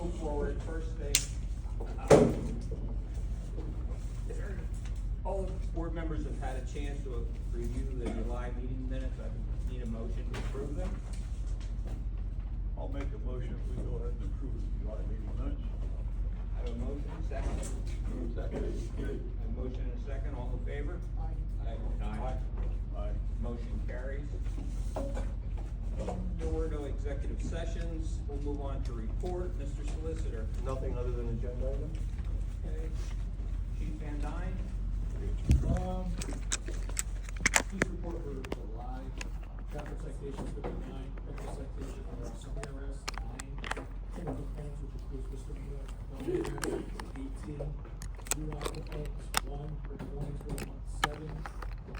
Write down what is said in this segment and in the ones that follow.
move forward, first thing, all the board members have had a chance to review the July meeting minutes. I need a motion to approve them. I'll make a motion if we go ahead and approve the July meeting minutes. I have a motion, second. Second. A motion and a second, all in favor? Aye. Aye. Motion carries. There were no executive sessions. We'll move on to report. Mr. Solicitor. Nothing other than agenda item? Okay. Chief Van Dyne. Police report for July, traffic citations 59, petrol citation for summary arrest 9, criminal complaints which includes misdemeanor, 18, new alcohols 1, for warnings 1.7,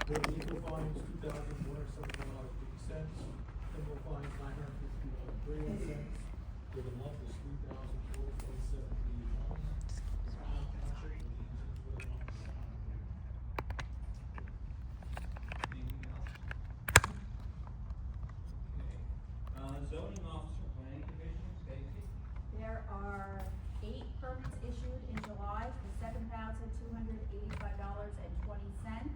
motor vehicle fines $2,471.50, criminal fines $950.31, with a month is $3,447.81. Anything else? Okay. Zoning officer, planning division, Stacy. There are 8 permits issued in July for $7,285.20.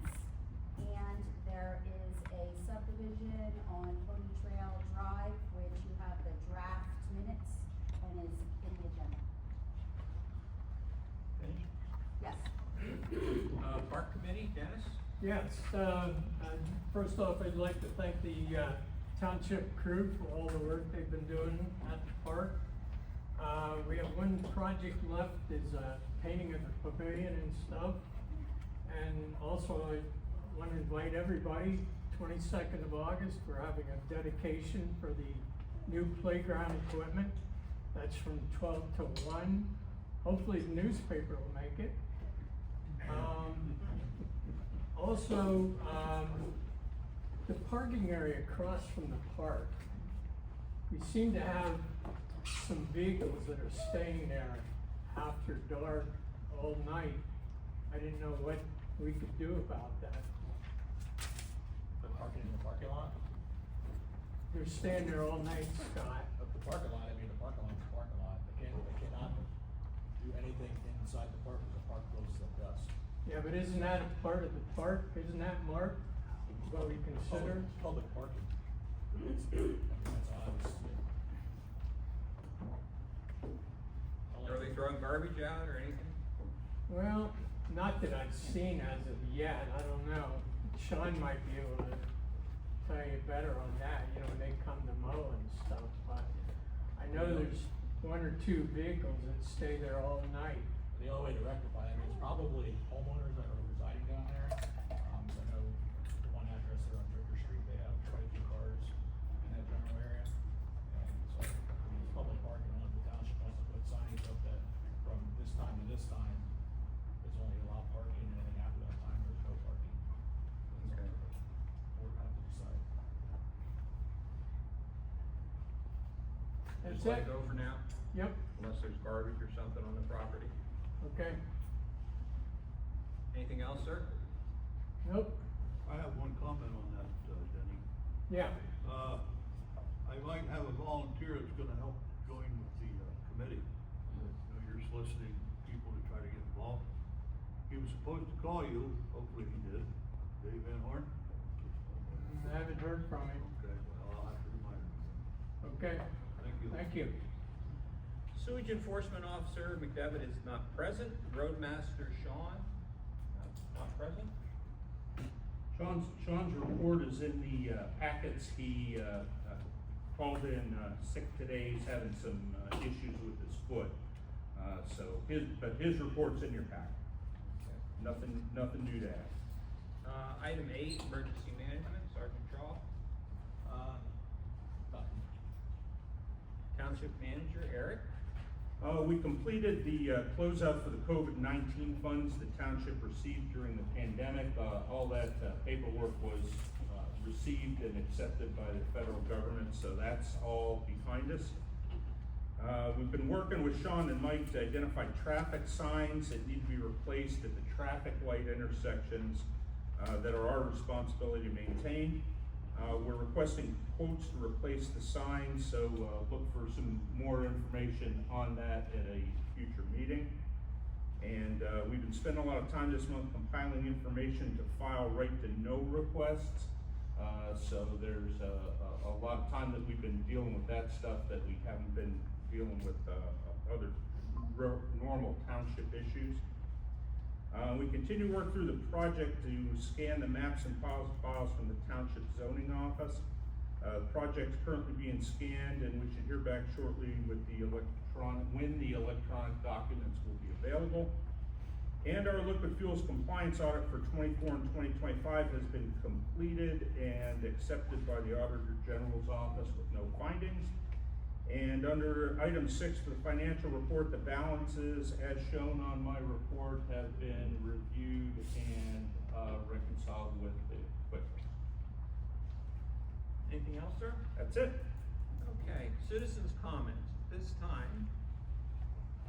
And there is a subdivision on Pony Trail Drive, which you have the draft minutes and is in the agenda. Finished? Yes. Park committee, Dennis. Yes, first off, I'd like to thank the Township crew for all the work they've been doing at the park. We have one project left, is painting of the pavilion and stuff. And also, I want to invite everybody, 22nd of August, we're having a dedication for the new playground equipment. That's from 12 to 1. Hopefully the newspaper will make it. Also, the parking area across from the park, we seem to have some vehicles that are staying there after dark all night. I didn't know what we could do about that. The parking in the parking lot? They're staying there all night, Scott. Of the parking lot, I mean, the parking lot's a parking lot, they cannot do anything inside the park, because the park closes at dusk. Yeah, but isn't that a part of the park? Isn't that marked? What we consider? Public parking. I mean, that's obvious. Are they throwing garbage out or anything? Well, not that I've seen as of yet, I don't know. Sean might be able to tell you better on that, you know, when they come to mow and stuff, but I know there's 1 or 2 vehicles that stay there all night. The only way to rectify it, I mean, it's probably homeowners that are residing down there. I know the one address there on Draper Street, they have quite a few cars in that general area. And so, I mean, it's public parking, unless the township wants to put signage up that from this time to this time, it's only allowed parking, and then after that time, there's no parking. Okay. Or have to decide. That's Just let it? it go for now, Yep, unless there's garbage or something on the property. okay. Anything else, sir? Nope, I have one comment on that, Denny. yeah. I might have a volunteer that's gonna help join with the, committee. You know, you're soliciting people to try to get involved. He was supposed to call you, hopefully he did, Dave Van Horn. I haven't heard from him. Okay, well, I'll have to remind him. Okay, Thank you. thank you. Sewage enforcement officer McDevitt is not present. Roadmaster Sean, not present. Sean's report is in the packets. He called in sick today. He's having some issues with his foot. But his report's in your packet. Nothing new to add. Item 8, emergency management, Sergeant Shaw. Nothing. Township manager Eric. We completed the closeout for the COVID-19 funds the township received during the pandemic. All that paperwork was received and accepted by the federal government, so that's all behind us. We've been working with Sean and Mike to identify traffic signs that need to be replaced at the traffic light intersections that are our responsibility to maintain. We're requesting quotes to replace the signs, so look for some more information on that at a future meeting. And we've been spending a lot of time this month compiling information to file right-to-know requests. So there's a lot of time that we've been dealing with that stuff that we haven't been dealing with other normal township issues. We continue to work through the project to scan the maps and files from the Township Zoning Office. The project's currently being scanned, and we should hear back shortly with when the electronic documents will be available. And our liquid fuels compliance audit for 24 and 2025 has been completed and accepted by the Auditor General's Office with no findings. And under item 6 for the financial report, the balances as shown on my report have been reviewed and reconciled with the QuickBooks. Anything else, sir? That's it. Okay, citizens' comments. This time,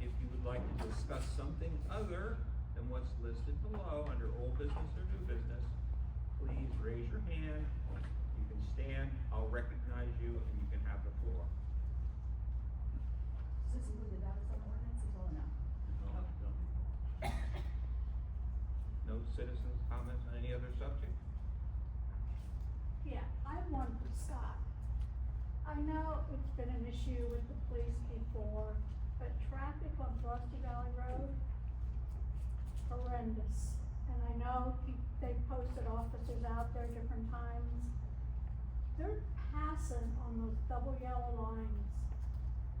if you would like to discuss something other than what's listed below under old business or new business, please raise your hand. You can stand, I'll recognize you, and you can have the floor. Is this included out of some ordinances or no? No citizens' comments on any other subject? Yeah, I have one for Scott. I know it's been an issue with the police before, but traffic on Frosty Valley Road, horrendous. And I know they posted officers out there different times. They're passing on those double yellow lines.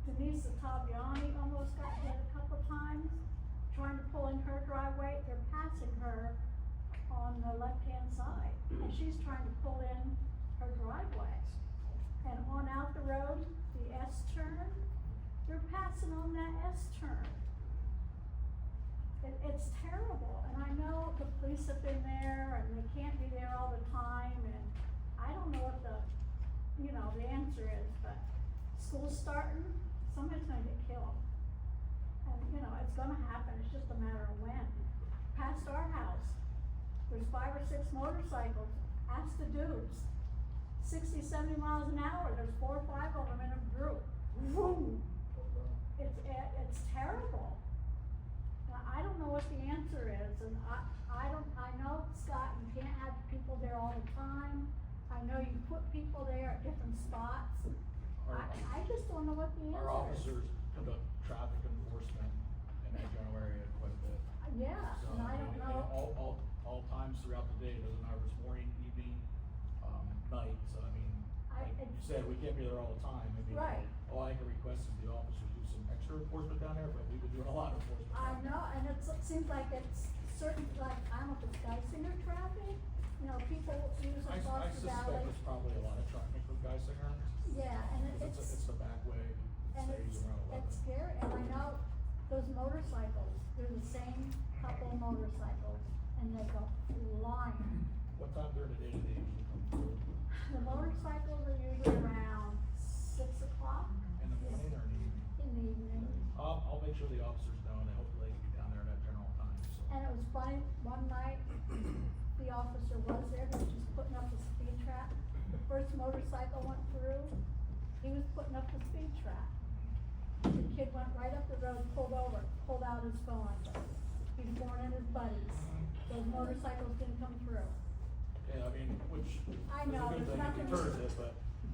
Denise Ottaviani almost got hit a couple times, trying to pull in her driveway. They're passing her on the left-hand side, and she's trying to pull in her driveway. And on out the road, the S-turn, they're passing on that S-turn. It's terrible, and I know the police have been there, and they can't be there all the time, and I don't know what the answer is, but school's starting, somebody's gonna get killed. And, it's gonna happen, it's just a matter of when. Past our house, there's 5 or 6 motorcycles, ask the dudes. 60, 70 miles an hour, there's 4 or 5 of them in a group. Vroom. It's terrible. Now, I don't know what the answer is, and I know, Scott, you can't have people there all the time. I know you put people there at different spots. I just don't know what the answer is. Our officers conduct traffic enforcement in that general area quite a bit. Yeah, So, and I don't know. all times throughout the day, it doesn't matter if it's morning, evening, night, so I mean, like you said, we can't be there all the time. I mean, Right. all I can request is the officers do some extra enforcement down there, but we've been doing a lot of enforcement. I know, and it seems like it's certain, like, I don't know if it's Geisinger traffic, people use I across the suspect valley. there's probably a lot of traffic from Geisinger. Yeah, and It's the back way, and stays around 11. it's scary, and I know those motorcycles, they're the same couple motorcycles, and they go flying. What time during the day do they usually come through? The motorcycles are usually around 6 o'clock In the morning or in the evening? in the evening. I'll make sure the officers know, and hopefully they can be down there at that general time, so. And it was funny, one night, the officer was there, he was just putting up the speed trap. The first motorcycle went through, he was putting up the speed trap. The kid went right up the road, pulled over, pulled out his phone. He's warning his buddies, those motorcycles didn't come through. Yeah, I mean, which is I a know, good there's thing, it nothing- deters it, but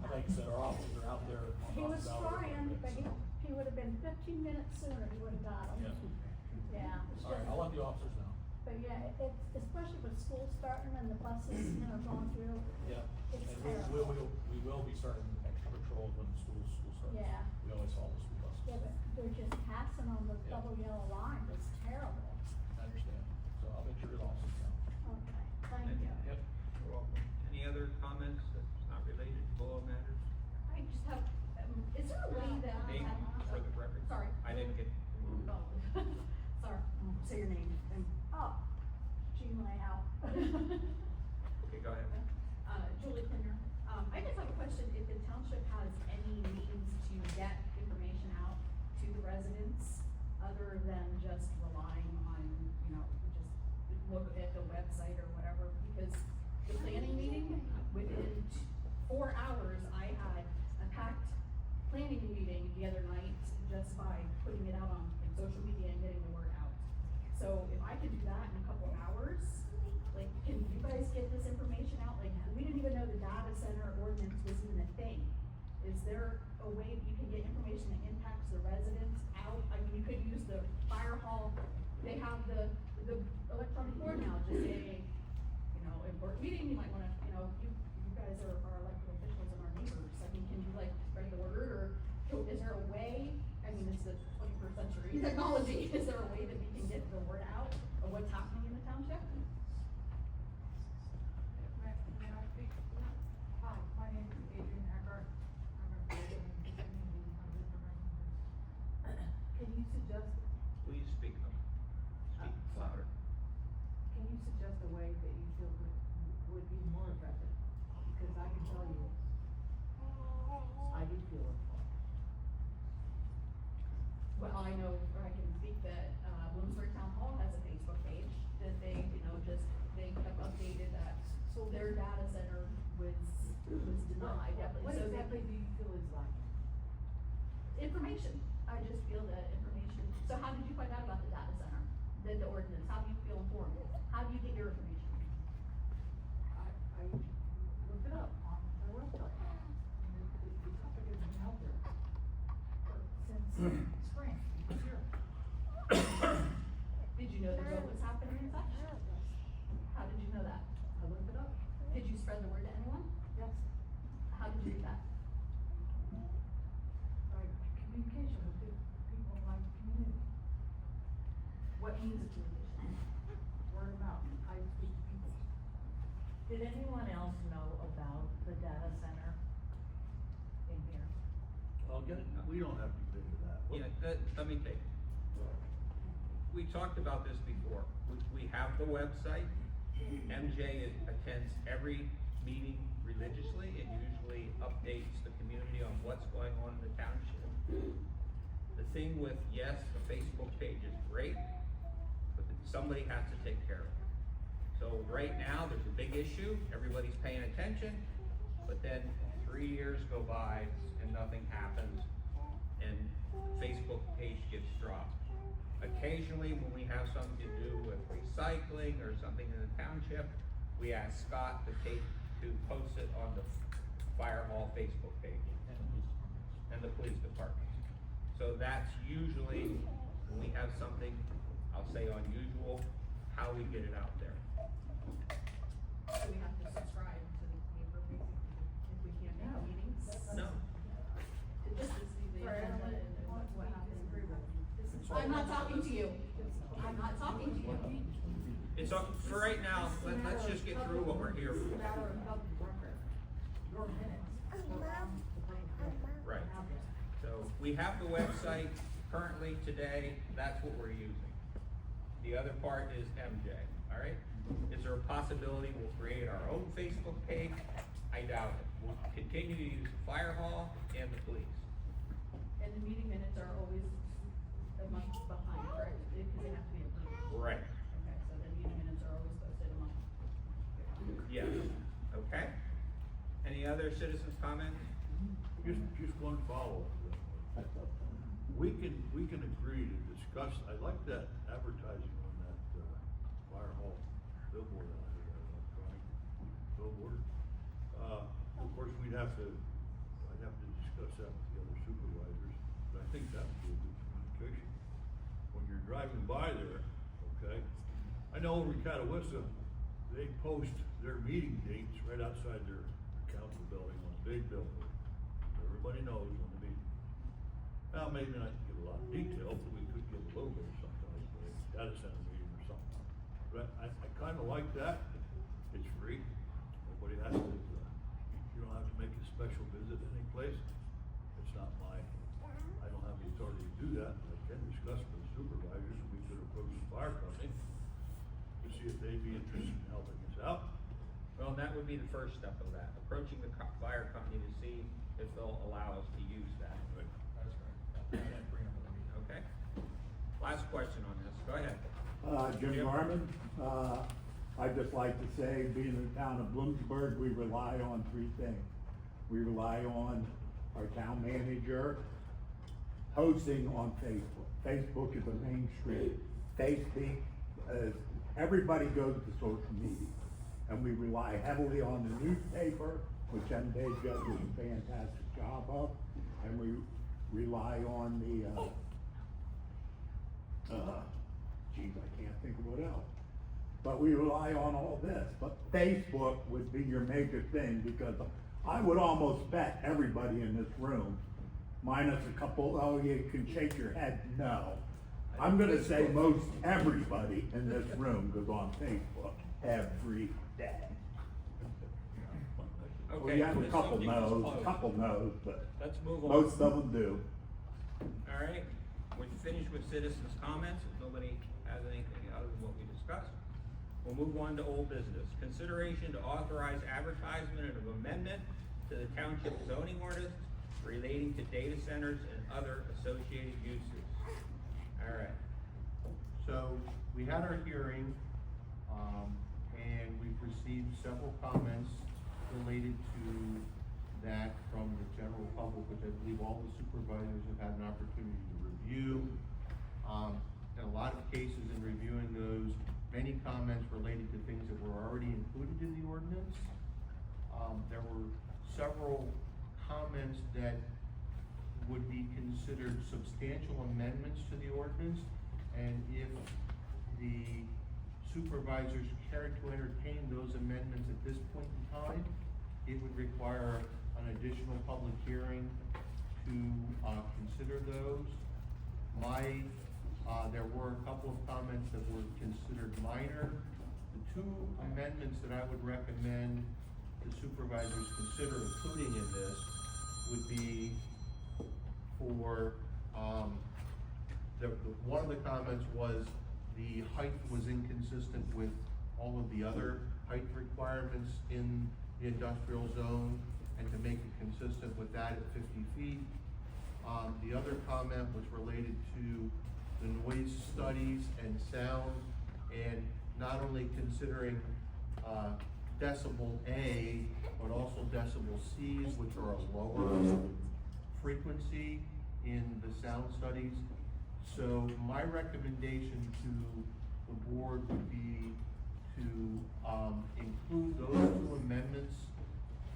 like you said, our officers are out there. on He was Frosty Valley trying, quite a but bit, so. he would've been 15 minutes sooner, he would've got him. Yeah. Yeah, it's All right, just- I'll let the officers know. But yeah, it's, especially with school starting and the buses, going through. Yeah, It's and terrible. we will be starting extra patrols when school starts. Yeah. We always follow school buses. Yeah, but they're just passing on the Yeah. double yellow line, it's terrible. I understand, so I'll make sure the officers know. Okay, thank you. Yep. You're welcome. Any other comments that's not related to below matters? I just have, is there a way that? Name for the record. Sorry. I didn't get. Oh, sorry, say your name. Oh, Jean Layout. Okay, go ahead. Julie Klinger. I just have a question, if the township has any means to get information out to the residents, other than just relying on, just look at the website or whatever, because the planning meeting within 4 hours, I had a packed planning meeting the other night just by putting it out on like, social media and getting the word out. So if I could do that in a couple hours, like, can you guys get this information out? Like, we didn't even know the data center ordinance was even a thing. Is there a way that you can get information that impacts the residents out? I mean, you could use the fire hall, they have the electronic board now, just say, you know, important meeting, you might wanna, you know, you guys are elected officials and our neighbors, I mean, can you like spread the word, or is there a way, I mean, it's the 21st century technology, is there a way that we can get the word out of what's happening in the township? May I speak? Hi, my name is Adrian Eckhart. I'm a resident of the community of River. Can you suggest, Please speak up. Speak louder. can you suggest a way that you feel would be more effective? Because I can tell you, I do feel it. Well, I know, or I can speak that, Bloomsburg Town Hall has a Facebook page that they, you know, just, they have updated that, so their data center was denied, definitely. What So they- exactly do you feel is lacking? Information, I just feel that information, so how did you find out about the data center, the ordinance, how do you feel informed? How do you get your information? I looked it up on their website. And the topic has been out there since spring, this year. Did you know the vote was happening and such? How did you know that? I looked it up. Did you spread the word to anyone? Yes. How did you do that? By communication with the people in my community. What means of communication? Word of mouth. I speak to people. Did anyone else know about the data center in here? Well, we don't have to get into that. Yeah, let me take. We talked about this before. We have the website. MJ attends every meeting religiously and usually updates the community on what's going on in the township. The thing with, yes, the Facebook page is great, but somebody has to take care of it. So right now, there's a big issue, everybody's paying attention, but then 3 years go by and nothing happens, and Facebook page gets dropped. Occasionally, when we have something to do with recycling or something in the township, we ask Scott to post it on the fire hall Facebook page and the police department. So that's usually, when we have something, I'll say unusual, how we get it out there. Do we have to subscribe to the paper basically if we can't make meetings? No, Just to see the Sorry, I agenda don't and what happens. disagree with you. I'm not talking to you. I'm not talking to you. it's, for right now, let's just get through what we're here It's a for. matter of public record. Your minutes go on the planning board. Right. Have them. So we have the website currently today, that's what we're using. The other part is MJ, all right? Is there a possibility we'll create our own Facebook page? I doubt it. We'll continue to use the fire hall and the police. And the meeting minutes are always a month behind, correct? Because they have to be approved. Right. Okay, so the meeting minutes are always posted a month. Yes, okay? Any other citizens' comments? Just one follow-up. We can agree to discuss, I like that advertising on that, fire hall billboard out here, electronic billboard. Of course, I'd have to discuss that with the other supervisors, but I think that would be a good communication. When you're driving by there, okay, I know over in Catawissa, they post their meeting dates right outside their council building on a big billboard. Everybody knows when the meeting. Now, maybe not give a lot of detail, but we could give a little bit of something like a data center meeting or something. But I kinda like that, it's free, nobody has to, you don't have to make a special visit any place. It's not I don't have the authority to do that, but I can discuss with the supervisors, and we could approach the fire company to see if they'd be interested in helping us out. Well, that would be the first step of that, approaching the fire company to see if they'll allow us to use that. Right. That's right. That bring up the meeting. Okay? Last question on this, go ahead. Jim Jim. Garman, I'd just like to say, being in the town of Bloomsburg, we rely on three things: We rely on our town manager posting on Facebook. Facebook is a mainstream. Facebook, everybody goes to social media. And we rely heavily on the newspaper, which MJ does a fantastic job of. And we rely on the, I can't think of what else. But we rely on all this, but Facebook would be your major thing, because I would almost bet everybody in this room, minus a couple, oh, you can shake your head, no. I'm gonna say most everybody in this room goes on Facebook every day. Well, Okay, you have a this couple subject is no's, closed. but Let's move on. most of them do. All right, we're finished with citizens' comments, if nobody has anything other than what we discussed. We'll move on to old business. Consideration to authorize advertisement of amendment to the township zoning ordinance relating to data centers and other associated uses. All right. So, we had our hearing, and we've received several comments related to that from the general public, which I believe all the supervisors have had an opportunity to review. In a lot of cases in reviewing those, many comments related to things that were already included in the ordinance. There were several comments that would be considered substantial amendments to the ordinance, and if the supervisors cared to entertain those amendments at this point in time, it would require an additional public hearing to consider those. There were a couple of comments that were considered minor. The two amendments that I would recommend the supervisors consider including in this would be for, one of the comments was the height was inconsistent with all of the other height requirements in the industrial zone, and to make it consistent with that at 50 feet. The other comment was related to the noise studies and sound, and not only considering decibel A, but also decibel Cs, which are a lower frequency in the sound studies. So my recommendation to the board would be to include those two amendments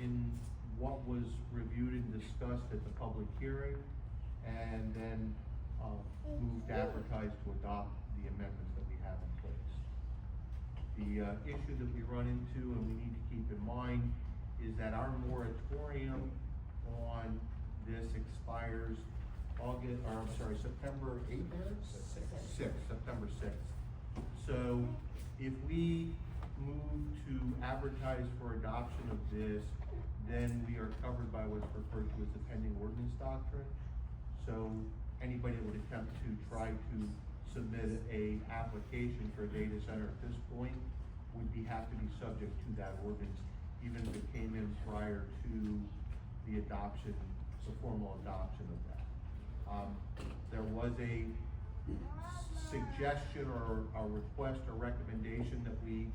in what was reviewed and discussed at the public hearing, and then move to advertise to adopt the amendments that we have in place. The issue that we run into and we need to keep in mind is that our moratorium on this expires September 8th? September 6th. So if we move to advertise for adoption of this, then we are covered by what's referred to as the pending ordinance doctrine. So anybody that would attempt to try to submit a application for a data center at this point would have to be subject to that ordinance, even if it came in prior to the adoption, the formal adoption of that. There was a suggestion or a request or recommendation that we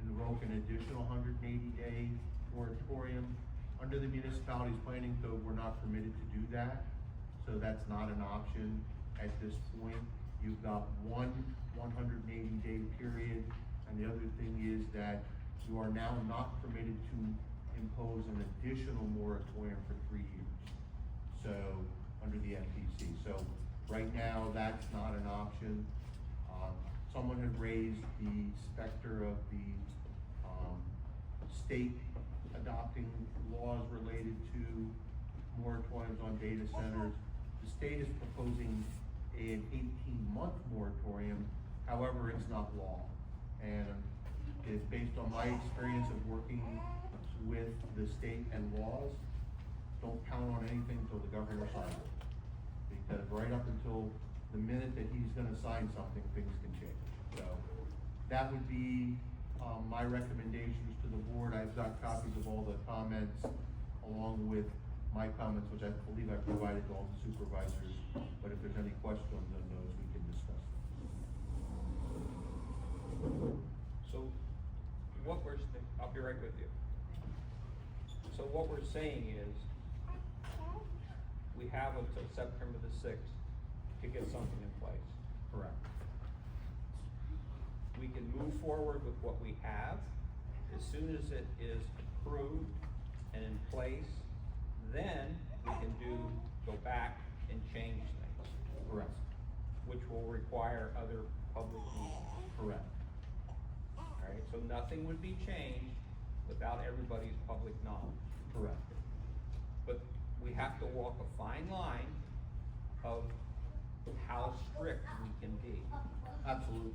invoke an additional 180-day moratorium. Under the municipalities planning code, we're not permitted to do that, so that's not an option at this point. You've got one 180-day period, and the other thing is that you are now not permitted to impose an additional moratorium for 3 years. So, under the FTC. So, right now, that's not an option. Someone had raised the specter of the state adopting laws related to moratoriums on data centers. The state is proposing an 18-month moratorium, however, it's not law. And it's based on my experience of working with the state and laws. Don't count on anything until the governor signs it. Because right up until the minute that he's gonna sign something, things can change. So that would be my recommendations to the board. I've got copies of all the comments along with my comments, which I believe I provided to all the supervisors. But if there's any questions on those, we can discuss them. So what I'll be right with you. So what we're saying is, have until September the sixth to get something in place. Correct. We can move forward with what we have. As soon as it is approved and in place, then we can go back and change things. Correct. Which will require other public meetings. Correct. Alright, so nothing would be changed without everybody's public knowledge. Correct. But we have to walk a fine line of how strict we can be. Absolutely.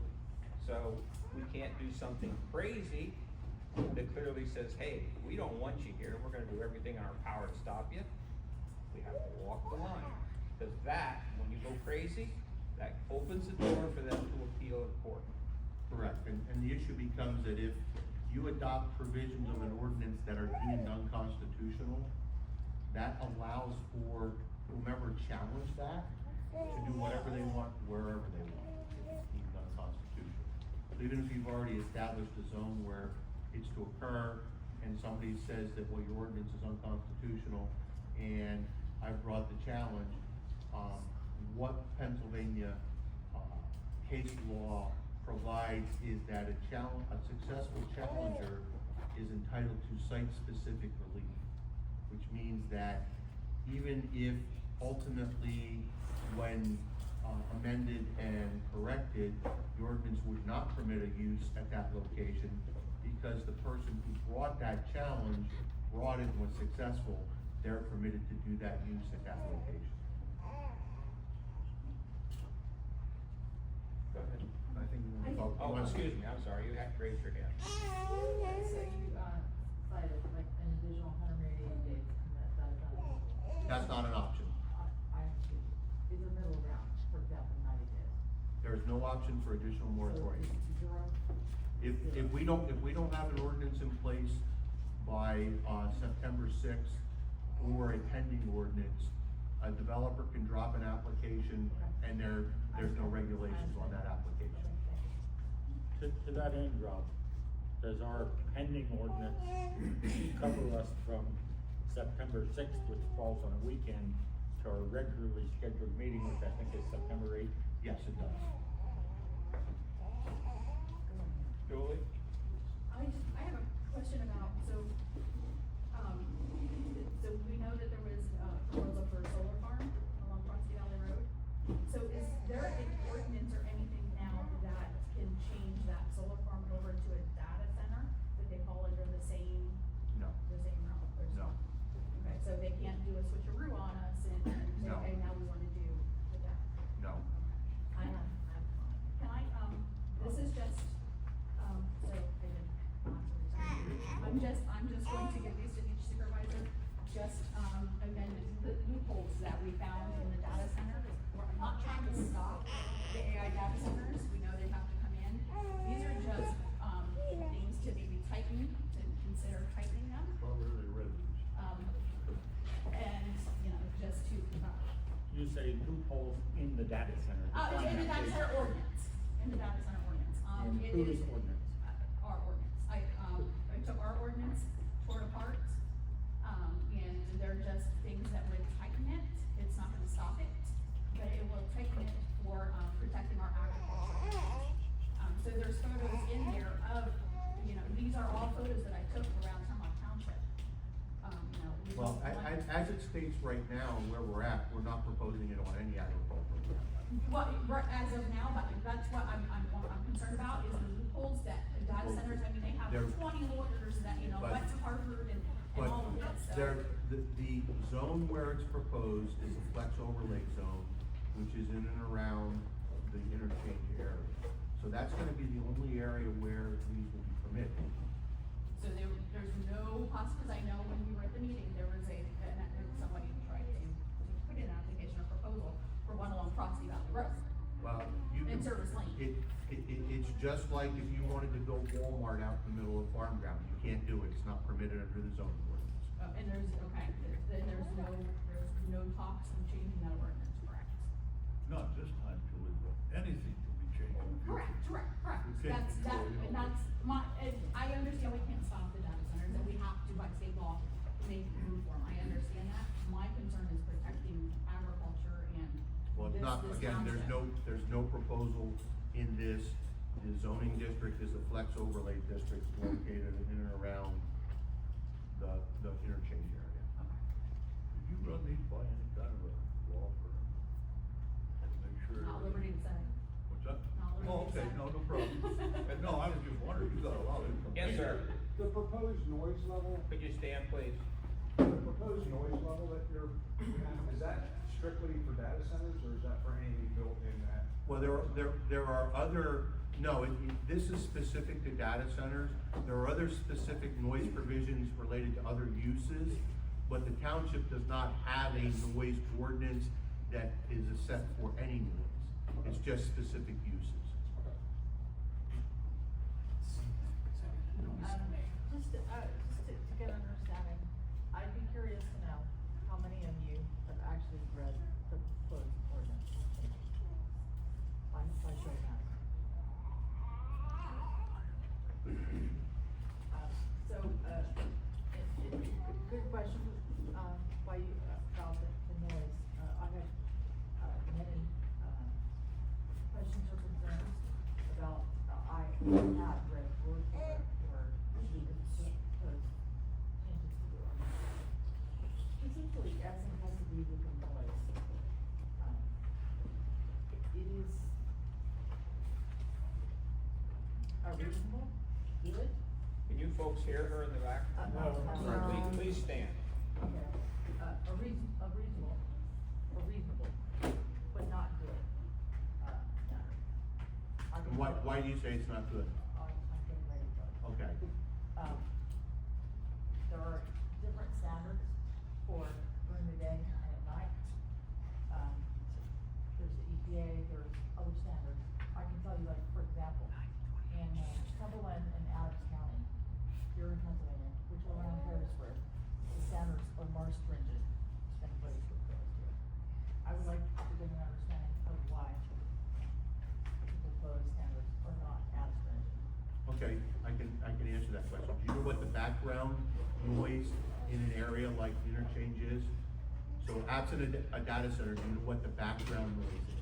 So we can't do something crazy that clearly says, hey, we don't want you here, we're gonna do everything in our power to stop you. We have to walk the line, because that, when you go crazy, that opens the door for them to appeal in court. Correct, and the issue becomes that if you adopt provisions of an ordinance that are deemed unconstitutional, that allows for whomever challenged that to do whatever they want, wherever they want, if it's deemed unconstitutional. So even if you've already established a zone where it's to occur, and somebody says that, well, your ordinance is unconstitutional, and I've brought the challenge, what Pennsylvania, case law provides is that a successful challenger is entitled to site-specific relief, which means that even if ultimately, when amended and corrected, the ordinance would not permit a use at that location, because the person who brought that challenge, brought it and was successful, they're permitted to do that use at that location. Go ahead. I think we want to talk. Oh, excuse me, I'm sorry, you had to raise your hand. So you, cited like an additional 188 days, and that's not. That's not an option. Is there middle ground, for example, 90 days? There is no option for additional moratorium. So zero? If we don't have an ordinance in place by, September sixth, or a pending ordinance, a developer can drop an application and there's no regulations on that application. To that end, Rob, does our pending ordinance cover us from September sixth, which falls on a weekend, to our regularly scheduled meeting, which I think is September 8th? Yes, it does. Julie? I have a question about, so we know that there was a proposal for a solar farm along Frosty Valley Road. So is there an ordinance or anything now that can change that solar farm over to a data center, that they fall under the same No. realm? There's No. Okay, so they can't do a switcheroo on us and say, No. okay, now we wanna do the data. No. Can I, this is just, so I did, I'm just going to give these to each supervisor, just, again, the loopholes that we found in the data center. I'm not trying to stop the AI data centers, we know they have to come in. These are just, things to maybe tighten, to consider tightening them. Well, really read these. And, just to, You say loopholes in the data center. in the data center ordinance, in the data center ordinance. In It whose is- ordinance? Our ordinance. I took our ordinance, tore it apart, and they're just things that would tighten it. It's not gonna stop it, but it will tighten it for, protecting our agriculture. So there's photos in here of, these are all photos that I took around Hemlock Township. We Well, don't want- as it states right now, where we're at, we're not proposing it on any agricultural land. What, as of now, but that's what I'm concerned about, is the loopholes that the data centers, they have They're- 20 lawyers that, But- went to Harvard and But all of this, so. the zone where it's proposed is a flex overlay zone, which is in and around the interchange area. So that's gonna be the only area where these will be permitted. So there's no cause I know when we were at the meeting, there was somebody tried to put in an application or proposal for one along Frosty Valley Road. Well, you In can. Service Lane. It's just like if you wanted to build Walmart out in the middle of farm ground, you can't do it, it's not permitted under the zoning ordinance. And there's no talks of changing that ordinance, correct? Not this time, Julie, but anything can be changed in the future. Correct. You can't control, And that's I understand we can't stop the data centers, and we have to, by state law, make room for them, I understand that. My concern is protecting this, not, this again, township. there's no proposal in this. The zoning district is a flex overlay district located in and around the interchange area. Did you run these by any kind of a law firm? To make sure. Not liberty to say. What's that? Not liberty Oh, to okay, say. no problem. No, I was just wondering, you got a lot of information. Yes, sir. The proposed noise level, Could you stand, please? the proposed noise level that is that strictly for data centers, or is that for anything built in that? Well, there are other, no, this is specific to data centers. There are other specific noise provisions related to other uses, but the township does not have a noise ordinance that is set for any noise. It's just specific uses. Just to get an understanding, I'd be curious to know how many of you have actually read the proposed ordinance. By show of hands. Good question, by you, about the noise. I have, many, questions or concerns about, I have read word for word the proposed changes to the ordinance. Specifically, as it has to do with the noise. It is reasonable, good. Can you folks hear her in the back? Please stand. Okay, reasonable, but not good. No. Why do you say it's not good? I'm getting ready to go. Okay. There are different standards for during the day and at night. There's the EPA, there's other standards. I can tell you, like, for example, in Cumberland and Adams County, here in Pennsylvania, which are around Harrisburg, the standards are more stringent than what is proposed here. I would like to get an understanding of why the proposed standards are not as stringent. Okay, I can answer that question. Do you know what the background noise in an area like the interchange is? So absent a data center, do you know what the background noise is?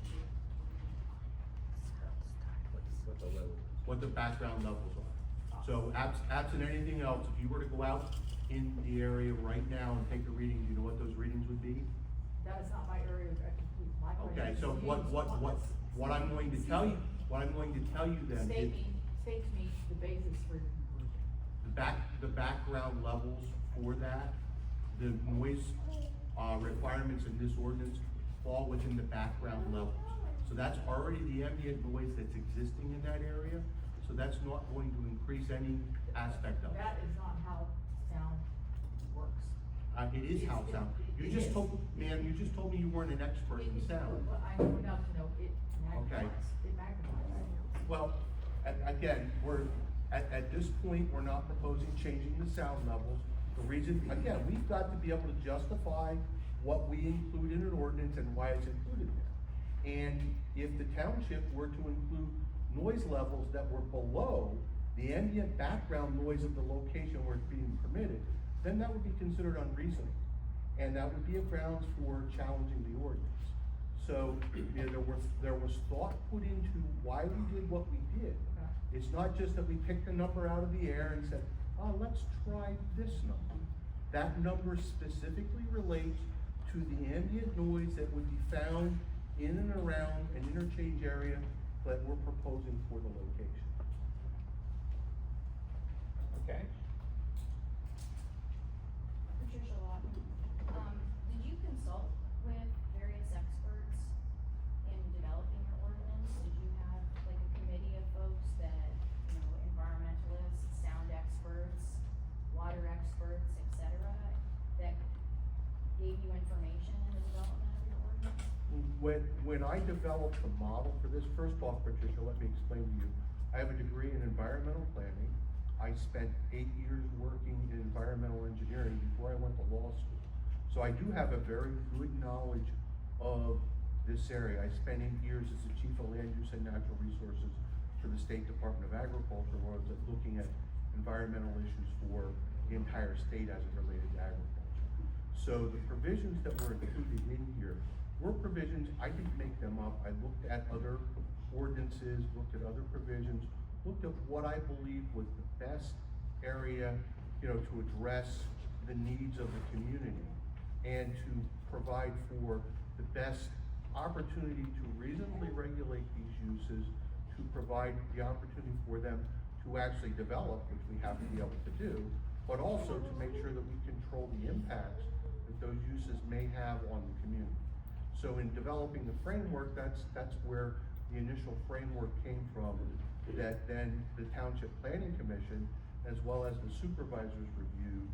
What the background levels are. So absent anything else, if you were to go out in the area right now and take a reading, do you know what those readings would be? That is not my area of expertise. My question Okay, is so to you. what I'm going to tell you, then is State to me the basis for your conclusion. the background levels for that, the noise, requirements in this ordinance fall within the background levels. So that's already the ambient noise that's existing in that area, so that's not going to increase any aspect of it. That is not how sound works. It is how sound, you just told me you weren't an expert in sound. I know enough to know it magnifies. It magnifies. Well, again, at this point, we're not proposing changing the sound levels. The reason, again, we've got to be able to justify what we include in an ordinance and why it's included there. And if the township were to include noise levels that were below the ambient background noise of the location where it's being permitted, then that would be considered unreasonable. And that would be a grounds for challenging the ordinance. So, you know, there was thought put into why we did what we did. It's not just that we picked a number out of the air and said, oh, let's try this number. That number specifically relates to the ambient noise that would be found in and around an interchange area that we're proposing for the location. Okay. Patricia Lawton, did you consult with various experts in developing your ordinance? Did you have like a committee of folks that, you know, environmentalists, sound experts, water experts, et cetera, that gave you information in the development of your ordinance? When I developed the model for this, first off, Patricia, let me explain to you. I have a degree in environmental planning. I spent 8 years working in environmental engineering before I went to law school. So I do have a very good knowledge of this area. I spent 8 years as the chief of land use and natural resources for the State Department of Agriculture, where I was looking at environmental issues for the entire state as it related to agriculture. So the provisions that were included in here were provisions, I didn't make them up, I looked at other ordinances, looked at other provisions, looked at what I believed was the best area, you know, to address the needs of the community and to provide for the best opportunity to reasonably regulate these uses, to provide the opportunity for them to actually develop, which we have to be able to do, but also to make sure that we control the impacts that those uses may have on the community. So in developing the framework, that's where the initial framework came from, that then the Township Planning Commission, as well as the supervisors reviewed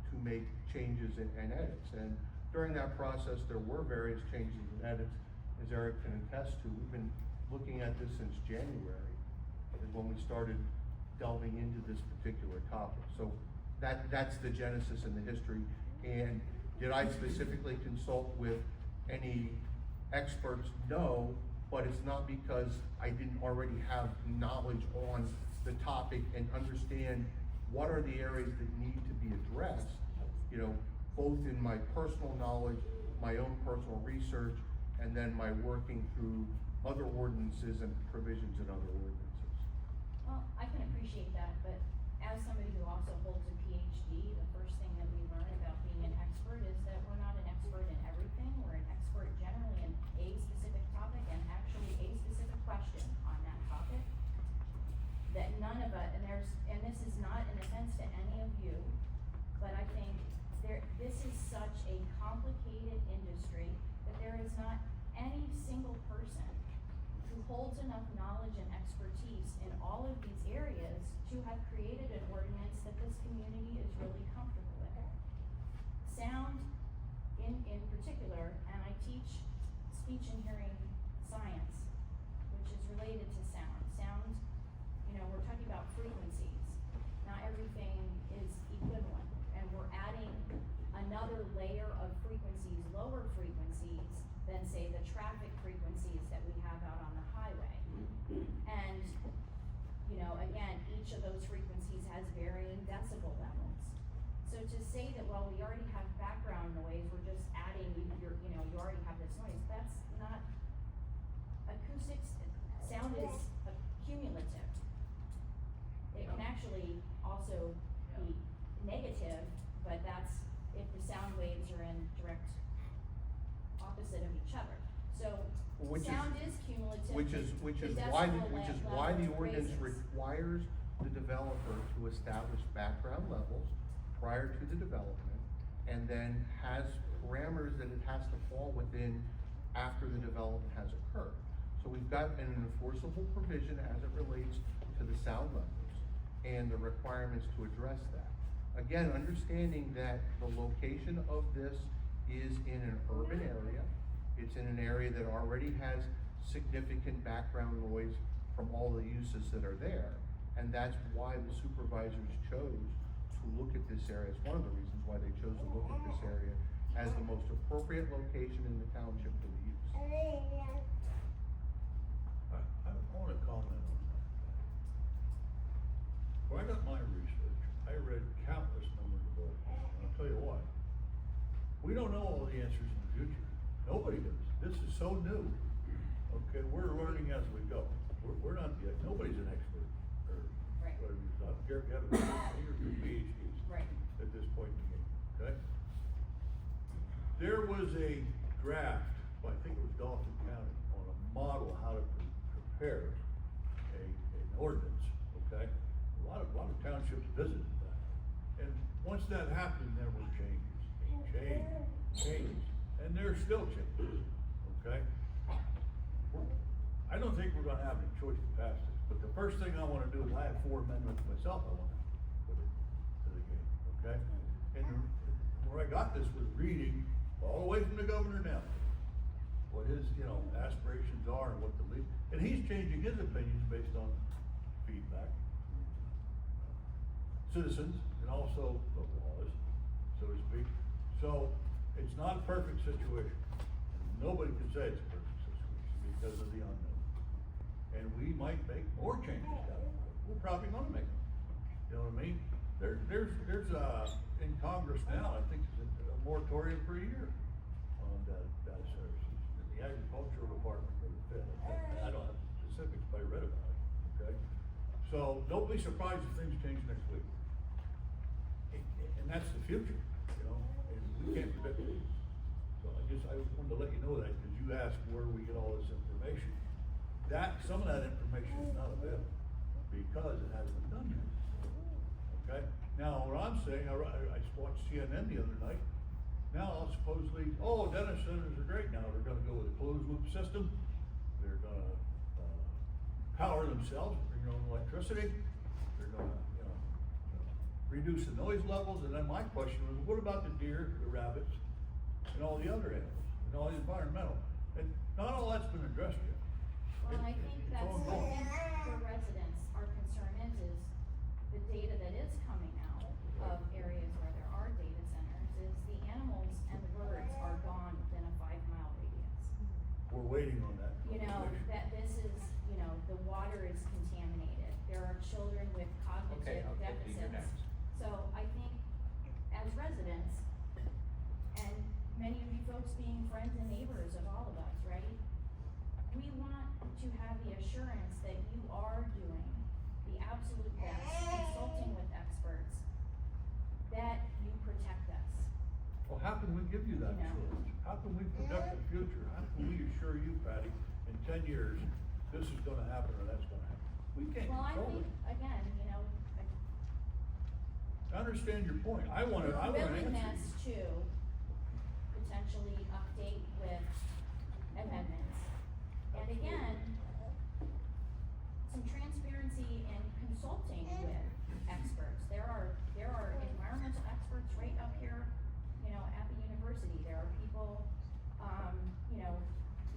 to make changes and edits. And during that process, there were various changes and edits, as Eric can attest to. We've been looking at this since January, is when we started delving into this particular topic. So that's the genesis and the history. And did I specifically consult with any experts? No, but it's not because I didn't already have knowledge on the topic and understand what are the areas that need to be addressed, you know, both in my personal knowledge, my own personal research, and then my working through other ordinances and provisions in other ordinances. Well, I can appreciate that, but as somebody who also holds a PhD, the first thing that we learn about being an expert is that we're not an expert in everything. We're an expert generally in a specific topic and actually a specific question on that topic. That none of us, and this is not an offense to any of you, but I think this is such a complicated industry that there is not any single person who holds enough knowledge and expertise in all of these areas to have created an ordinance that this community is really comfortable with. Sound, in particular, and I teach speech and hearing science, which is related to sound. Sound, you know, we're talking about frequencies. Not everything is equivalent, and we're adding another layer of frequencies, lower frequencies, than say the traffic frequencies that we have out on the highway. And, you know, again, each of those frequencies has varying decibel levels. So to say that, well, we already have background noise, we're just adding, you already have this noise, that's not, acoustics, sound is cumulative. It can actually also be negative, but that's if the sound waves are in direct opposite of each other. So sound is cumulative. Which is why the ordinance requires the developer to establish background levels prior to the development, and then has parameters that it has to fall within after the development has occurred. So we've got an enforceable provision as it relates to the sound levels and the requirements to address that. Again, understanding that the location of this is in an urban area. It's in an area that already has significant background noise from all the uses that are there. And that's why the supervisors chose to look at this area. It's one of the reasons why they chose to look at this area as the most appropriate location in the township for the use. I want to comment on that. When I got my research, I read countless numbers of books, and I'll tell you why. We don't know all the answers in the future. Nobody does. This is so new. Okay, we're learning as we go. We're not yet, nobody's an expert, or Right. whatever you thought. Garrett, you have a PhD or two PhDs. Right. At this point in the game, okay? There was a draft, I think it was Dauphin County, on a model how to prepare an ordinance, okay? A lot of townships visited that. And once that happened, there were changes, and there's still changes, okay? I don't think we're gonna have any choice to pass this, but the first thing I wanna do is I have 4 amendments myself I wanna put into the game, okay? And where I got this was reading all the way from the governor down, what his, aspirations are and what the lead, and he's changing his opinions based on feedback, citizens, and also the laws, so to speak. So, it's not a perfect situation. Nobody can say it's a perfect situation because of the unknown. And we might make more changes down the road. We're probably gonna make them. You know what I mean? There's in Congress now, I think it's a moratorium for a year on data centers. So don't be surprised if things change next week. And that's the future, you know, and we can't predict it. So I wanted to let you know that, because you asked where we get all this information. Some of that information is not available, because it hasn't been done yet. Okay? Now, what I'm saying, I watched CNN the other night. Now, supposedly, data centers are great now. They're gonna go with a closed loop system. They're gonna, power themselves, bring their own electricity. They're gonna, reduce the noise levels. And then my question was, what about the deer, the rabbits, and all the other animals, and all the environmental? And not all that's been addressed yet. Well, I think It's that's, ongoing. for residents, our concern is the data that is coming out of areas where there are data centers, is the animals and the birds are gone within a 5-mile radius. We're waiting on that. You know, information. that this is, the water is contaminated, there are children with Okay, cognitive I'll get to you deficits. next. So I think, as residents, and many of you folks being friends and neighbors of all of us, right? We want to have the assurance that you are doing the absolute best, consulting with experts, that you protect us. Well, how can we give you that You know. assurance? How can we protect the future? How can we assure you, Patty, in 10 years, this is gonna happen or that's gonna happen? We can't Well, I control think, it. again, I understand your point. I want an answer. willingness to potentially update with amendments. And again, some transparency in consulting with experts. There are environmental experts right up here, at the university. There are people,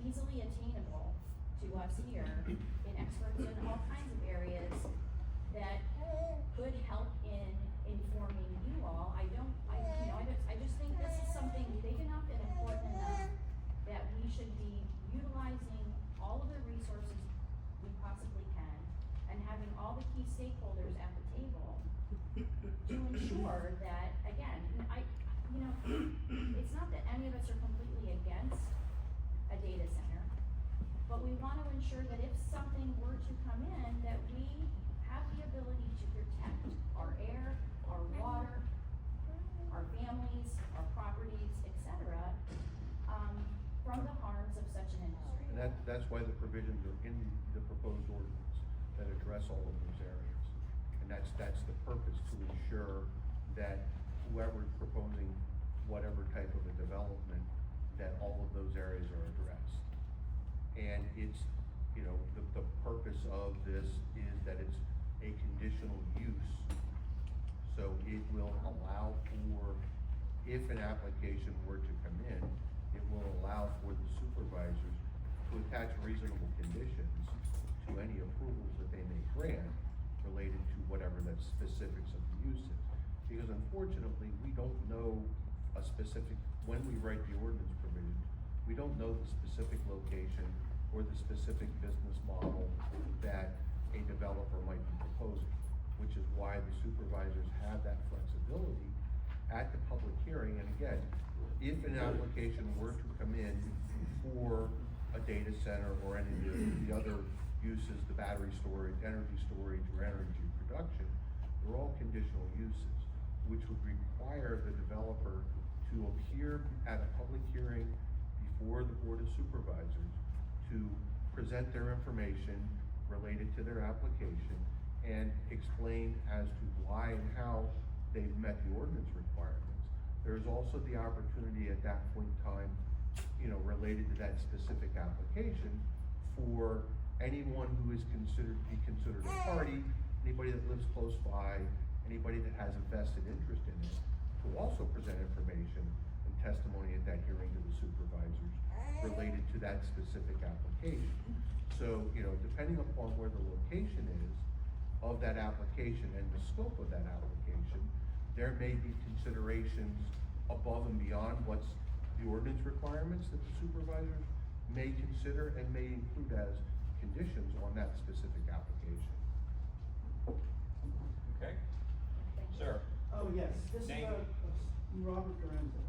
easily attainable to us here, in experts in all kinds of areas that could help in informing you all. I just think this is something big enough and important enough that we should be utilizing all of the resources we possibly can, and having all the key stakeholders at the table to ensure that, again, it's not that any of us are completely against a data center, but we want to ensure that if something were to come in, that we have the ability to protect our air, our water, our families, our properties, etc., from the harms of such an industry. And that's why the provisions are in the proposed ordinance that address all of those areas. And that's the purpose, to ensure that whoever's proposing whatever type of a development, that all of those areas are addressed. And it's, the purpose of this is that it's a conditional use. So it will allow for, if an application were to come in, it will allow for the supervisors to attach reasonable conditions to any approvals that they may grant related to whatever the specifics of the use is. Because unfortunately, we don't know a specific, when we write the ordinance provisions, we don't know the specific location or the specific business model that a developer might be proposing, which is why the supervisors have that flexibility at the public hearing. And again, if an application were to come in for a data center or any of the other uses, the battery storage, or energy production, they're all conditional uses, which would require the developer to appear at a public hearing before the Board of Supervisors to present their information related to their application and explain as to why and how they've met the ordinance requirements. There's also the opportunity at that point in time, related to that specific application, for anyone who is considered a party, anybody that lives close by, anybody that has a vested interest in it, to also present information and testimony at that hearing to the supervisors related to that specific application. So, depending upon where the location is of that application and the scope of that application, there may be considerations above and beyond what's the ordinance requirements that the supervisors may consider and may include as conditions on that specific application. Okay? Sir? Oh, yes, this is Name? Robert Lorenzo.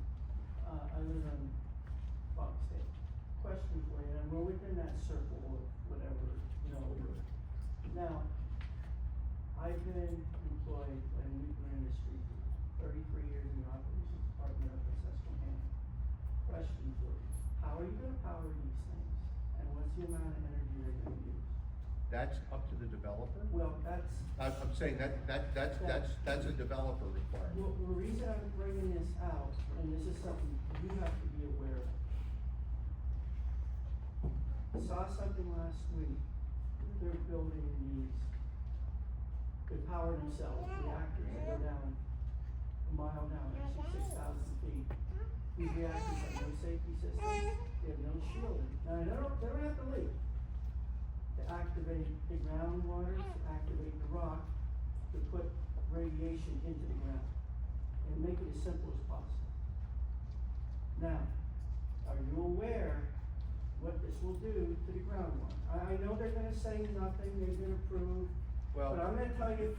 I live in Fox State. Question for you, and we're within that circle of whatever, Now, I've been employed by the nuclear industry for 33 years in the operations department up in Susquehanna. Question for you, how are you gonna power these things? And what's the amount of energy they're gonna use? That's up to the developer? Well, that's, I'm saying that's a developer requirement. well, the reason I'm bringing this out, and this is something you have to be aware of. I saw something last week, they're building these, to power themselves, reactors that go down a mile down, actually 6,000 feet. These reactors have no safety systems, they have no shielding. Now, they don't have to leak. To activate the groundwater, to activate the rock, to put radiation into the ground, and make it as simple as possible. Now, are you aware what this will do to the groundwater? I know they're gonna say nothing, they're gonna prove, Well- but I'm gonna tell you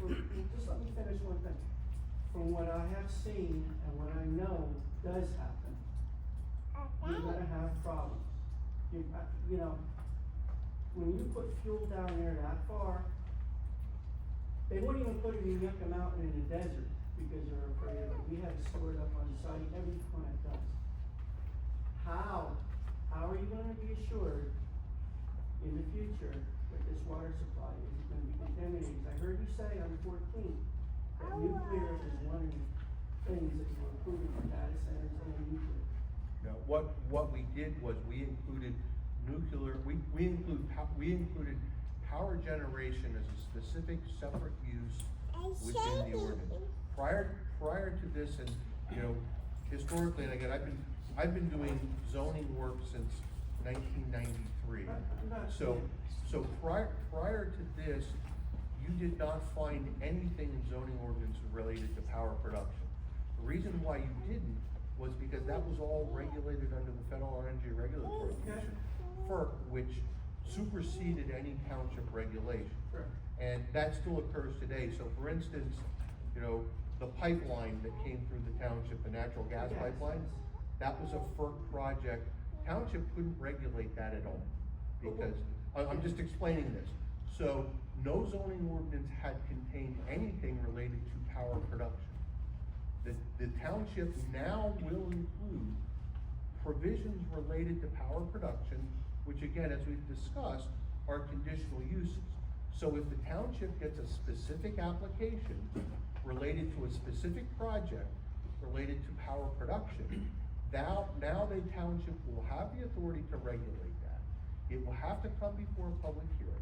just let me finish one thing. From what I have seen and what I know does happen, you're gonna have problems. You know, when you put fuel down there that far, they wouldn't even put it in Yucca Mountain in the desert because they're afraid of it. We have it stored up on site, every plant does. How are you gonna be assured in the future that this water supply isn't gonna be contaminated? I heard you say on the 14th that nuclear is one of the things that you were approving for data centers and nuclear. No, what we did was we included nuclear, we included power generation as a specific separate use within the ordinance. Prior to this, and, you know, historically, and again, I've been doing zoning work since 1993. So prior to this, you did not find anything in zoning ordinance related to power production. The reason why you didn't was because that was all regulated under the Federal Energy Regulatory Commission, FERC, which superseded any township regulation. Sure. And that still occurs today. So for instance, you know, the pipeline that came through the township, the natural gas Yes. pipeline, that was a FERC project. Township couldn't regulate that at all, because, I'm just explaining this. So, no zoning ordinance had contained anything related to power production. The township now will include provisions related to power production, which again, as we've discussed, are conditional uses. So if the township gets a specific application related to a specific project related to power production, now the township will have the authority to regulate that. It will have to come before a public hearing.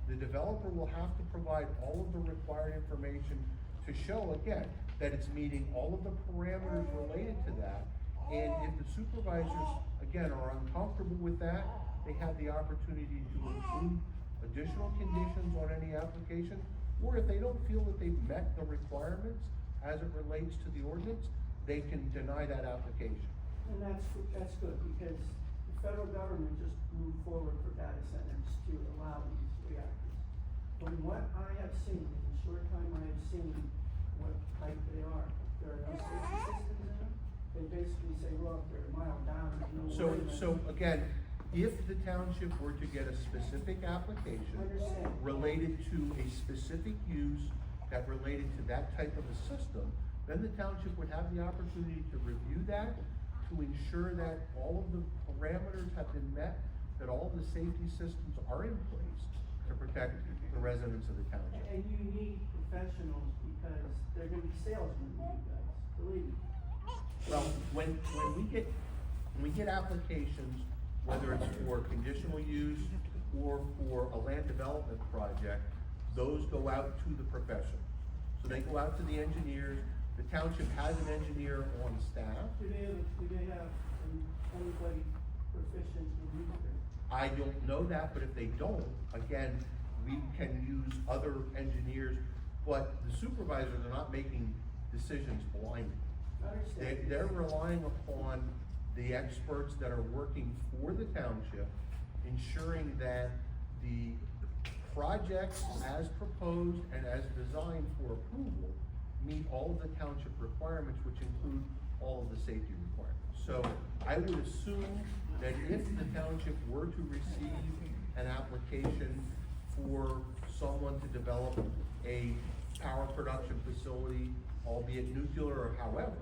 The developer will have to provide all of the required information to show, again, that it's meeting all of the parameters related to that. And if the supervisors, again, are uncomfortable with that, they have the opportunity to include additional conditions on any application. Or if they don't feel that they've met the requirements as it relates to the ordinance, they can deny that application. And that's good, because the federal government just moved forward for data centers to allow these reactors. From what I have seen, in the short time I have seen what type they are, there are no safety systems in them. They basically say, well, if they're a mile down, there's no way. So again, if the township were to get a specific application Understand. related to a specific use that related to that type of a system, then the township would have the opportunity to review that, to ensure that all of the parameters have been met, that all the safety systems are in place to protect the residents of the township. And you need professionals, because they're gonna be salesmen, you guys, believe me. Well, when we get applications, whether it's for conditional use or for a land development project, those go out to the professionals. So they go out to the engineers. The township has an engineer on staff. Do they have anybody proficient in nuclear? I don't know that, but if they don't, again, we can use other engineers, but the supervisors are not making decisions blindly. I understand. They're relying upon the experts that are working for the township, ensuring that the projects as proposed and as designed for approval meet all of the township requirements, which include all of the safety requirements. So I would assume that if the township were to receive an application for someone to develop a power production facility, albeit nuclear or however,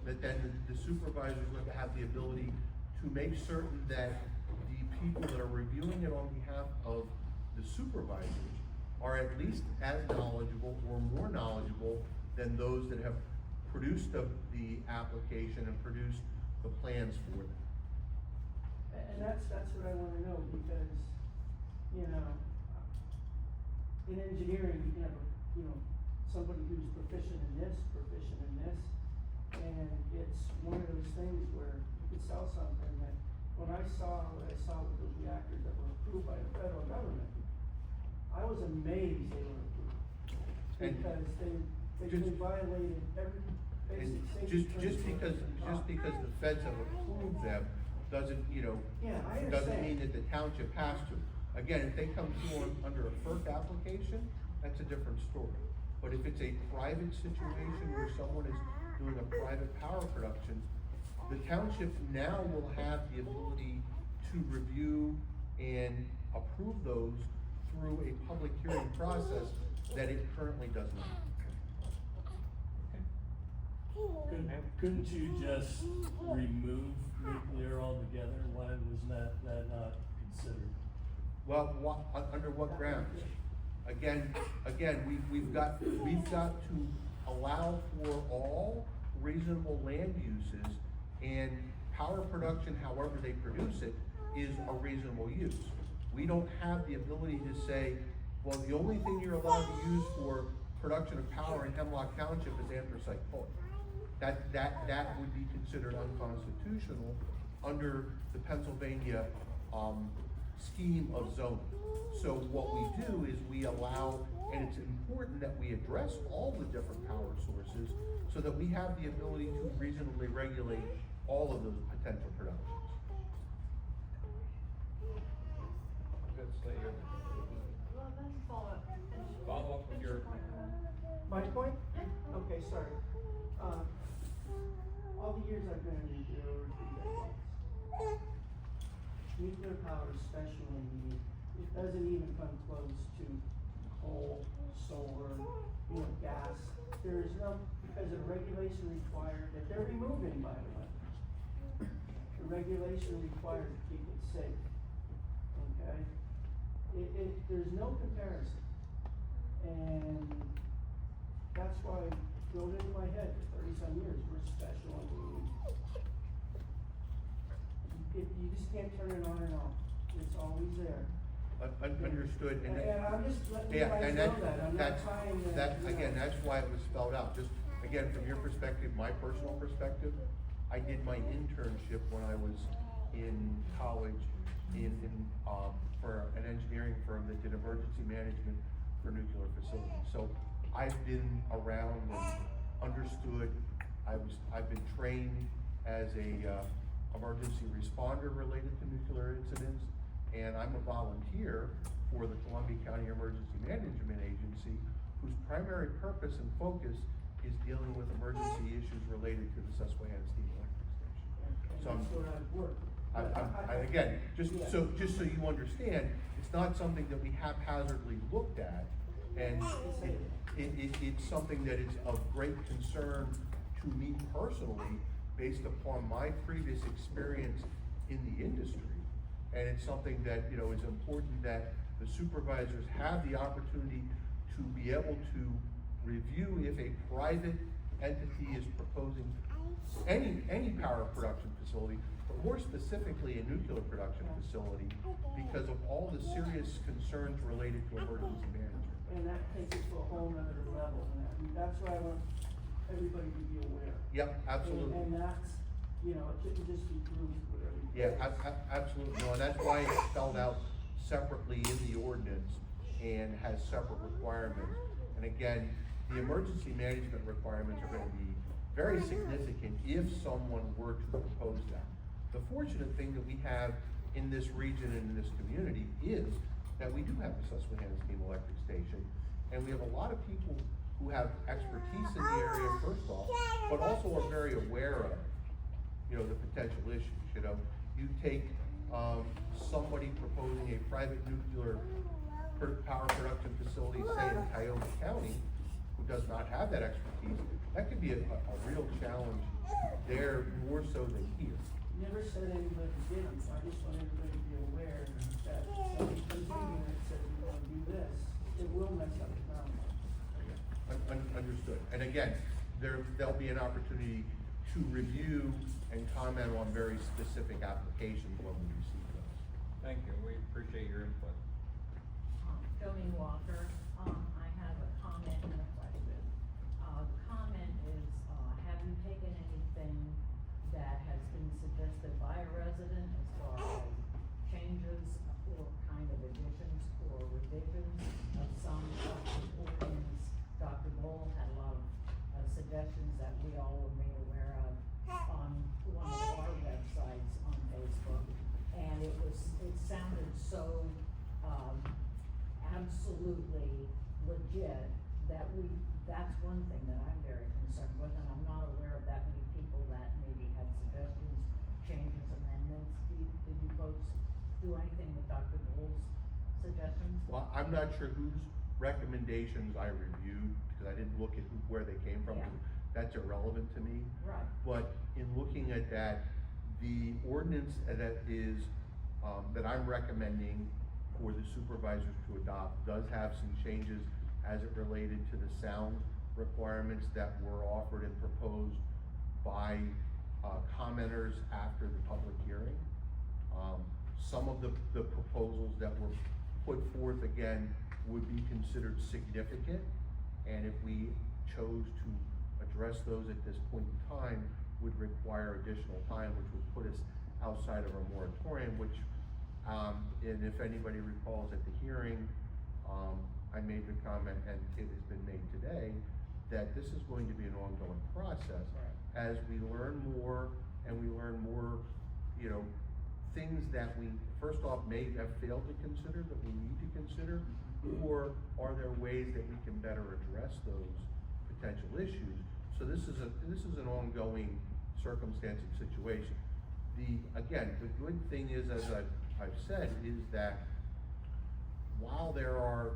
that then the supervisor is going to have the ability to make certain that the people that are reviewing it on behalf of the supervisors are at least as knowledgeable or more knowledgeable than those that have produced the application and produced the plans for them. And that's what I wanna know, because, you know, in engineering, you can have, somebody who's proficient in this, and it's one of those things where you could sell something that, when I saw what I saw with those reactors that were approved by the federal government, I was amazed they were approved. And Because they violated every And basic safety. just because the feds have approved them, doesn't, Yeah, I doesn't understand. mean that the township has to. Again, if they come through under a FERC application, that's a different story. But if it's a private situation where someone is doing a private power production, the township now will have the ability to review and approve those through a public hearing process that it currently does not. Couldn't you just remove nuclear altogether? Why was that not considered? Well, under what grounds? Again, we've got to allow for all reasonable land uses, and power production, however they produce it, is a reasonable use. We don't have the ability to say, well, the only thing you're allowed to use for production of power in Hemlock Township is anthracite coal. That would be considered unconstitutional under the Pennsylvania, scheme of zoning. So what we do is we allow, and it's important that we address all the different power sources so that we have the ability to reasonably regulate all of those potential productions. Well, then Follow up with your. My point? Okay, sorry. All the years I've been in nuclear, over 3 decades, nuclear power is special in need. It doesn't even come close to coal, solar, gas. There is no, because of regulation required, that they're removing, by the way. The regulation required to keep it safe, okay? There's no comparison. And that's why it drilled into my head for 30-some years, we're special and you just can't turn it on and off. It's always there. Understood, and And I'm just letting you yeah, guys and know that, I'm not that's, trying to. again, that's why it was spelled out, just, again, from your perspective, my personal perspective, I did my internship when I was in college for an engineering firm that did emergency management for nuclear facilities. So I've been around and understood, I've been trained as a, emergency responder related to nuclear incidents, and I'm a volunteer for the Columbia County Emergency Management Agency, whose primary purpose and focus is dealing with emergency issues related to the Susquehanna Steam Electric Station. So That's where I've worked. again, just so you understand, it's not something that we haphazardly looked at, and it's something that is of great concern to me personally, based upon my previous experience in the industry. And it's something that, is important that the supervisors have the opportunity to be able to review if a private entity is proposing any power production facility, but more specifically a nuclear production facility, because of all the serious concerns related to emergency management. And that takes it to a whole nother level, and that's why I want everybody to be aware. Yep, absolutely. And that's, it shouldn't just be grouped with everything. Yeah, absolutely, no, and that's why it's spelled out separately in the ordinance and has separate requirements. And again, the emergency management requirements are gonna be very significant if someone were to propose that. The fortunate thing that we have in this region and in this community is that we do have the Susquehanna Steam Electric Station, and we have a lot of people who have expertise in the area, first off, but also are very aware of, the potential issues. You take somebody proposing a private nuclear power production facility, say in Cuyahoga County, who does not have that expertise, that could be a real challenge there more so than here. Never said anybody didn't, I just want everybody to be aware that somebody comes in here and says, we wanna do this, it will mess up the groundwork. Understood. And again, there'll be an opportunity to review and comment on very specific applications when we receive those. Thank you, we appreciate your input. Jolene Walker, I have a comment and a question. The comment is, have you taken anything that has been suggested by a resident as far as changes or kind of additions or revisions of some of the ordinance? Dr. Bull had a lot of suggestions that we all were made aware of on one of our websites on Facebook. And it sounded so, absolutely legit that that's one thing that I'm very concerned with, and I'm not aware of that many people that maybe had suggestions, changes, amendments. Did you folks do anything with Dr. Bull's suggestions? Well, I'm not sure whose recommendations I reviewed, because I didn't look at where they came from, 'cause that's irrelevant to me. Right. But in looking at that, the ordinance that is, that I'm recommending for the supervisors to adopt does have some changes as it related to the sound requirements that were offered and proposed by commenters after the public hearing. Some of the proposals that were put forth, again, would be considered significant, and if we chose to address those at this point in time, would require additional time, which would put us outside of our moratorium, which, and if anybody recalls at the hearing, I made the comment, and it has been made today, that this is going to be an ongoing process. As we learn more, and we learn more, things that we, first off, may have failed to consider, that we need to consider, or are there ways that we can better address those potential issues? So this is an ongoing circumstance and situation. Again, the good thing is, as I've said, is that while there are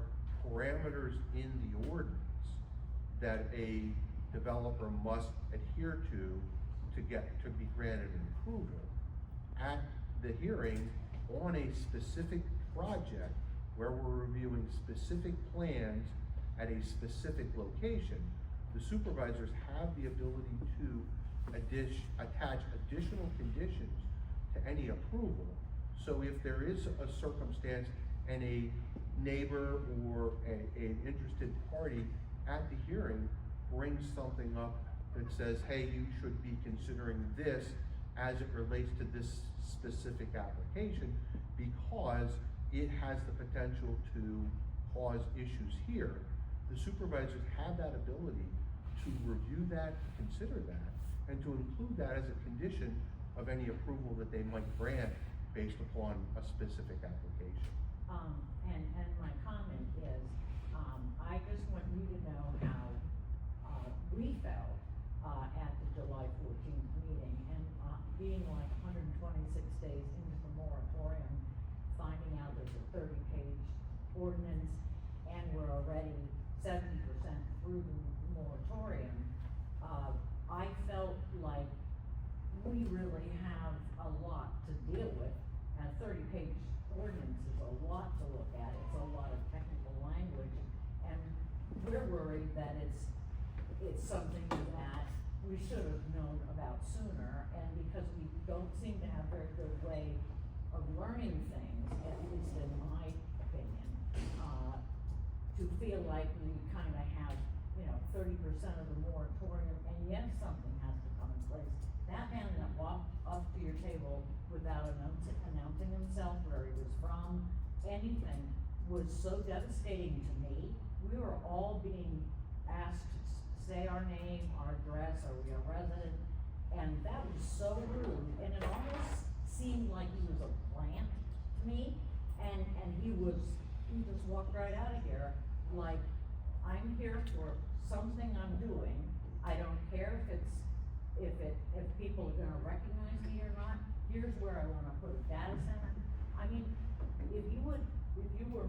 parameters in the ordinance that a developer must adhere to be granted an approval, at the hearing on a specific project where we're reviewing specific plans at a specific location, the supervisors have the ability to attach additional conditions to any approval. So if there is a circumstance and a neighbor or an interested party at the hearing brings something up that says, hey, you should be considering this as it relates to this specific application because it has the potential to cause issues here, the supervisors have that ability to review that, consider that, and to include that as a condition of any approval that they might grant based upon a specific application. And my comment is, I just want you to know how we felt at the July 14th meeting, and being like 126 days into the moratorium, finding out there's a 30-page ordinance, and we're already 70% through the moratorium. I felt like we really have a lot to deal with. A 30-page ordinance is a lot to look at. It's a lot of technical language, and we're worried that it's something that we should have known about sooner. And because we don't seem to have a very good way of learning things, at least in my opinion, to feel like we kind of have 30% of the moratorium, and yes, something has to come in place. That man that walked up to your table without announcing himself, where he was from, anything, was so devastating to me. We were all being asked to say our name, our address, are we a resident? And that was so rude, and it almost seemed like he was a plant to me, and he just walked right out of here like, I'm here for something I'm doing. I don't care if people are gonna recognize me or not. Here's where I wanna put a data center. I mean, if you were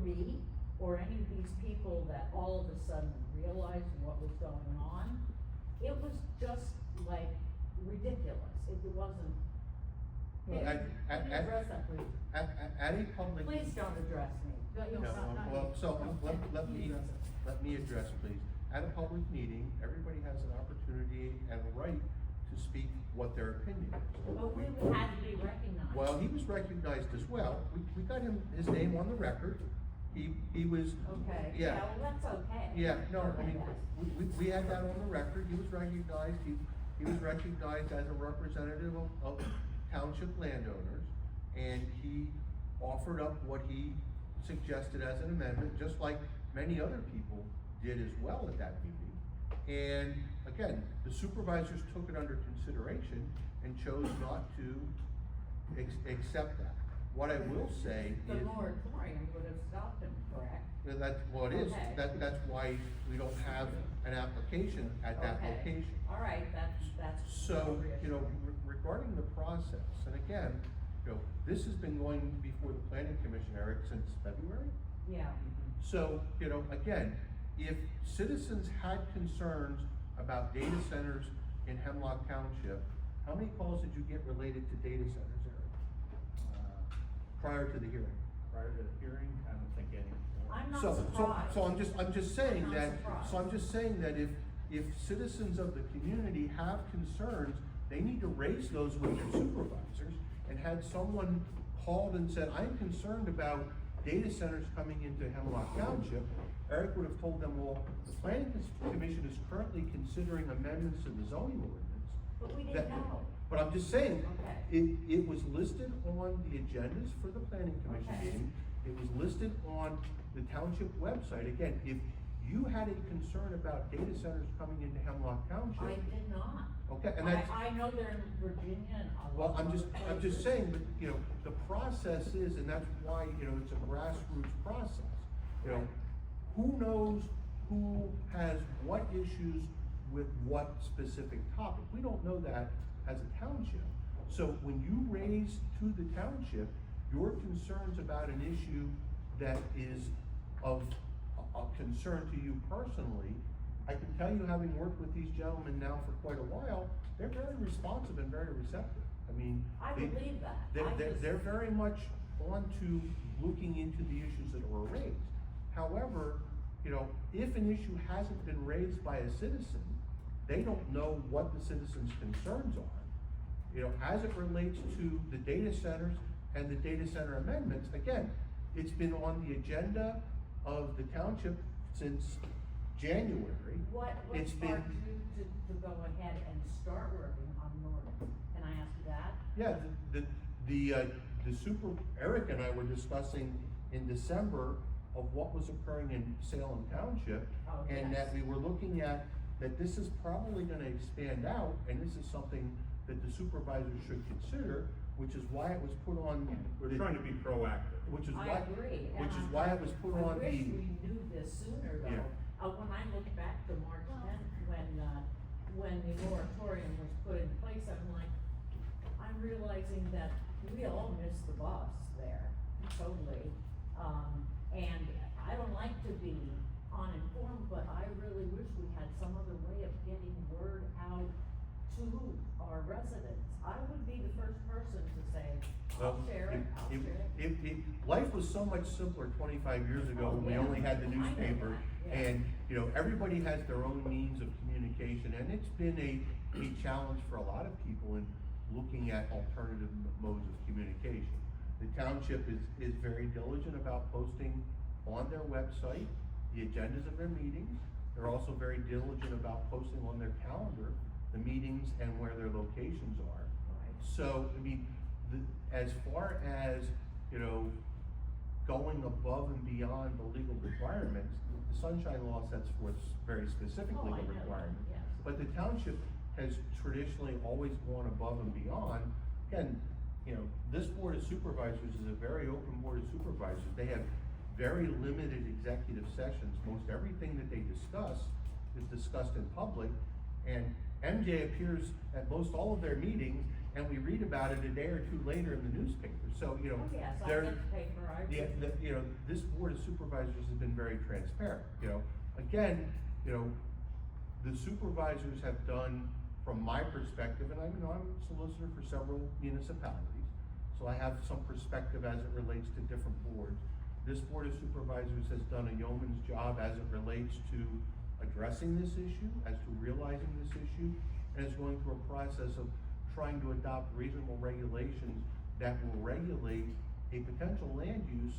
me, or any of these people that all of a sudden realized what was going on. It was just like ridiculous. It wasn't. Well, Can at- you address that, please? At a public. Please don't address me. No, No, not well, you. so No, let you me, address it. let me address, please. At a public meeting, everybody has an opportunity and a right to speak what their opinion is. But we had to be recognized. Well, he was recognized as well. We got his name on the record. He was. Okay, Yeah. yeah, well, that's okay. Yeah, no, I Okay, mean, yes. we had that on the record. He was recognized. He was recognized as a representative of township landowners. And he offered up what he suggested as an amendment, just like many other people did as well at that meeting. And again, the supervisors took it under consideration and chose not to accept that. What I will say The is. moratorium would have stopped him, correct? Yeah, that's, well, it is, Okay. that's why we don't have an application at that Okay. location. All right, that's. So, you know, regarding the process, and again, you know, this has been going before the planning commission, Eric, since February? Yeah. So, you know, again, if citizens had concerns about data centers in Hemlock Township, how many calls did you get related to data centers, Eric? Prior to the hearing? Prior to the hearing, I don't think any. I'm not So surprised. I'm just saying I'm not that, surprised. so I'm just saying that if citizens of the community have concerns, they need to raise those with their supervisors. And had someone called and said, I'm concerned about data centers coming into Hemlock Township, Eric would have told them, well, the planning commission is currently considering amendments to the zoning ordinance. But we That- didn't know. But I'm just saying, Okay. it was listed on the agendas for the planning commission Okay. meeting. It was listed on the township website. Again, if you had a concern about data centers coming into Hemlock Township. I did not. Okay, and that's. I know they're in Virginia and a Well, lot of I'm just other places. saying, but, you know, the process is, and that's why, you know, it's a grassroots process. You know, who knows who has what issues with what specific topic? We don't know that as a township. So when you raise to the township your concerns about an issue that is of concern to you personally, I can tell you, having worked with these gentlemen now for quite a while, they're very responsive and very receptive. I mean. I believe that. They're very much on to looking into the issues that were raised. However, you know, if an issue hasn't been raised by a citizen, they don't know what the citizen's concerns are. You know, as it relates to the data centers and the data center amendments, again, it's been on the agenda of the township since January. What It's been. sparked you to go ahead and start working on an ordinance? Can I ask you that? Yeah, Eric and I were discussing in December of what was occurring in Salem Township. Oh, And yes. that we were looking at, that this is probably gonna expand out, and this is something that the supervisors should consider, which is why it was put on. We're trying to be proactive. Which is I why. agree. Which and is why it was put on the. I wish we knew this sooner though. Yeah. When I look back to March 10th, when the moratorium was put in place, I'm realizing that we all missed the bus there, totally. And I don't like to be uninformed, but I really wish we had some other way of getting word out to our residents. I would be the first person to say, I'll share it. Life was so much simpler 25 years ago when we only had the newspaper. And, you know, everybody has their own means of communication, and it's been a challenge for a lot of people in looking at alternative modes of communication. The township is very diligent about posting on their website the agendas of their meetings. They're also very diligent about posting on their calendar the meetings and where their locations are. So, I mean, as far as, you know, going above and beyond the legal requirements, the Sunshine Law sets forth very specific Oh, I legal know, requirements. yes. But the township has traditionally always gone above and beyond. Again, you know, this board of supervisors is a very open board of supervisors. They have very limited executive sessions. Most everything that they discuss is discussed in public. And MJ appears at most all of their meetings and we read about it a day or two later in the newspaper, so, you know, Oh, yes, I there, get the paper, I read. you know, this board of supervisors has been very transparent, you know. Again, you know, the supervisors have done, from my perspective, and I'm a solicitor for several municipalities, so I have some perspective as it relates to different boards. This board of supervisors has done a yeoman's job as it relates to addressing this issue, as to realizing this issue, and is going through a process of trying to adopt reasonable regulations that will regulate a potential land use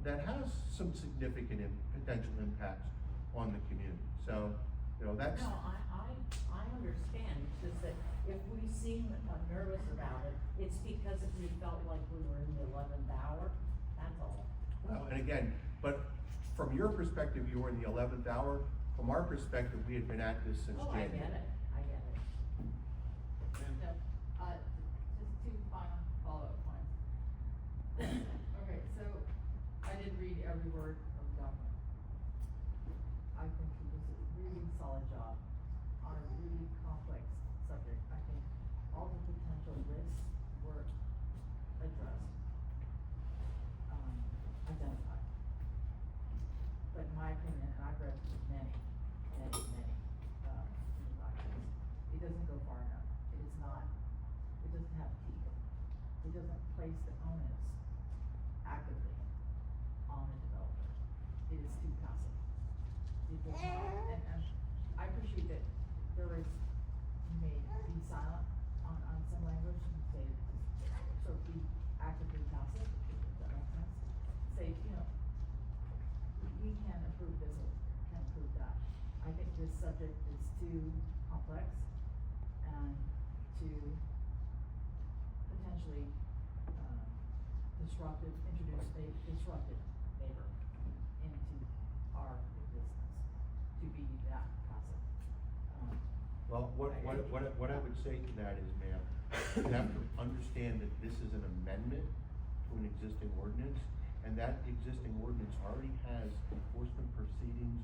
that has some significant potential impacts on the community. So, you know, that's. No, I understand, it's just that if we seem nervous about it, it's because we felt like we were in the 11th hour, that's all. Well, and again, but from your perspective, you were in the 11th hour. From our perspective, we had been at this since Oh, January. I get it. Just two final follow-up points. Okay, so I did read every word of the document. I think he did a really solid job on a really complex subject. I think all the potential risks were addressed, identified. But in my opinion, and I've read many documents, it doesn't go far enough. It doesn't have teeth. It doesn't place the onus actively on the developer. It is too passive. It does not, and I appreciate that there is, you may be silent on some language and say, so be actively passive, if that makes sense. Say, you know, we can approve this or can approve that. I think this subject is too complex and too potentially introduce a disruptive neighbor into our existence to be that passive. Well, what I would say to that is, ma'am, you have to understand that this is an amendment to an existing ordinance, and that existing ordinance already has enforcement proceedings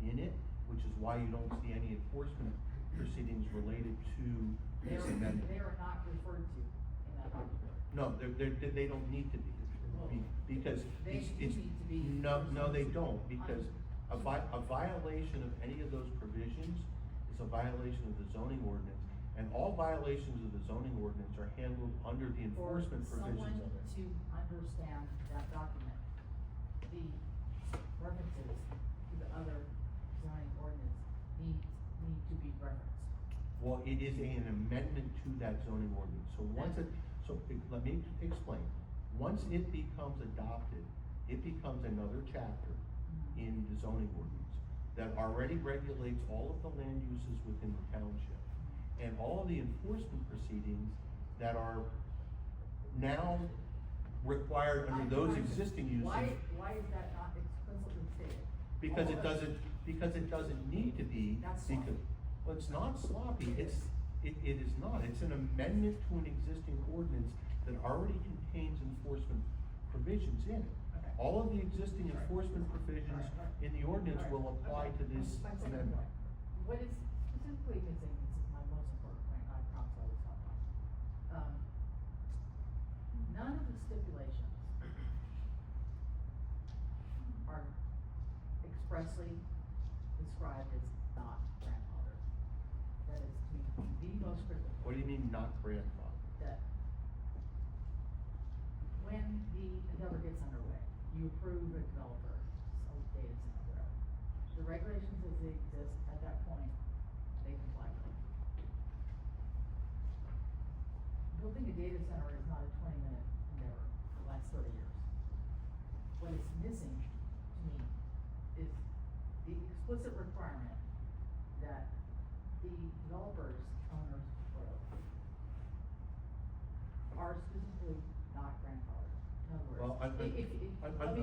in it, which is why you don't see any enforcement proceedings related to this amendment. They are not referred to in that document. No, they don't need to be, because They it's, do need to be. no, they don't, because a violation of any of those provisions is a violation of the zoning ordinance, and all violations of the zoning ordinance are handled under the enforcement provisions of it. For someone to understand that document, the references to the other zoning ordinance need to be referenced. Well, it is an amendment to that zoning ordinance, so let me explain. Once it becomes adopted, it becomes another chapter in the zoning ordinance that already regulates all of the land uses within the township. And all of the enforcement proceedings that are now required under those existing uses. Why is that not explicitly stated? Because it doesn't need to be. That's because, sloppy. well, it's not sloppy, it is not, it's an amendment to an existing ordinance that already contains enforcement provisions in it. Okay. All of the existing enforcement provisions in the ordinance will apply to this My second amendment. point. What is specifically missing, this is my most important point, I promise I will stop talking. None of the stipulations are expressly described as not grandfathered. That is to me the most critical. What do you mean not grandfathered? That when the endeavor gets underway, you approve a developer, some data center, whatever. The regulations as they exist at that point, they comply with them. Building a data center is not a 20-minute endeavor that lasts 30 years. What is missing to me is the explicit requirement that the developers, owners, whatever, are specifically not grandfathered. In other words, Well, let me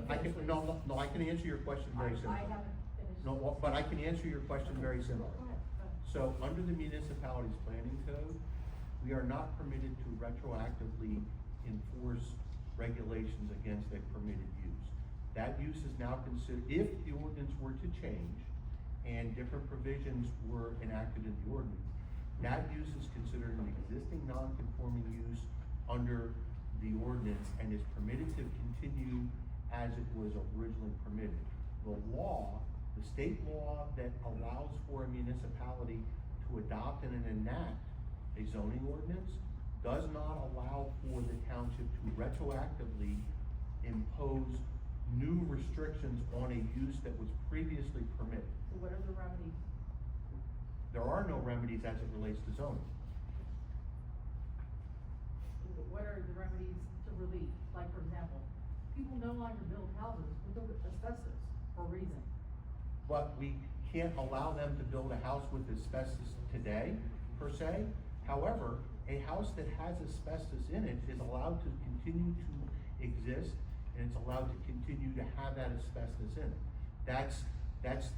I finish, can, please. no, I can answer your question very simply. I haven't finished. No, but I can answer your question very simply. Go ahead. So, under the municipalities planning code, we are not permitted to retroactively enforce regulations against a permitted use. That use is now considered, if the ordinance were to change and different provisions were enacted in the ordinance, that use is considered an existing non-conforming use under the ordinance and is permitted to continue as it was originally permitted. The law, the state law that allows for a municipality to adopt and enact a zoning ordinance does not allow for the township to retroactively impose new restrictions on a use that was previously permitted. So what are the remedies? There are no remedies as it relates to zoning. What are the remedies to relief? Like, for example, people no longer build houses with asbestos for a reason. But we can't allow them to build a house with asbestos today, per se. However, a house that has asbestos in it is allowed to continue to exist, and it's allowed to continue to have that asbestos in it. That's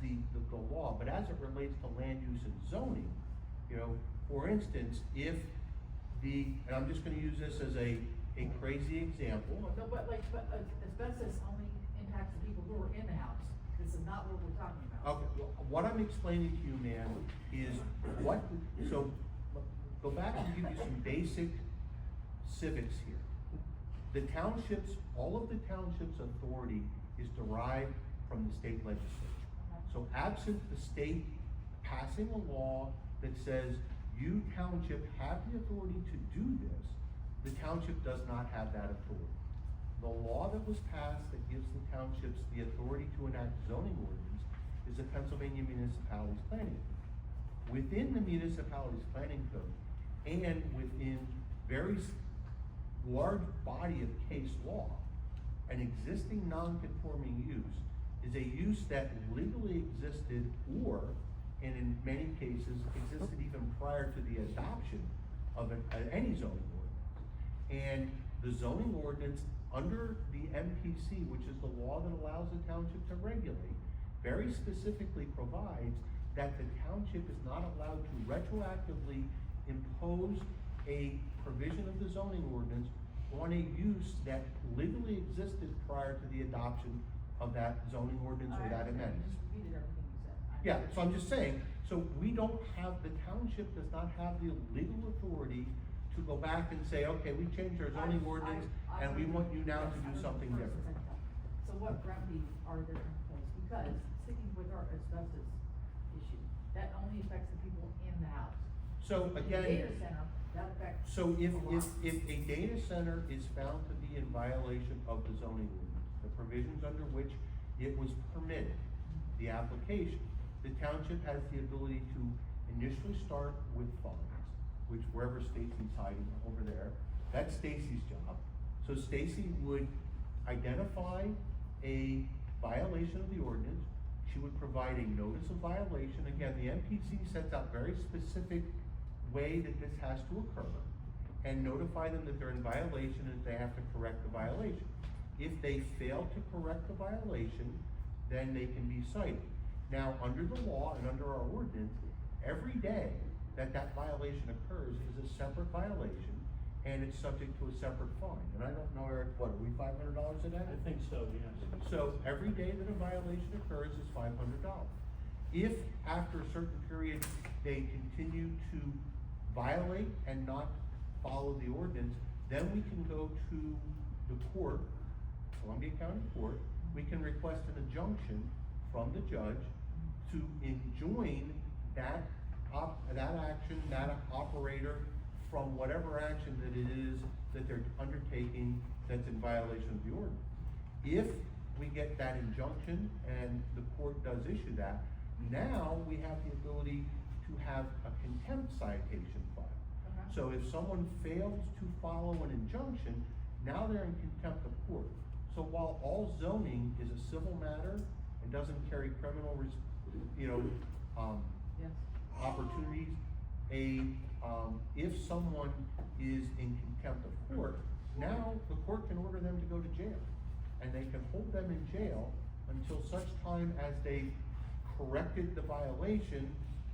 the law. But as it relates to land use and zoning, you know, for instance, if and I'm just gonna use this as a crazy example. No, but asbestos only impacts the people who are in the house. This is not what we're talking about. Okay, well, what I'm explaining to you, man, is so go back and give you some basic civics here. The townships, all of the township's authority is derived from the state legislature. So absent the state passing a law that says you township have the authority to do this, the township does not have that authority. The law that was passed that gives the townships the authority to enact zoning ordinance is the Pennsylvania Municipalities Planning Code. Within the Municipalities Planning Code and within very large body of case law, an existing non-conforming use is a use that legally existed or, and in many cases, existed even prior to the adoption of any zoning ordinance. And the zoning ordinance under the MPC, which is the law that allows the township to regulate, very specifically provides that the township is not allowed to retroactively impose a provision of the zoning ordinance on a use that legally existed prior to the adoption of that zoning ordinance or that amendment. You just repeated everything you said. Yeah, so I'm just saying, so we don't have, the township does not have the legal authority to go back and say, okay, we changed our zoning ordinance and we want you now to do something different. So what remedies are there in place? Because sticking with our asbestos issue, that only affects the people in the house. So In the again, data center, that affects. so if a lot. a data center is found to be in violation of the zoning ordinance, the provisions under which it was permitted, the application, the township has the ability to initially start with fines, which wherever Stacy's hiding over there, that's Stacy's job. So Stacy would identify a violation of the ordinance. She would provide a notice of violation. Again, the MPC sets out very specific way that this has to occur and notify them that they're in violation and they have to correct the violation. If they fail to correct the violation, then they can be cited. Now, under the law and under our ordinance, every day that violation occurs is a separate violation and it's subject to a separate fine. And I don't know, Eric, what, are we $500 a day? I think so, yes. So every day that a violation occurs is $500. If after a certain period they continue to violate and not follow the ordinance, then we can go to the court, Columbia County Court. We can request an injunction from the judge to enjoin that action, that operator from whatever action that it is that they're undertaking that's in violation of the ordinance. If we get that injunction and the court does issue that, now we have the ability to have a contempt citation filed. Okay. So if someone fails to follow an injunction, now they're in contempt of court. So while all zoning is a civil matter and doesn't carry criminal, Yes. opportunities, if someone is in contempt of court, now the court can order them to go to jail. And they can hold them in jail until such time as they corrected the violation,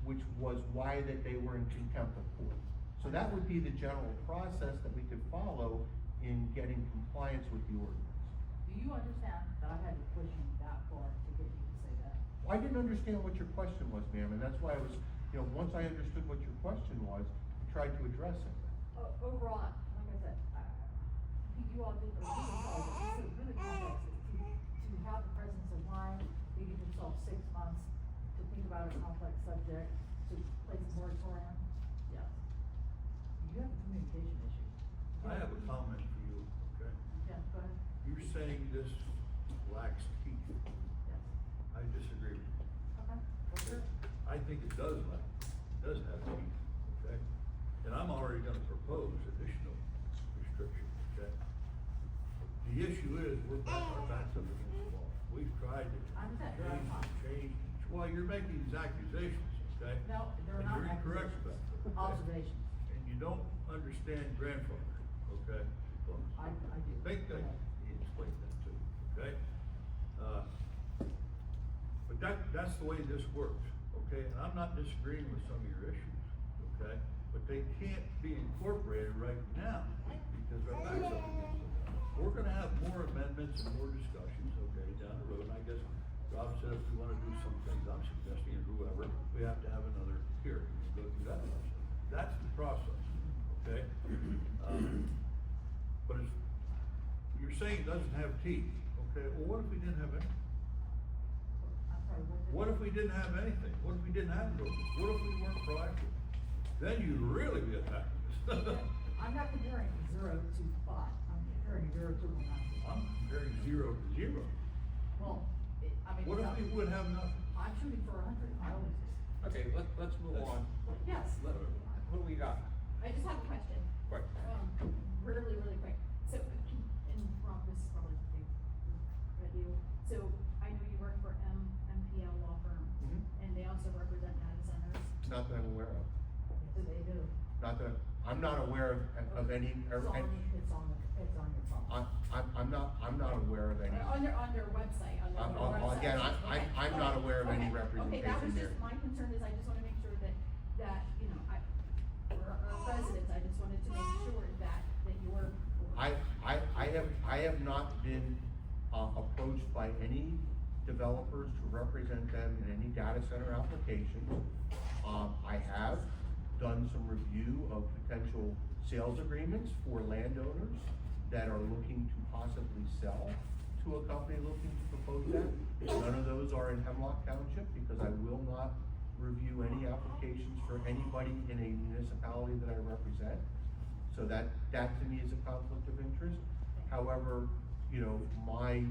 which was why that they were in contempt of court. So that would be the general process that we could follow in getting compliance with the ordinance. Do you understand that I had to push you that far to get you to say that? I didn't understand what your question was, ma'am, and that's why I was you know, once I understood what your question was, I tried to address it. Overall, like I said, you all did a really solid, it's really complex, to have the presence of mind, to give yourself 6 months to think about a complex subject, to place a moratorium, yes. You have a communication issue. I have a comment for you, okay? Yeah, go ahead. You're saying this lacks teeth. Yes. I disagree with you. Okay, well, sure. I think it does have teeth, okay? And I'm already gonna propose additional restrictions, okay? The issue is, we're back, our backs up against the wall. We've tried to I'm not sure I'm fine. change, well, you're making these accusations, okay? No, they're And not you're incorrect accusations. about them, okay? Observations. And you don't understand grandfather, okay? Well, I do. Think Go that, ahead. he explained that to you, okay? But that's the way this works, okay? And I'm not disagreeing with some of your issues, okay? But they can't be incorporated right now, because our backs up against the wall. We're gonna have more amendments and more discussions, okay, down the road, and I guess Rob said if we wanna do some things, I'm suggesting, or whoever, we have to have another hearing, and go through that process. That's the process, okay? But it's, you're saying it doesn't have teeth, okay, well, what if we didn't have any? I'm sorry, What if we didn't have anything? What if we didn't have an ordinance? What if we weren't proactive? Then you'd really be attacking us. I'm not comparing 0 to 5, I'm comparing 0 to 100. I'm comparing 0 to 0. Well, I mean. What if we would have nothing? I'm shooting for 100, I always do. Okay, let's move on. Yes. Who do we got? I just have a question. Quick. Really, really quick. So, and Rob, this is probably for you. So, I know you work for MPL Law Firm, and they also represent data centers. Not that I'm aware of. So they do. Not that, I'm not aware of any, It's on your phone. I'm not aware of any. On their website, on their website. Again, I'm not aware of any Okay, that was representation there. just, my concern is I just wanna make sure that, you know, for our residents, I just wanted to make sure that you're. I have not been, approached by any developers to represent them in any data center applications. I have done some review of potential sales agreements for landowners that are looking to possibly sell to a company looking to propose that. None of those are in Hemlock Township, because I will not review any applications for anybody in a municipality that I represent. So that to me is a conflict of interest. However, you know, my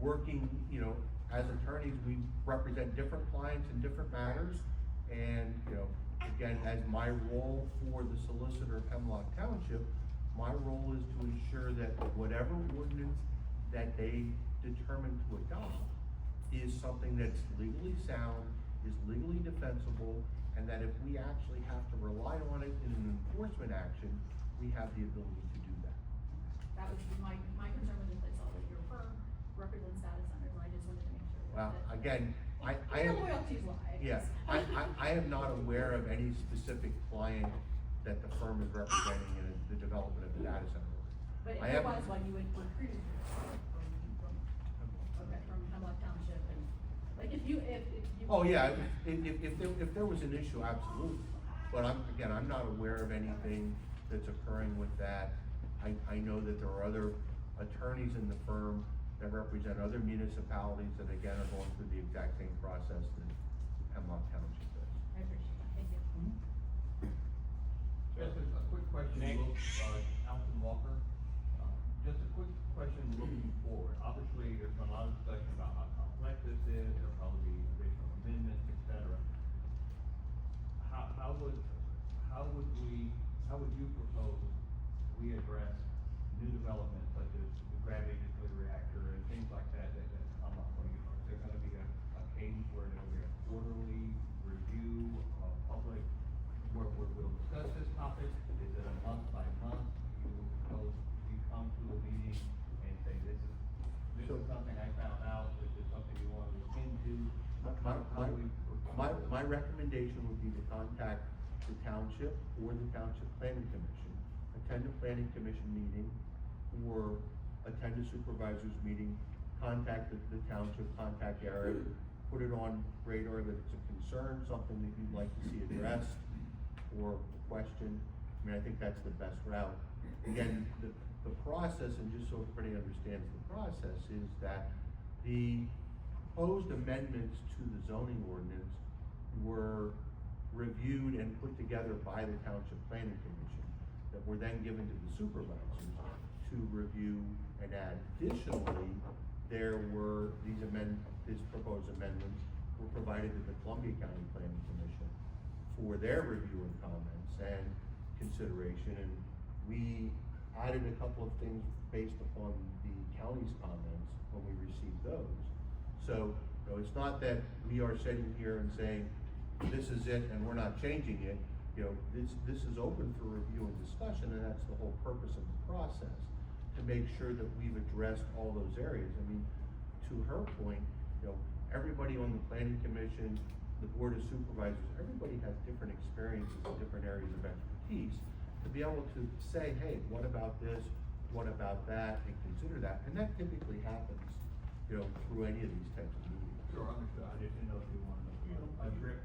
working, you know, as attorneys, we represent different clients in different matters. And, you know, again, as my role for the solicitor of Hemlock Township, my role is to ensure that whatever ordinance that they determine to adopt is something that's legally sound, is legally defensible, and that if we actually have to rely on it in an enforcement action, we have the ability to do that. That was my concern was if I saw that your firm represents data centers, I just wanted to make sure. Well, that- again, I Your am. loyalties lie, I Yeah, guess. I am not aware of any specific client that the firm is representing in the development of the data center. But if I there have- was one, you would recruit from Hemlock Township and, like, if you. Oh, yeah, if there was an issue, absolutely. But I'm not aware of anything that's occurring with that. I know that there are other attorneys in the firm that represent other municipalities that again are going through the exact same process that Hemlock Township does. I appreciate that, thank you. Just a quick question, Alton Walker. Just a quick question looking forward. Obviously, there's been a lot of discussion about how complex this is, there'll probably be additional amendments, et cetera. How would you propose we address new developments such as the gravity nuclear reactor and things like that that come up? Is there gonna be a cadence where there'll be a quarterly review of public, where we'll discuss this topic? Is it a month by month? You come to a meeting and say, this is something I found out, this is something you want to look into? My recommendation would be to contact the township or the township planning commission, attend a planning commission meeting, or attend a supervisor's meeting, contact the township, contact Eric, put it on radar that it's a concern, something that you'd like to see addressed, or a question. I mean, I think that's the best route. Again, the process, and just so everybody understands the process, is that the proposed amendments to the zoning ordinance were reviewed and put together by the Township Planning Commission, that were then given to the supervisors to review and add. Additionally, there were these proposed amendments were provided to the Columbia County Planning Commission for their review and comments and consideration, and we added a couple of things based upon the county's comments when we received those. So, you know, it's not that we are sitting here and saying, this is it and we're not changing it. You know, this is open for review and discussion, and that's the whole purpose of the process, to make sure that we've addressed all those areas. I mean, to her point, you know, everybody on the Planning Commission, the Board of Supervisors, everybody has different experiences in different areas of expertise, to be able to say, hey, what about this, what about that, and consider that. And that typically happens, you know, through any of these types of meetings. Sure, understood. I didn't know if you wanted a drip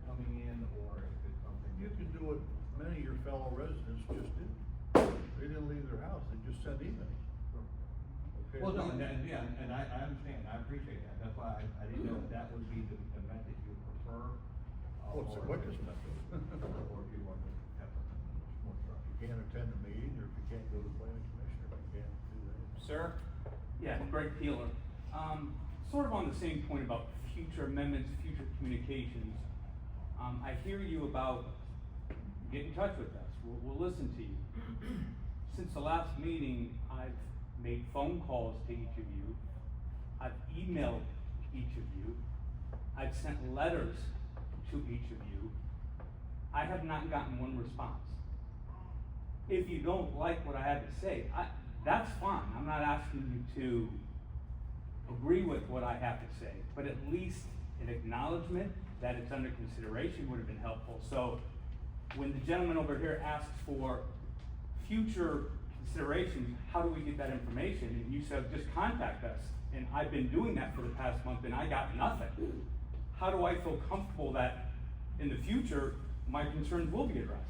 coming in, or if it's something. You can do what many of your fellow residents just did. They didn't leave their house, they just sent emails. Okay. Well, no, and I understand, I appreciate that, that's why I didn't know if that would be the method you prefer. Oh, it's the quickest method. Or if you want to have more structure. You can't attend a meeting, or if you can't go to the planning commission, if you can't do that. Sir? Yeah, Greg Peeler. Sort of on the same point about future amendments, future communications. I hear you about get in touch with us. We'll listen to you. Since the last meeting, I've made phone calls to each of you. I've emailed each of you. I've sent letters to each of you. I have not gotten one response. If you don't like what I have to say, that's fine. I'm not asking you to agree with what I have to say, but at least an acknowledgement that it's under consideration would have been helpful. So when the gentleman over here asks for future considerations, how do we get that information? And you said, just contact us. And I've been doing that for the past month and I got nothing. How do I feel comfortable that in the future, my concerns will be addressed?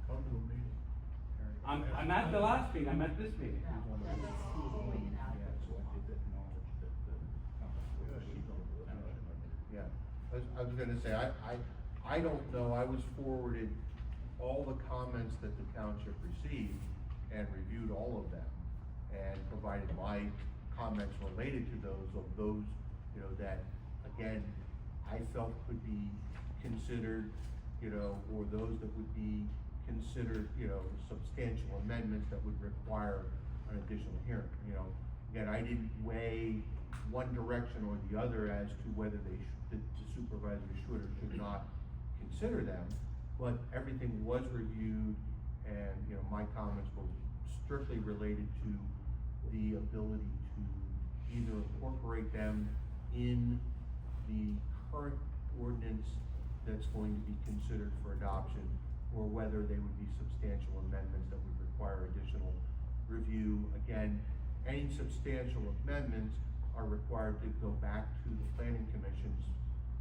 Come to a meeting. I'm at the last meeting, I'm at this meeting. Yeah, I was gonna say, I don't know, I was forwarded all the comments that the township received and reviewed all of them and provided my comments related to those, you know, that, again, I felt could be considered, you know, or those that would be considered, you know, substantial amendments that would require an additional hearing, you know. Again, I didn't weigh one direction or the other as to whether the supervisor should or should not consider them, but everything was reviewed, and, you know, my comments were strictly related to the ability to either incorporate them in the current ordinance that's going to be considered for adoption, or whether they would be substantial amendments that would require additional review. Again, any substantial amendments are required to go back to the planning commissions,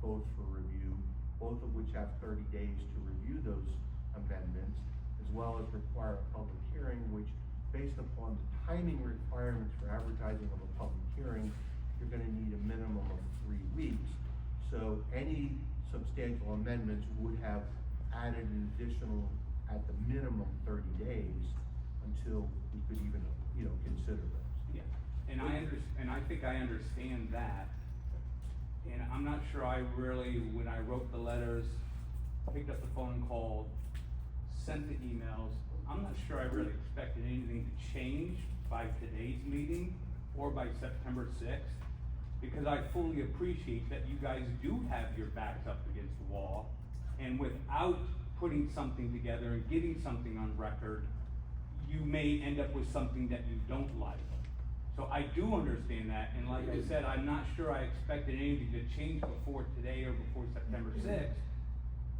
both for review, both of which have 30 days to review those amendments, as well as require a public hearing, which, based upon the timing requirements for advertising of a public hearing, you're gonna need a minimum of 3 weeks. So any substantial amendments would have added an additional, at the minimum, 30 days until we could even, you know, consider those. Yeah, and I think I understand that. And I'm not sure I really, when I wrote the letters, picked up the phone and called, sent the emails, I'm not sure I really expected anything to change by today's meeting or by September 6th, because I fully appreciate that you guys do have your backs up against the wall, and without putting something together and getting something on record, you may end up with something that you don't like. So I do understand that, and like I said, I'm not sure I expected anything to change before today or before September 6th.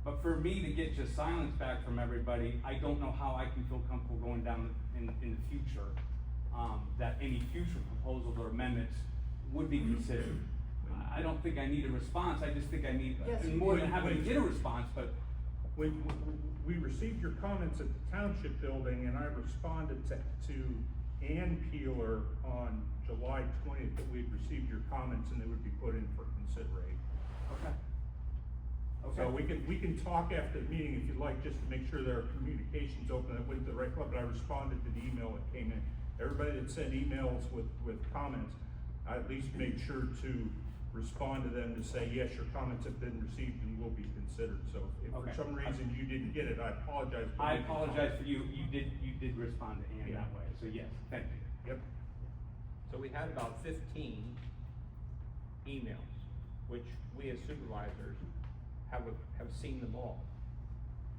But for me to get just silence back from everybody, I don't know how I can feel comfortable going down in the future, that any future proposals or amendments would be considered. I don't think I need a response, I just think I need, Yes, you more do. than having to get a response, but We received your comments at the Township building, and I responded to Ann Peeler on July 20th that we'd received your comments and they would be put in for consideration. okay. So we can talk after the meeting if you'd like, just to make sure there are communications open, that went to the right club, but I responded to the email that came in. Everybody that sent emails with comments, I at least made sure to respond to them to say, yes, your comments have been received and will be considered. So if for Okay. some reason you didn't get it, I apologize. for I making apologize comments. for you did respond to Ann Yeah. that way, so yes, thank you. Yep. So we had about 15 emails, which we as supervisors have seen them all,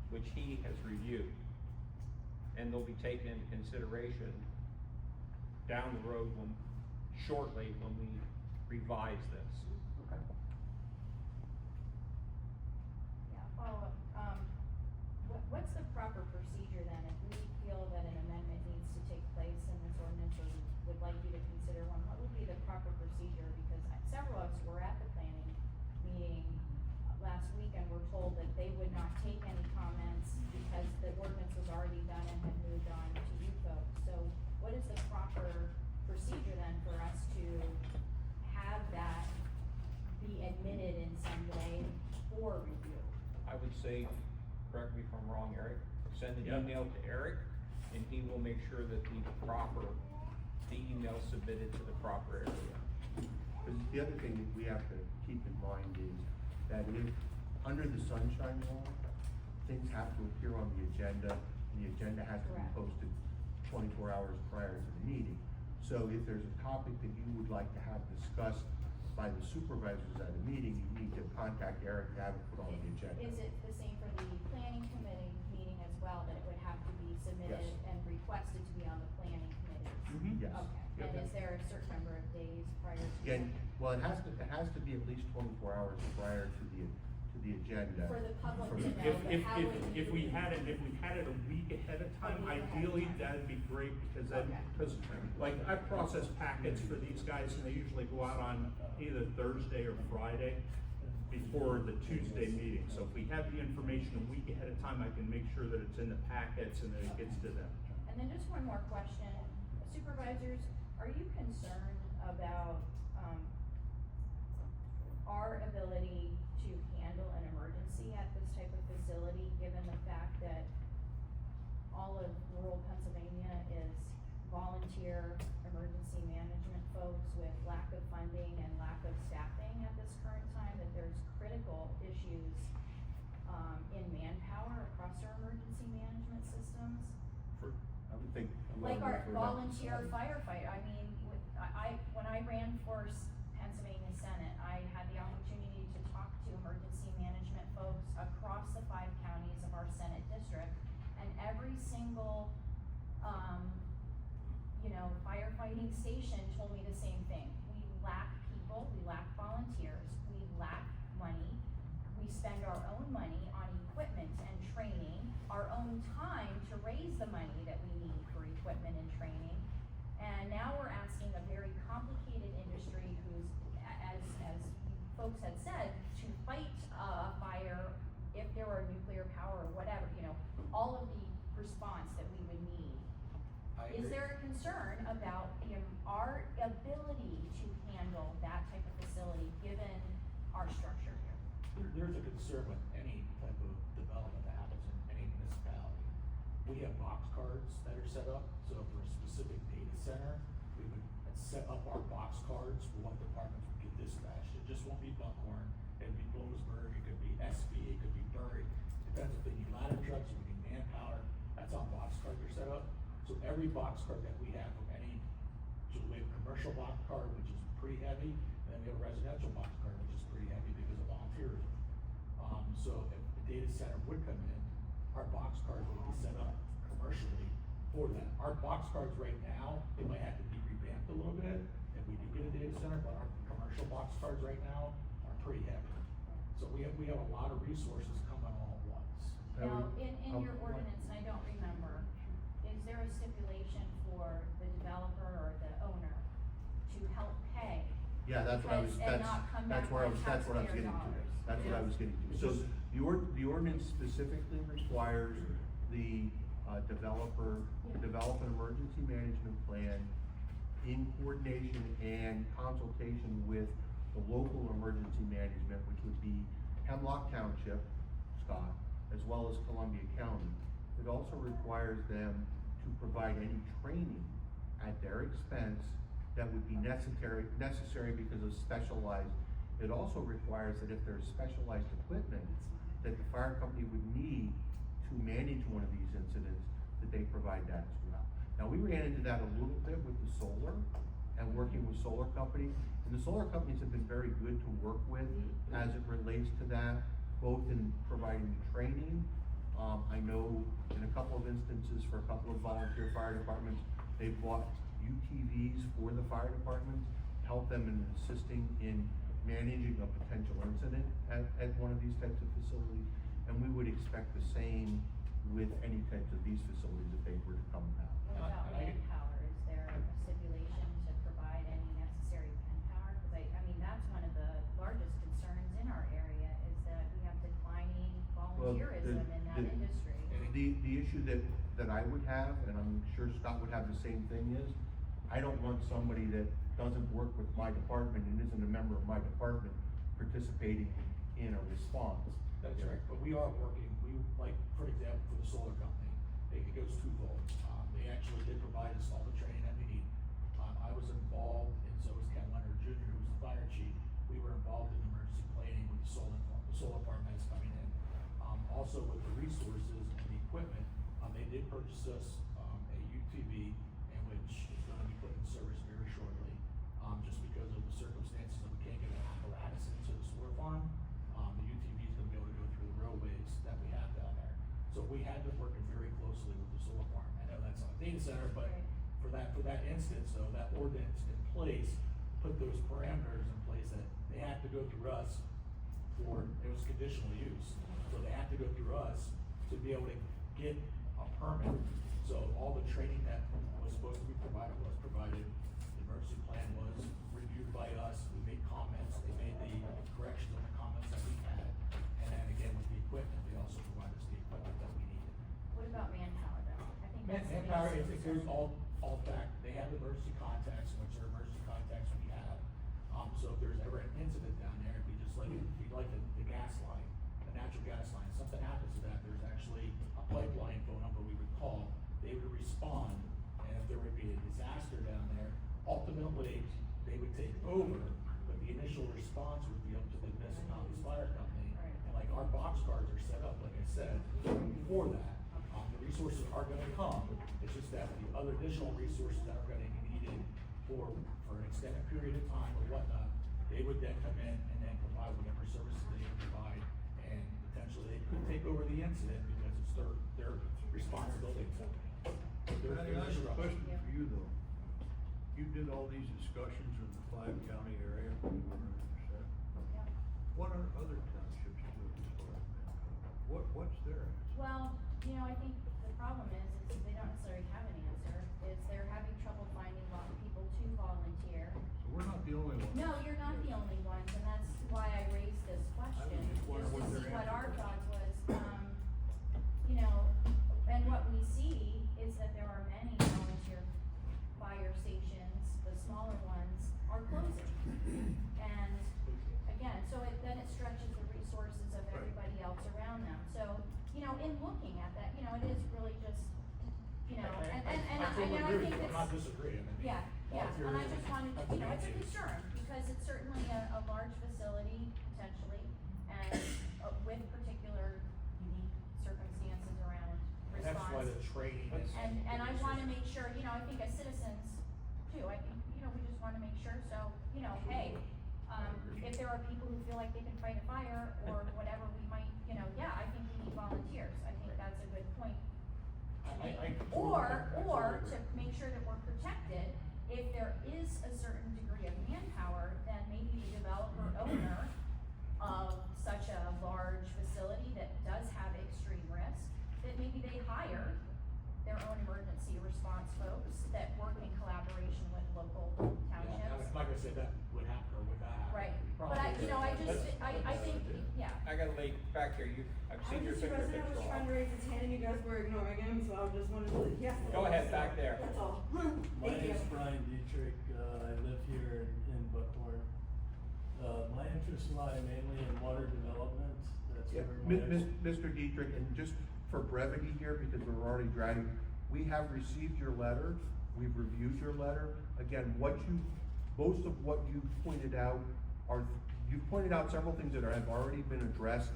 which he has reviewed. And they'll be taken into consideration down the road shortly when we revise this. Okay. Yeah, follow up, what's the proper procedure then, if we feel that an amendment needs to take place in this ordinance, or we would like you to consider one, what would be the proper procedure? Because several of us were at the planning meeting last week and were told that they would not take any comments because the ordinance was already done and had moved on to you folks. So what is the proper procedure then for us to have that be admitted in some way for review? I would say, correct me if I'm wrong, Eric, send an Yep. email to Eric, and he will make sure that the email submitted to the proper area. Because the other thing that we have to keep in mind is that if, under the sunshine law, things have to appear on the agenda, and the agenda has to be Correct. posted 24 hours prior to the meeting. So if there's a topic that you would like to have discussed by the supervisors at a meeting, you need to contact Eric to have it put on the agenda. Is it the same for the planning committee meeting as well, that it would have to be submitted Yes. and requested to be on the planning committee? Yes. Okay, Yep. and is there a certain number of days prior to? Again, well, it has to be at least 24 hours prior to the agenda. For the public For to the- know, but how would you? If we had it a week ahead of time, A week ahead of ideally, time. that'd be great, because Okay. like, I process packets for these guys, and they usually go out on either Thursday or Friday before the Tuesday meeting. So if we have the information a week ahead of time, I can make sure that it's in the packets and that it gets to them. And then just one more question, supervisors, are you concerned about, our ability to handle an emergency at this type of facility, given the fact that all of rural Pennsylvania is volunteer emergency management folks with lack of funding and lack of staffing at this current time, that there's critical issues, in manpower across our emergency management systems? I would think. Like our for that volunteer facility. firefighter, I mean, when I ran for Pennsylvania Senate, I had the opportunity to talk to emergency management folks across the 5 counties of our Senate district, and every single, firefighting station told me the same thing. We lack people, we lack volunteers, we lack money, we spend our own money on equipment and training, our own time to raise the money that we need for equipment and training. And now we're asking a very complicated industry who's, as folks had said, to fight a fire if there were nuclear power or whatever, all of the response that we would need. Is there a concern about our ability to handle that type of facility, given our structure here? There's a concern with any type of development that happens in any municipality. We have box cards that are set up, so for a specific data center, we would set up our box cards for what departments would get dispatched. It just won't be Buckhorn, it'd be Bloomsburg, it could be SB, it could be Bury. Depends if they need ladder trucks, if we need manpower, that's how box cards are set up. So every box card that we have from so we have a commercial box card, which is pretty heavy, and then we have a residential box card, which is pretty heavy because of volunteerism. So if the data center would come in, our box cards would be set up commercially for that. Our box cards right now, they might have to be revamped a little bit if we do get a data center, but our commercial box cards right now are pretty heavy. So we have a lot of resources coming all at once. Now, in your ordinance, and I don't remember, is there a stipulation for the developer or the owner to help pay Yeah, that's what I was, Because- and not come that's back where I on was, that's what I was taxpayer getting to. dollars. That's what I was getting to. So the the ordinance specifically requires the, developer to develop an emergency management plan in coordination and consultation with the local emergency management, which would be Hemlock Township, Scott, as well as Columbia County. It also requires them to provide any training at their expense that would be necessary because of specialized. It also requires that if there's specialized equipment that the fire company would need to manage one of these incidents, that they provide that as well. Now, we ran into that a little bit with the solar and working with solar companies, and the solar companies have been very good to work with as it relates to that, both in providing training. I know in a couple of instances for a couple of volunteer fire departments, they've bought UTVs for the fire departments, help them in assisting in managing a potential incident at one of these types of facilities. And we would expect the same with any types of these facilities if they were to come about. What about manpower? Is there a stipulation to provide any necessary manpower? Cause I mean, that's one of the largest concerns in our area is that we have declining volunteerism in that industry. The issue that I would have, and I'm sure Scott would have the same thing, is I don't want somebody that doesn't work with my department and isn't a member of my department participating in a response. That's right, but we are working, like, for example, for the solar company, it goes twofold. They actually did provide us all the training that we need. I was involved, and so was Ken Leonard Jr., who was the fire chief. We were involved in emergency planning with the solar apartments coming in. Also with the resources and the equipment, they did purchase us, a UTV, in which is gonna be put in service very shortly. Just because of the circumstances that we can't get an apparatus into the sewer farm, the UTV is gonna be able to go through the roadways that we have down there. So we had been working very closely with the solar farm. I know that's not a data center, but for that instance, though, that ordinance in place, put those parameters in place that they have to go through us for, it was conditional use. So they have to go through us to be able to get a permit. So all the training that was supposed to be provided was provided. The emergency plan was reviewed by us. We made comments. They made the corrections on the comments that we had. And then again, with the equipment, they also provided us the equipment that we needed. What about manpower though? I think that's the Manpower, biggest it goes concern. all back. They have emergency contacts, which are emergency contacts we have. So if there's ever an incident down there, we just like, the gas line, the natural gas line, something happens to that, there's actually a pipeline phone number we would call. They would respond, and if there would be a disaster down there, ultimately, they would take over, but the initial response would be up to the municipality's fire company. And like our box cars are set up, like I said, for that. The resources are gonna come, it's just that the other additional resources that are gonna be needed for an extended period of time or whatnot, they would then come in and then provide whatever services they can provide, and potentially they could take over the incident because it's their responsibility. Patty, I have a question for you though. You did all these discussions in the 5-county area. What are other townships doing as far as manpower? What's their answer? Well, I think the problem is they don't necessarily have an answer, is they're having trouble finding people to volunteer. So we're not the only ones. No, you're not the only ones, and that's why I raised this question, I was just is wondering what to their see what answer our was. thoughts was. And what we see is that there are many volunteer fire stations, the smaller ones are closing. And again, then it stretches the resources of everybody else around them. So, in looking at that, it is really just, and I totally think agree with you. it's. I'm not disagreeing. I mean, Yeah, and I just wanted to, it's a volunteerism- concern, because it's certainly a large facility potentially, and with particular unique circumstances around response. That's why the training is. And I wanna make sure, I think as citizens too, I think, we just wanna make sure, so, hey, if there are people who feel like they can fight a fire or whatever, we might, I think we need volunteers, I think that's a good point. Or to make sure that we're protected, if there is a certain degree of manpower, then maybe the developer owner of such a large facility that does have extreme risk, that maybe they hire their own emergency response folks that work in collaboration with local townships. Yeah, like I said, that would have to But I, you know, I just, I think, yeah. I got a lady back here, I've seen your Mr. fingertips President was go trying up. to raise his hand and you guys were ignoring him, so I just wanted to, yes. Go ahead, back there. That's all. My Thank you. name's Brian Dietrich, I live here in Buckhorn. My interests lie mainly in water development, that's Yeah, where my. Mr. Dietrich, and just for brevity here, because we're already dragging, we have received your letter, we've reviewed your letter. Again, most of what you pointed out you've pointed out several things that have already been addressed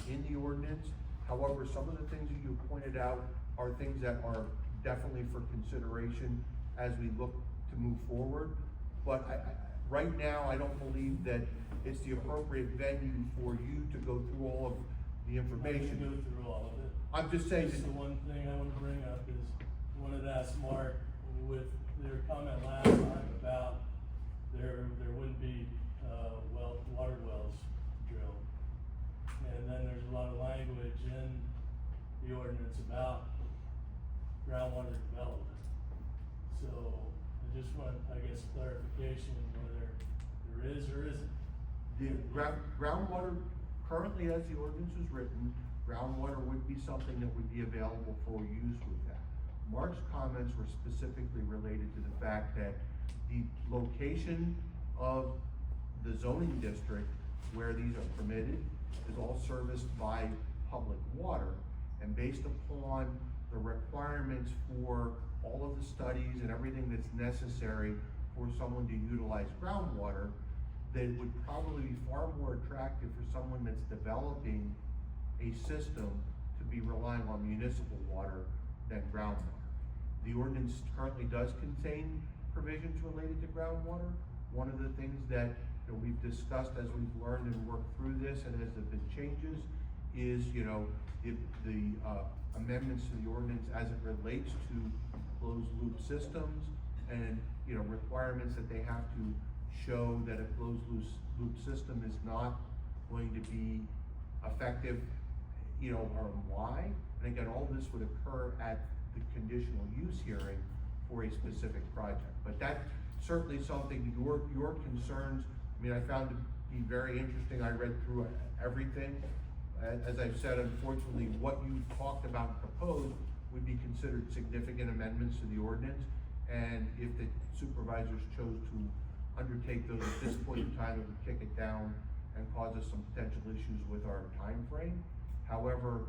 in the ordinance. However, some of the things that you pointed out are things that are definitely for consideration as we look to move forward. But right now, I don't believe that it's the appropriate venue for you to go through all of the information. I can go through all of it. I'm just saying. Just the one thing I want to bring up is, I wanted to ask Mark, with their comment last time about there wouldn't be, water wells drilled. And then there's a lot of language in the ordinance about groundwater development. So, I just want, I guess, clarification whether there is or isn't. The groundwater, currently as the ordinance is written, groundwater would be something that would be available for use with that. Mark's comments were specifically related to the fact that the location of the zoning district where these are permitted is all serviced by public water. And based upon the requirements for all of the studies and everything that's necessary for someone to utilize groundwater, that it would probably be far more attractive for someone that's developing a system to be relying on municipal water than groundwater. The ordinance currently does contain provisions related to groundwater. One of the things that we've discussed as we've learned and worked through this, and as there have been changes, is the amendments to the ordinance as it relates to closed loop systems, and requirements that they have to show that a closed loop system is not going to be effective, or why. And again, all this would occur at the conditional use hearing for a specific project. But that's certainly something, your concerns, I found to be very interesting. I read through everything. As I've said, unfortunately, what you talked about and proposed would be considered significant amendments to the ordinance. And if the supervisors chose to undertake those at this point in time, it would kick it down and cause us some potential issues with our time frame. However,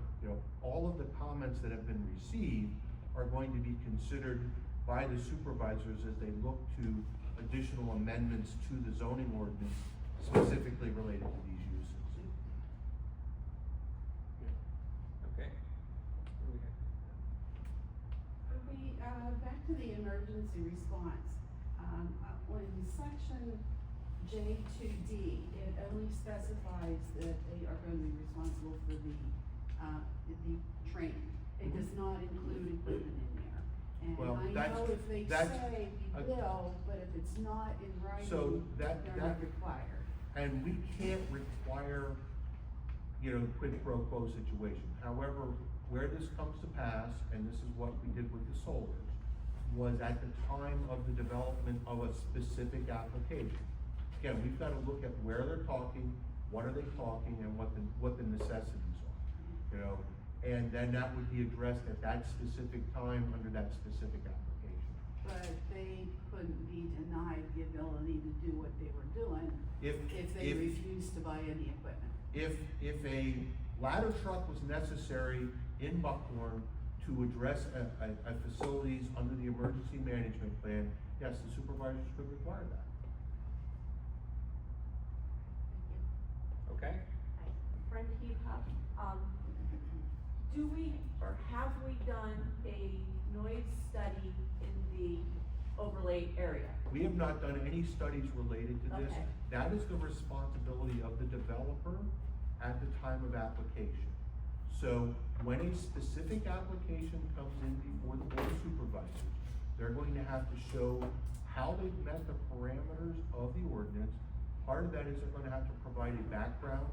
all of the comments that have been received are going to be considered by the supervisors as they look to additional amendments to the zoning ordinance specifically related to these uses. Okay. Back to the emergency response. In section J2D, it only specifies that they are going to be responsible for the training. It does not include equipment in there. And Well, I know if they say we will, but if it's not in writing, they're not required. And we can't require, quid pro quo situation. However, where this comes to pass, and this is what we did with the solars, was at the time of the development of a specific application. Again, we've got to look at where they're talking, what are they talking, and what the necessities are, and then that would be addressed at that specific time under that specific application. But they couldn't be denied the ability to do what they were doing if they refused to buy any equipment. If a ladder truck was necessary in Buckhorn to address a facilities under the emergency management plan, yes, the supervisors could require that. Okay. Friend Heath Huff, do we, or have we done a noise study in the overlay area? We have not done any studies related to this. Okay. That is the responsibility of the developer at the time of application. So when a specific application comes in before the board of supervisors, they're going to have to show how they've met the parameters of the ordinance. Part of that is they're going to have to provide a background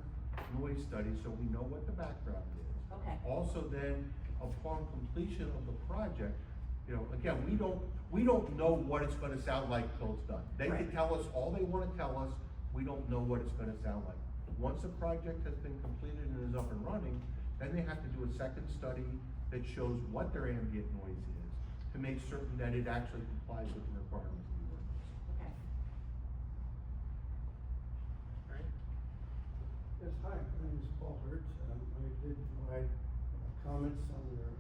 noise study so we know what the background is. Okay. Also then, upon completion of the project, again, we don't know what it's gonna sound like till it's done. They can tell us all they wanna tell us, we don't know what it's gonna sound like. Once a project has been completed and is up and running, then they have to do a second study that shows what their ambient noise is, to make certain that it actually complies with the requirements of the ordinance. Okay. Right? Yes, hi, my name is Paul Hurt. I did provide comments on your,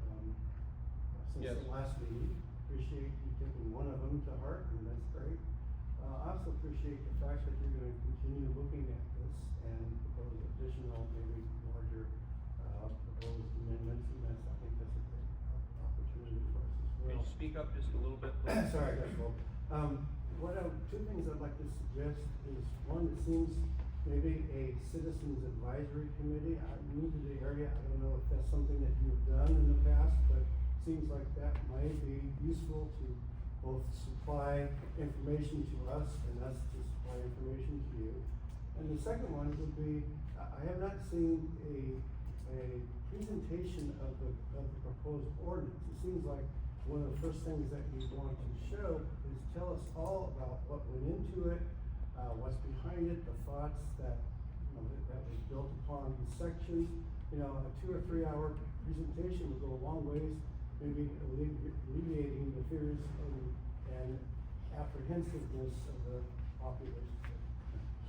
since Yes. the last meeting. Appreciate you taking one of them to heart, and that's great. I also appreciate the fact that you're gonna continue looking at this and propose additional, maybe larger, proposed amendments, and I think that's a great opportunity for us as Can well. you speak up just a little bit, please? Sorry, that's well. Two things I'd like to suggest is, one, it seems maybe a citizens advisory committee. I'm new to the area, I don't know if that's something that you've done in the past, but it seems like that might be useful to both supply information to us and us to supply information to you. And the second one would be, I have not seen a presentation of the proposed ordinance. It seems like one of the first things that you want to show is tell us all about what went into it, what's behind it, the thoughts that, that was built upon the sections. A 2 or 3 hour presentation would go a long ways, maybe alleviating the fears and apprehensiveness of the population.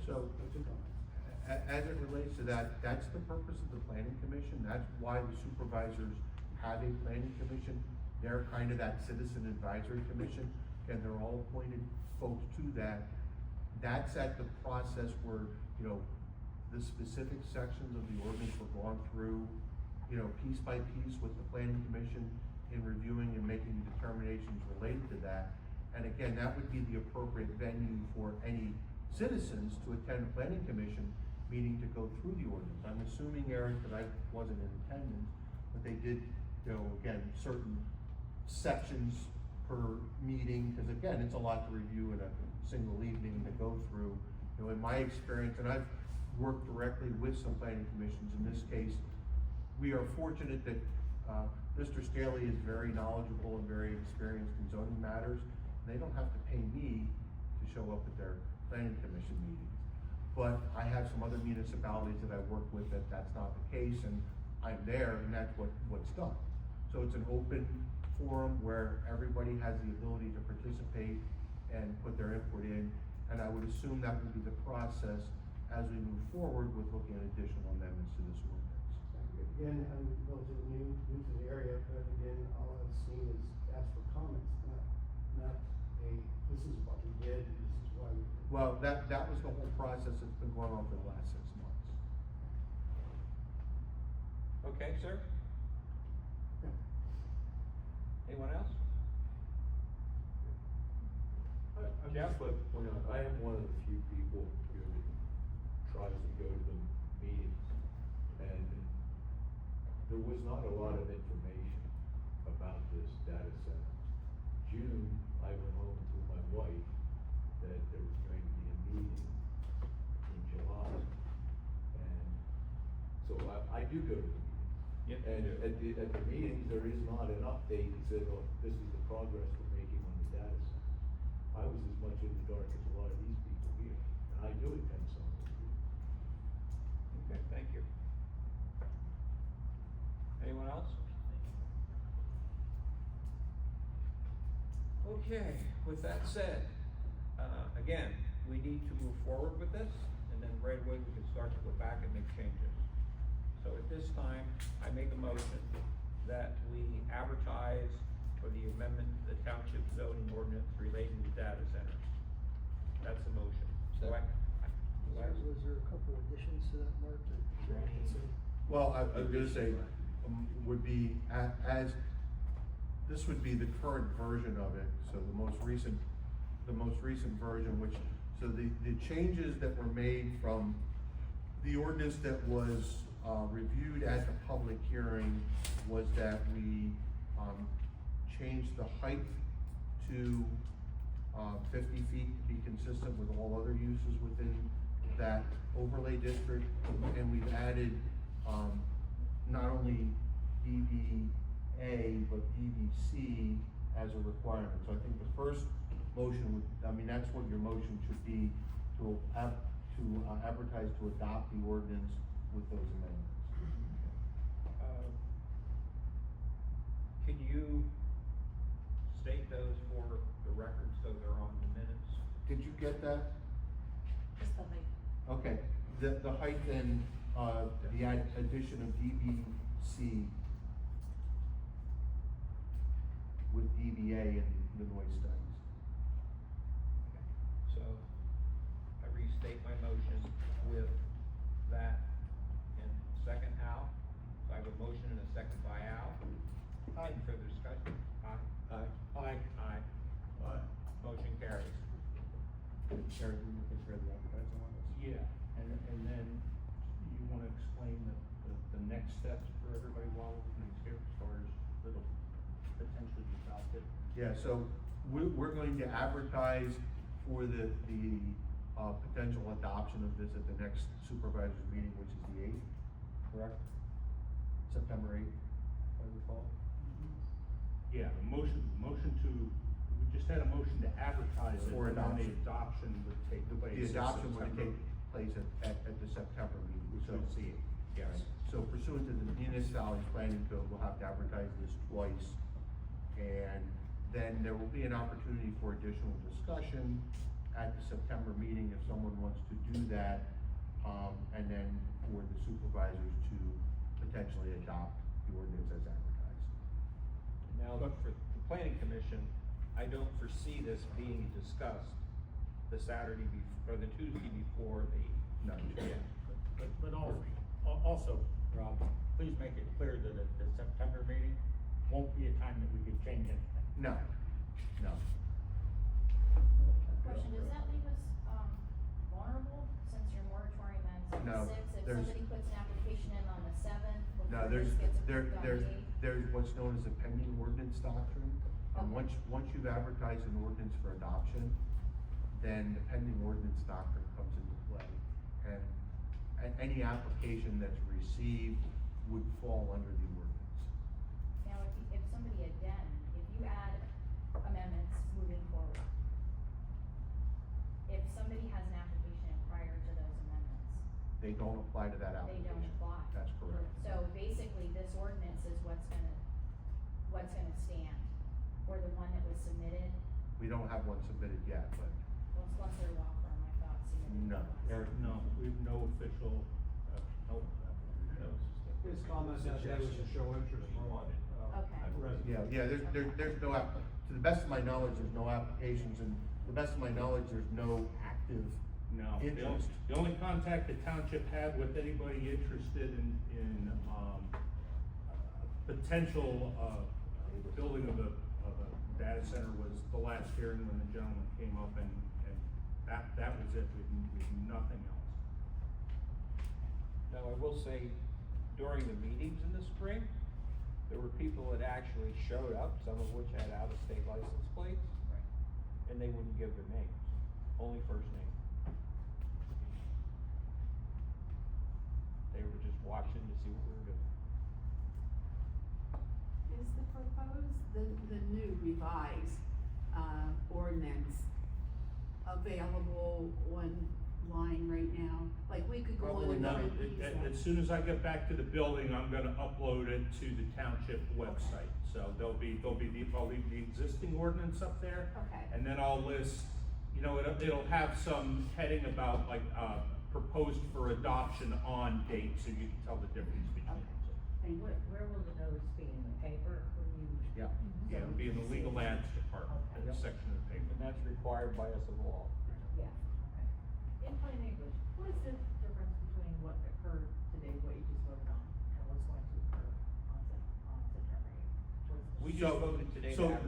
So, Two comments. as it relates to that, that's the purpose of the planning commission, that's why the supervisors have a planning commission. They're kind of that citizen advisory commission, and they're all appointed folks to that. That's at the process where, the specific sections of the ordinance were gone through, piece by piece with the planning commission in reviewing and making determinations related to that. And again, that would be the appropriate venue for any citizens to attend a planning commission meeting to go through the ordinance. I'm assuming, Eric, that I wasn't in attendance, but they did, again, certain sections per meeting, because again, it's a lot to review in a single evening to go through. In my experience, and I've worked directly with some planning commissions, in this case, we are fortunate that Mr. Staley is very knowledgeable and very experienced in zoning matters. They don't have to pay me to show up at their planning commission meetings. But I have some other municipalities that I work with that's not the case, and I'm there, and that's what's done. So it's an open forum where everybody has the ability to participate and put their input in, and I would assume that would be the process as we move forward with looking at additional amendments to this ordinance. Again, I'm relatively new to the area, but again, all I've seen is ask for comments, not this is what we did, this is why we did. Well, that was the whole process that's been going on for the last 6 months. Okay, sir? Yeah. Anyone else? I'm just like to point out, I am one of the few people here that tries to go to the meetings, and there was not a lot of information about this data center. June, I went home and told my wife that there was going to be a meeting in July, and so I do go to the meetings. Yep, And you do. at the meetings, there is not an update that says, oh, this is the progress we're making on the data center. I was as much in the dark as a lot of these people here, and I do attend some of those meetings. Okay, thank you. Anyone else? Okay, with that said, again, we need to move forward with this, and then right away we can start to go back and make changes. So at this time, I make a motion that we advertise for the amendment to the township zoning ordinance relating to data centers. That's the motion. So Was there a couple additions to that, Mark? Well, I was gonna say, would be this would be the current version of it, so the most recent version, which, so the changes that were made from the ordinance that was reviewed at the public hearing was that we changed the height to 50 feet to be consistent with all other uses within that overlay district, and we've added not only DBA but DBC as a requirement. So I think the first motion would, that's what your motion should be, to advertise to adopt the ordinance with those amendments. Can you state those for the record so they're on the minutes? Did you get that? Just the height. Okay, the height and, the addition of DBC with DBA and the noise studies. So, I restate my motion with that in second Al. So I have a motion and a second by Al. Any further discussion? Aye. Aye. Aye. Motion carries. Sharon, will you take care of the advertising on this? Yeah, and then you wanna explain the next steps for everybody while he's here, as far as little potentially adopted? Yeah, so we're going to advertise for the potential adoption of this at the next supervisor's meeting, which is the 8th, correct? September 8th, if I recall. Yeah, the motion to, we just had a motion to advertise it, For and then the adoption. adoption would take place. The in adoption would September. take place at the September meeting, Which so. would see it, yes. So pursuant to the municipality planning code, we'll have to advertise this twice. And then there will be an opportunity for additional discussion at the September meeting if someone wants to do that. And then for the supervisors to potentially adopt the ordinance as advertised. Now, but for the planning commission, I don't foresee this being discussed the Saturday or the Tuesday before the. No. Yeah. But also, Rob, please make it clear that at the September meeting won't be a time that we could change anything. No, no. Question, does that leave us, vulnerable, since your moratorium ends on No, the 6th? If there's- somebody puts an application in on the 7th, No, before there's, this gets approved on the 8th? there's what's known as a pending ordinance doctrine. And Okay. once you've advertised an ordinance for adoption, then the pending ordinance doctrine comes into play. And any application that's received would fall under the ordinance. Now, if somebody if you add amendments moving forward, if somebody has an application in prior to those amendments, They don't apply to that they application. don't apply. That's correct. So basically, this ordinance is what's gonna stand, or the one that was submitted, We don't have one submitted yet, but well, it's Lesser Law Firm, I thought submitted. no. No, we have no official, no. His comment that day was to show interest from, Okay. Yeah, there's no to the best of my knowledge, there's no applications, and to the best of my knowledge, there's no active No, interest. the only contact the township had with anybody interested in, potential, building of a data center was the last hearing when the gentleman came up and that was it, we nothing else. Now, I will say, during the meetings in the spring, there were people that actually showed up, some of which had out-of-state license plates. Right. And they wouldn't give their names, only first name. They were just watching to see what we were doing. Is the proposed, the new revised, ordinance available online right now? Like, we could go on Probably and not. print these out. As soon as I get back to the building, I'm gonna upload it to the township website. So I'll leave the existing ordinance up there. Okay. And then I'll list, it'll have some heading about like, proposed for adoption on date, so you can tell the difference between the two. And where will the notice be, in the paper, or you? Yeah. Yeah, it'll be in the legal ads department, Okay. that section of the paper. And that's required by us of law. Yeah, okay. In plain English, what is the difference between what occurred today, what you just voted on, and what's going to occur on September 8th? We just voted today to have,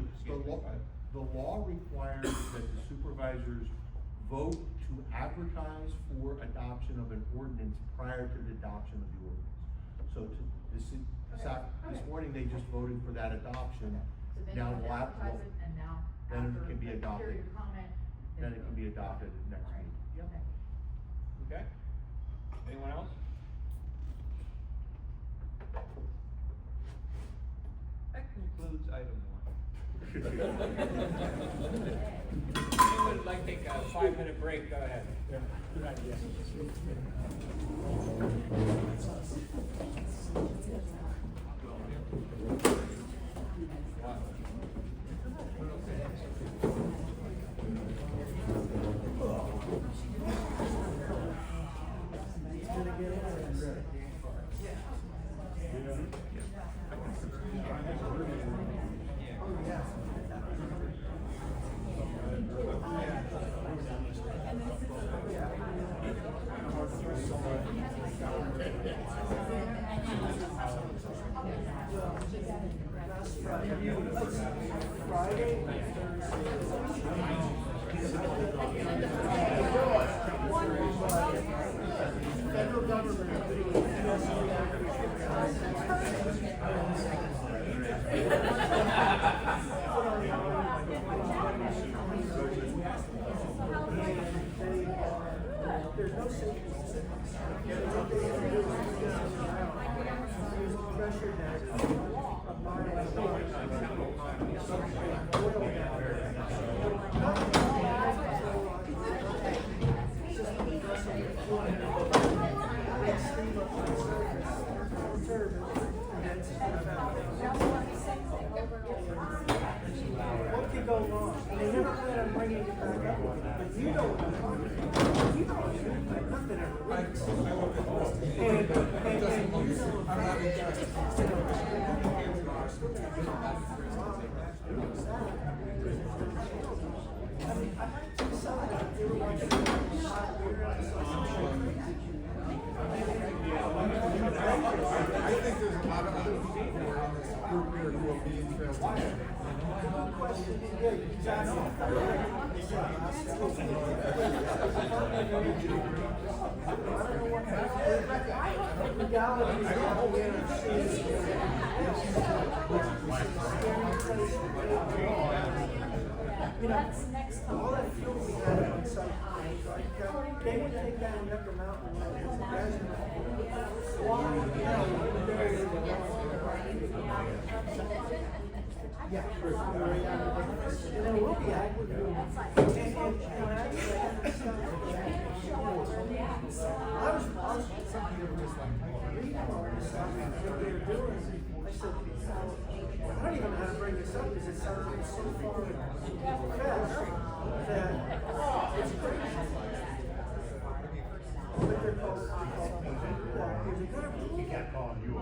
The law requires that the supervisors vote to advertise for adoption of an ordinance prior to the adoption of the ordinance. So this morning, they just voted for that adoption. So then Now you we'll have to have- advertise it, and now then it after can be the adopted. period of comment. Then it can be adopted next All right. week. Yep. Okay. okay? Anyone else? That concludes item 1. Anyone like to take a 5-minute break, go ahead. Yeah, good idea. There's no safety. Pressure what could go wrong? And they never plan on bringing it back up, but you know what I'm talking about. You know nothing ever works. And you I mean, I might do something like they were watching hot beer on I think there's a lot of other people who are on this group here who will be interested. no question. Yeah, you know, all that fuel we had on site, they would take that and Yucca Mountain yeah, and then we'll be out. I was reading all this stuff and what they were doing. I said, I don't even know how to bring this up because it sounds so far fast that it's crazy. But they're called, He kept calling you a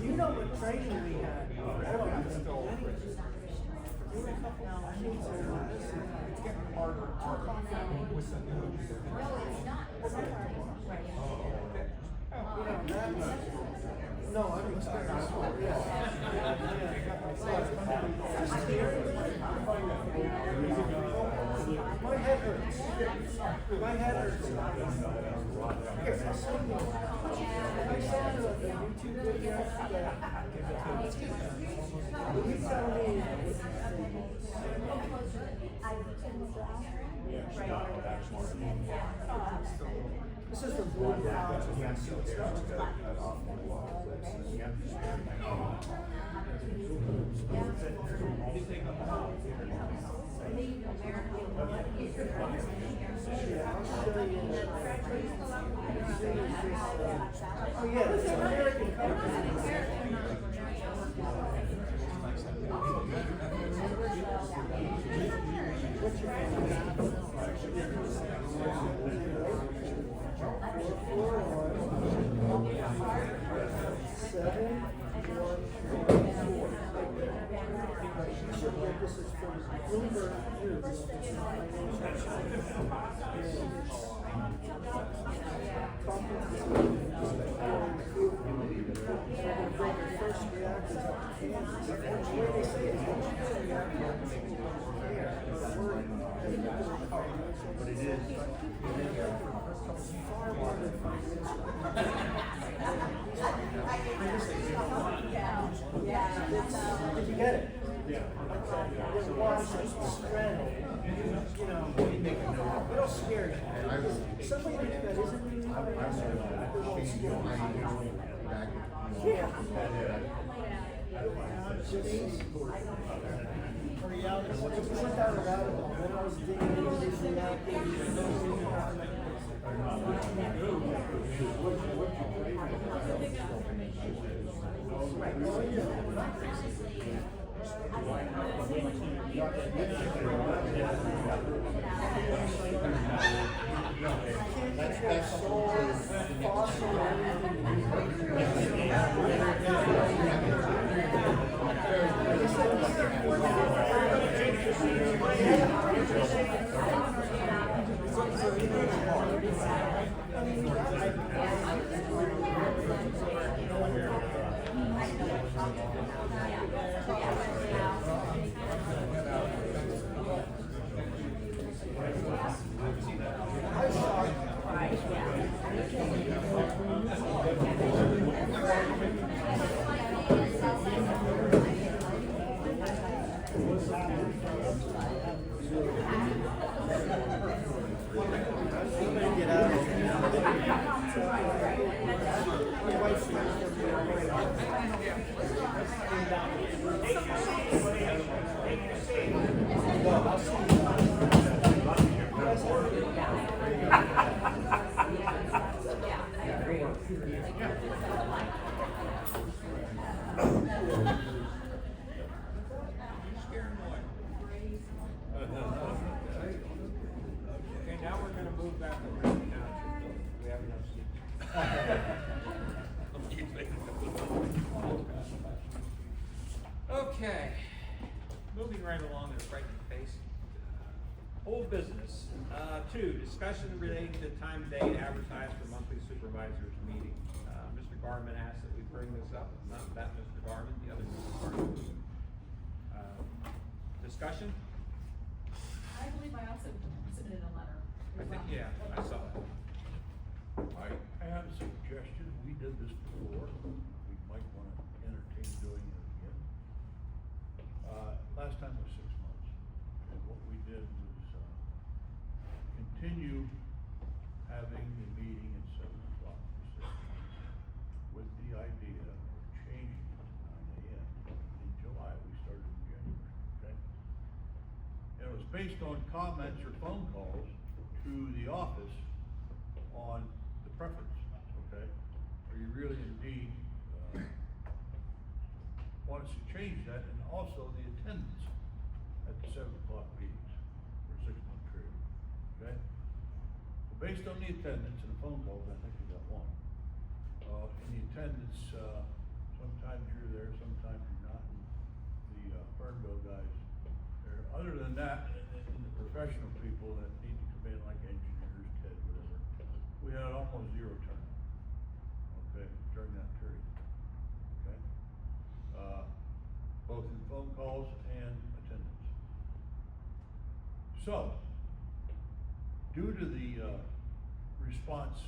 you know what training we had? It's getting harder and harder with the new. No, I'm experienced. My head hurts. My head hurts. I saw the YouTube video yesterday. You tell me. This is from Blue House. Oh yeah, it's an American company. What's your This is from Bloomberg News. First reactions to Kansas. The way they say it, but it is far more than did you get it? It washes the strength, you know, it'll scare you. Somebody that isn't really it won't scare you. Yeah. Denise, are you out? If you went down the rabbit hole, when I was digging into this and that, That's Okay, now we're gonna move back to Township. We have enough seats. Okay, moving right along, there's right in the face. Old business, 2, discussion relating to time, date, advertised for monthly supervisors meeting. Mr. Garman asked that we bring this up, not that Mr. Garman, the other Mr. Garman. Discussion? I believe I also submitted a letter. I think, yeah, I saw that. I have a suggestion, we did this before, we might wanna entertain doing it again. Last time was 6 months, and what we did was, continue having the meeting at 7 o'clock for 6 months, with the idea of changing it to 9 AM. In July, we started in January, okay? And it was based on comments or phone calls to the office on the preference, okay? Are you really indeed, want us to change that, and also the attendance at the 7 o'clock meetings for a 6-month period, okay? So based on the attendance and the phone calls, I think we got one. And the attendance, sometimes you're there, sometimes you're not, and the Fernville guys, other than that, and the professional people that need to come in, like engineers, Ted, whatever, we had almost 0 turnout, okay, during that period, okay? Both in phone calls and attendance. So, due to the response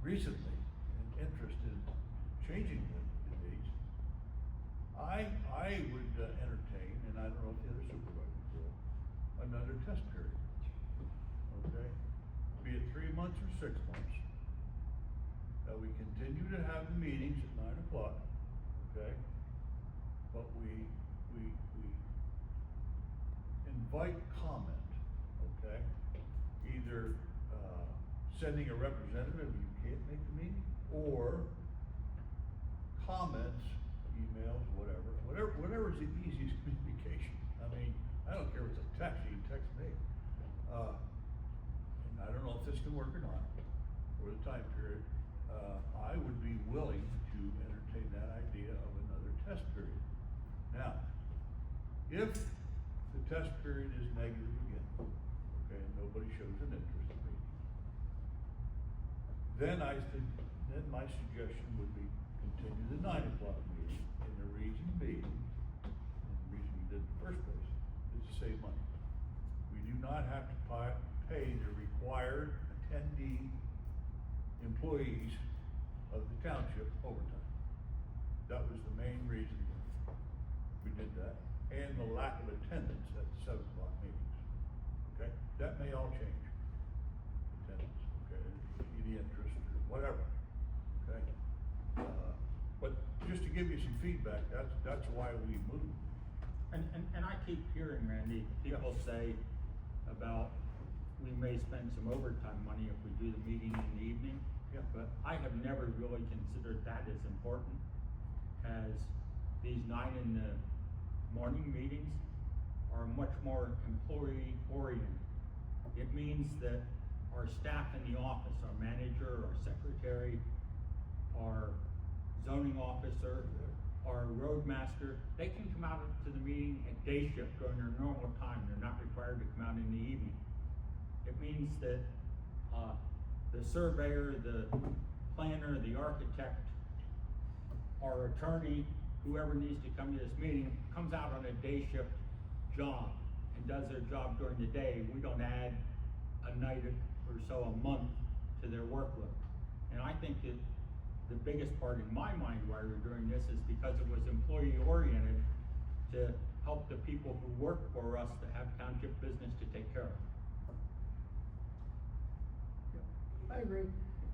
recently and interest in changing the dates, I would entertain, and I don't know if the other supervisors will, another test period. Okay? Be it 3 months or 6 months. That we continue to have the meetings at 9 o'clock, okay? But we invite comment, okay? Either, sending a representative, you can't make the meeting, or comments, emails, whatever is the easiest communication. I mean, I don't care if it's a text, you can text me. And I don't know if this can work or not, for the time period. I would be willing to entertain that idea of another test period. Now, if the test period is negative again, okay, and nobody shows an interest in meetings, then my suggestion would be continue the 9 o'clock meeting, and the reason being, and the reason we did it in the first place, is to save money. We do not have to pay the required attendee employees of the township overtime. That was the main reason we did that. and the lack of attendance at the 7 o'clock meetings. Okay, that may all change. Attendance, okay, the interest, or whatever, okay? But just to give you some feedback, that's why we moved. And I keep hearing, Randy, people say about we may spend some overtime money if we do the meeting in the evening. Yeah. But I have never really considered that as important as these 9 in the morning meetings are much more employee oriented. It means that our staff in the office, our manager, our secretary, our zoning officer, our roadmaster, they can come out to the meeting at day shift during their normal time. They're not required to come out in the evening. It means that the surveyor, the planner, the architect, our attorney, whoever needs to come to this meeting, comes out on a day shift job and does their job during the day. We don't add a night or so a month to their workload. And I think that the biggest part in my mind why we're doing this is because it was employee oriented to help the people who work for us to have township business to take care of. I agree,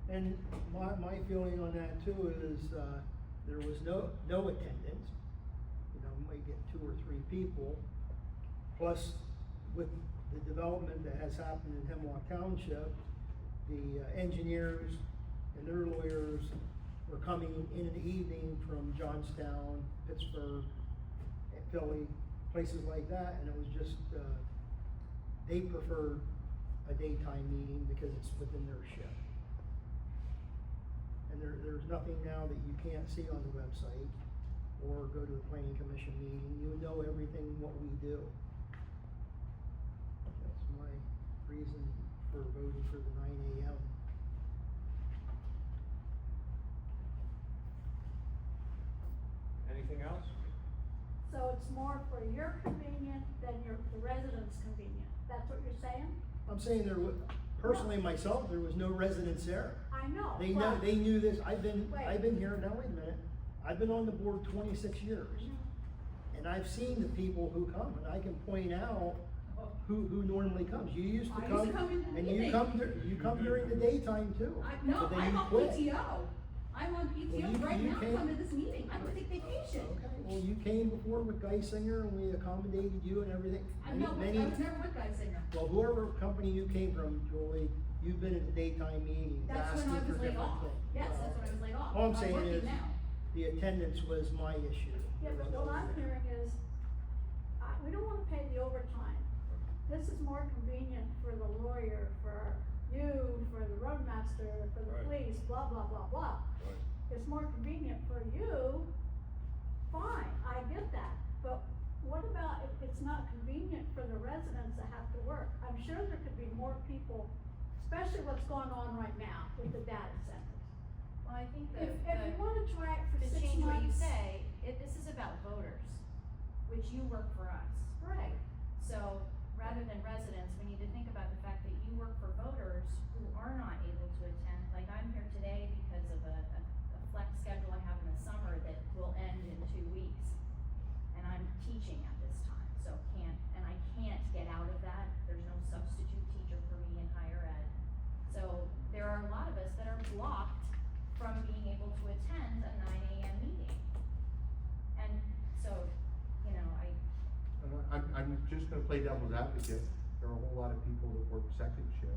and my feeling on that too is, there was no attendance. You know, we might get 2 or 3 people, plus with the development that has happened in Hemlock Township, the engineers and their lawyers were coming in the evening from Johnstown, Pittsburgh, Philly, places like that, and it was just, they preferred a daytime meeting because it's within their shift. And there's nothing now that you can't see on the website or go to the planning commission meeting. You know everything what we do. That's my reason for voting for the 9 a.m. Anything else? So it's more for your convenience than the residents' convenience, that's what you're saying? I'm saying personally myself, there was no residents there. I know, They but- they knew this, I've been Wait. here, now wait a minute, I've been on the board 26 years. And I've seen the people who come, and I can point out who normally comes. You used to I come, used to come in the and you evening. you come during the daytime too. No, But then I'm you on quit. PTO. I'm on PTO Well, right you now, came- come to this meeting, I'm gonna take vacation. Okay, well, you came before with Geisinger, and we accommodated you and everything. I know, but I was never with Geisinger. Well, whoever company you came from, Julie, you've been at the daytime meetings, That's when asking I for was laid different off. things. Yes, that's when I was laid off. All I'm I'm saying working is, now. the attendance was my issue. Yeah, but what I'm hearing is, we don't wanna pay the overtime. This is more convenient for the lawyer, for you, for the roadmaster, for the Right. police, blah, blah, blah, blah. Right. It's more convenient for you, fine, I get that, but what about if it's not convenient for the residents that have to work? I'm sure there could be more people, especially what's going on right now with the data centers. Well, I think If you wanna try it for to 6 change what you months. say, this is about voters, which you work for us. Right. So rather than residents, we need to think about the fact that you work for voters who are not able to attend. Like I'm here today because of a flex schedule I have in the summer that will end in 2 weeks. And I'm teaching at this time, so I can't get out of that. There's no substitute teacher for me in higher ed. So there are a lot of us that are blocked from being able to attend a 9 a.m. meeting. And so, you know, I'm just gonna play devil's advocate. There are a whole lot of people that work second shift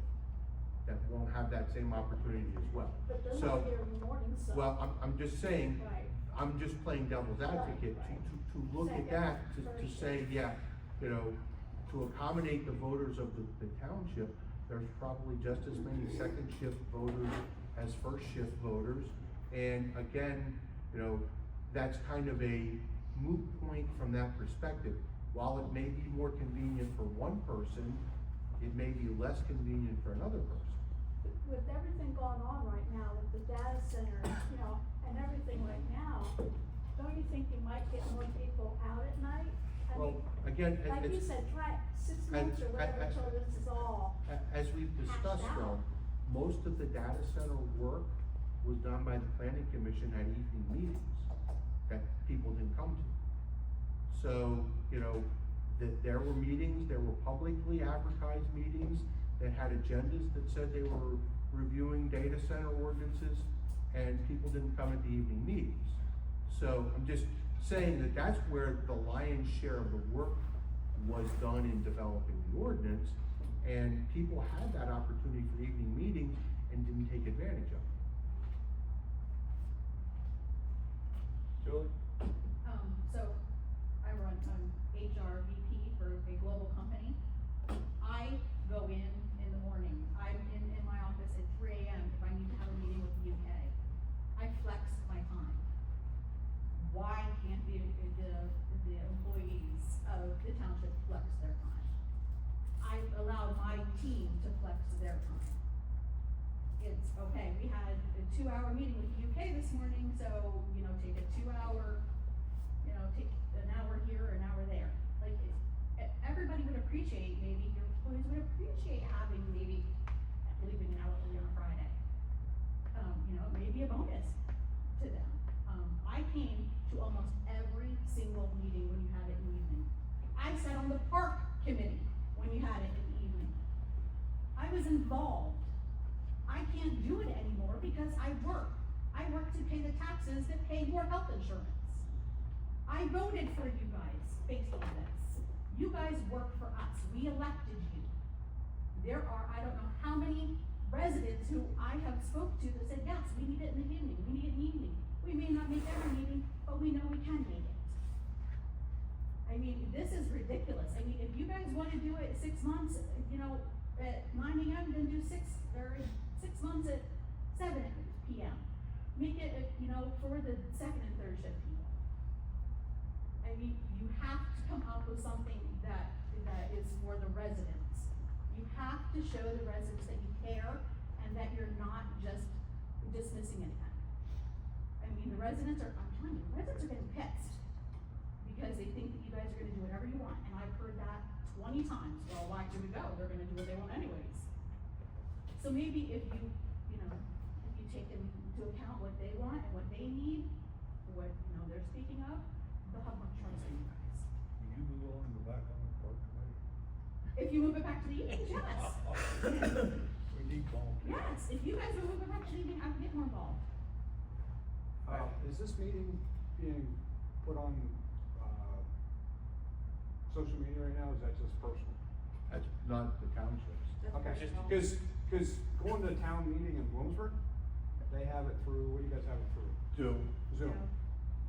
that won't have that same opportunity as well. But they're So, not here in the morning, so. well, I'm just saying, Right. I'm just playing devil's advocate to look at that, to say, yeah, you know, to accommodate the voters of the township, there's probably just as many second shift voters as first shift voters. And again, you know, that's kind of a moot point from that perspective. While it may be more convenient for one person, it may be less convenient for another person. With everything going on right now, with the data center, you know, and everything right now, don't you think you might get more people out at night? I Well, mean, again, like you it's, said, try 6 months or whatever until this is all. as we've discussed hashed though, out. most of the data center work was done by the planning commission at evening meetings that people didn't come to. So, you know, that there were meetings, there were publicly advertised meetings that had agendas that said they were reviewing data center ordinances, and people didn't come at the evening meetings. So I'm just saying that that's where the lion's share of the work was done in developing the ordinance, and people had that opportunity for the evening meetings and didn't take advantage of it. Julie? So I run, HR VP for a global company. I go in the morning. I'm in my office at 3 AM if I need to have a meeting with the UK. I flex my time. Why can't the employees of the township flex their time? I allow my team to flex their time. It's, okay, we had a 2-hour meeting with the UK this morning, so, you know, take a 2-hour, you know, take an hour here, an hour there. Like, everybody would appreciate, maybe your employees would appreciate having maybe leaving an hour early on a Friday. You know, maybe a bonus to them. I came to almost every single meeting when you had it in the evening. I sat on the park committee when you had it in the evening. I was involved. I can't do it anymore because I work. I work to pay the taxes that pay your health insurance. I voted for you guys based on this. You guys work for us. We elected you. There are, I don't know how many residents who I have spoke to that said, yes, we need it in the evening, we need it in the evening. We may not make every meeting, but we know we can make it. I mean, this is ridiculous. I mean, if you guys wanna do it 6 months, you know, at 9 AM, then do 6 months at 7 PM. Make it, you know, for the second and third shift people. I mean, you have to come up with something that is for the residents. You have to show the residents that you care and that you're not just dismissing anything. I mean, the residents are, I'm telling you, the residents are getting pissed because they think that you guys are gonna do whatever you want, and I've heard that 20 times. Well, why should we go? They're gonna do what they want anyways. So maybe if you take into account what they want and what they need, what, you know, they're speaking of, they'll have more trust in you guys. You be willing to go back on the park committee? If you move it back to the evenings, yes. We need volunteers. Yes, if you guys will move it back to the evening, I would get more involved. Is this meeting being put on, social media right now, or is that just personal? That's not the townships. Okay, cause going to a town meeting in Bloomsburg, they have it through, what do you guys have it through? Zoom. Zoom.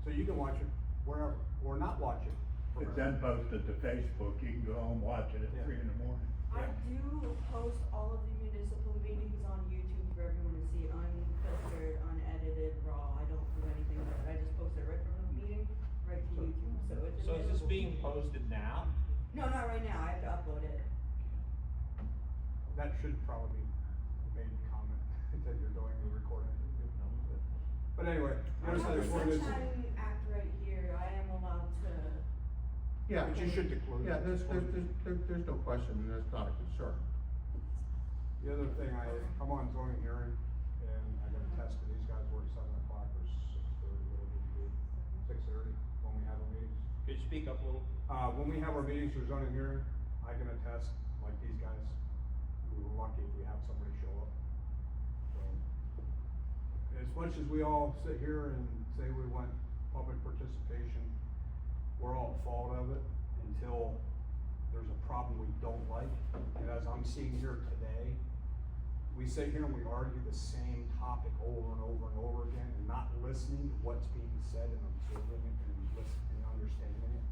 So you can watch it wherever, or not watch it. It's then posted to Facebook, you can go home, watch it at 3 in the morning. I do post all of the municipal meetings on YouTube for everyone to see, unfiltered, unedited, raw. I don't do anything with it. I just post it right from the meeting, right to YouTube, so it's So is this available. being posted now? No, not right now. I have to upload it. That should probably be made comment that you're doing the recording. But anyway, the other side of the coin is. Sunshine Act right here, I am allowed to. Yeah. But you should disclose. Yeah, there's no question, and that's not a concern. The other thing, I'm on zoning hearing, and I gotta test that these guys work 7 o'clock or 6:30, whatever you do, 6:30, when we have our meetings. Could you speak up a little? When we have our meetings for zoning hearing, I can attest, like these guys, we were lucky if we have somebody show up. So, as much as we all sit here and say we want public participation, we're all at fault of it until there's a problem we don't like. And as I'm seeing here today, we sit here and we argue the same topic over and over and over again and not listening to what's being said and observing it and listening and understanding it.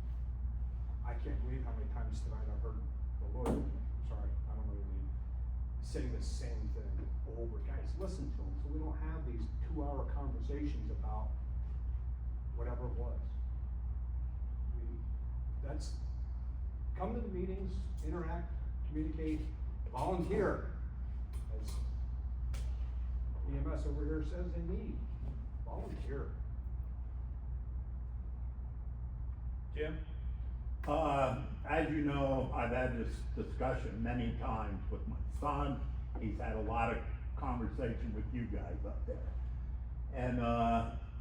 I can't believe how many times tonight I've heard the lawyer, sorry, I don't know your name, say the same thing over. Guys, listen to them so we don't have these 2-hour conversations about whatever it was. That's, come to the meetings, interact, communicate, volunteer, as EMS over here says they need, volunteer. Jim? As you know, I've had this discussion many times with my son. He's had a lot of conversation with you guys up there. And,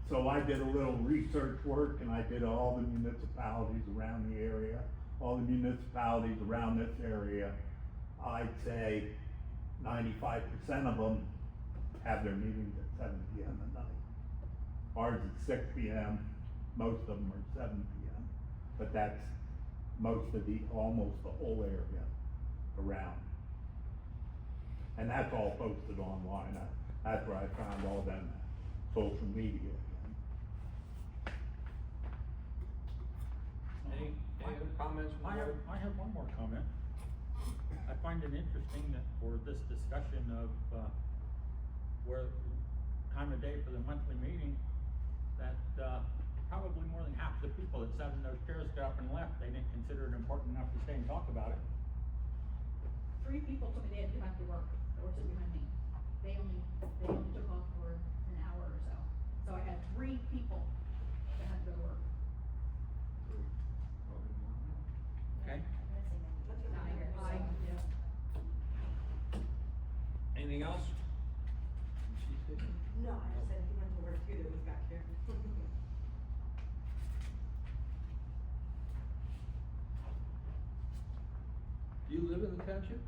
So I did a little research work and I did all the municipalities around the area, all the municipalities around this area. I'd say 95% of them have their meetings at 7 p.m. at night. Ours is 6 p.m., most of them are 7 p.m., but that's almost the whole area around. And that's all posted online. That's where I found all them social media. Any other comments from the board? I have one more comment. I find it interesting that for this discussion of, where time of day for the monthly meeting, that, probably more than half the people that sat in those chairs got up and left. They didn't consider it important enough to stay and talk about it. 3 people told me they had to go back to work, that were sitting behind me. They only took off for an hour or so. So I had 3 people that had to go to work. Okay? Anything else? No, I just said he went to work too, that was back here. Do you live in the township?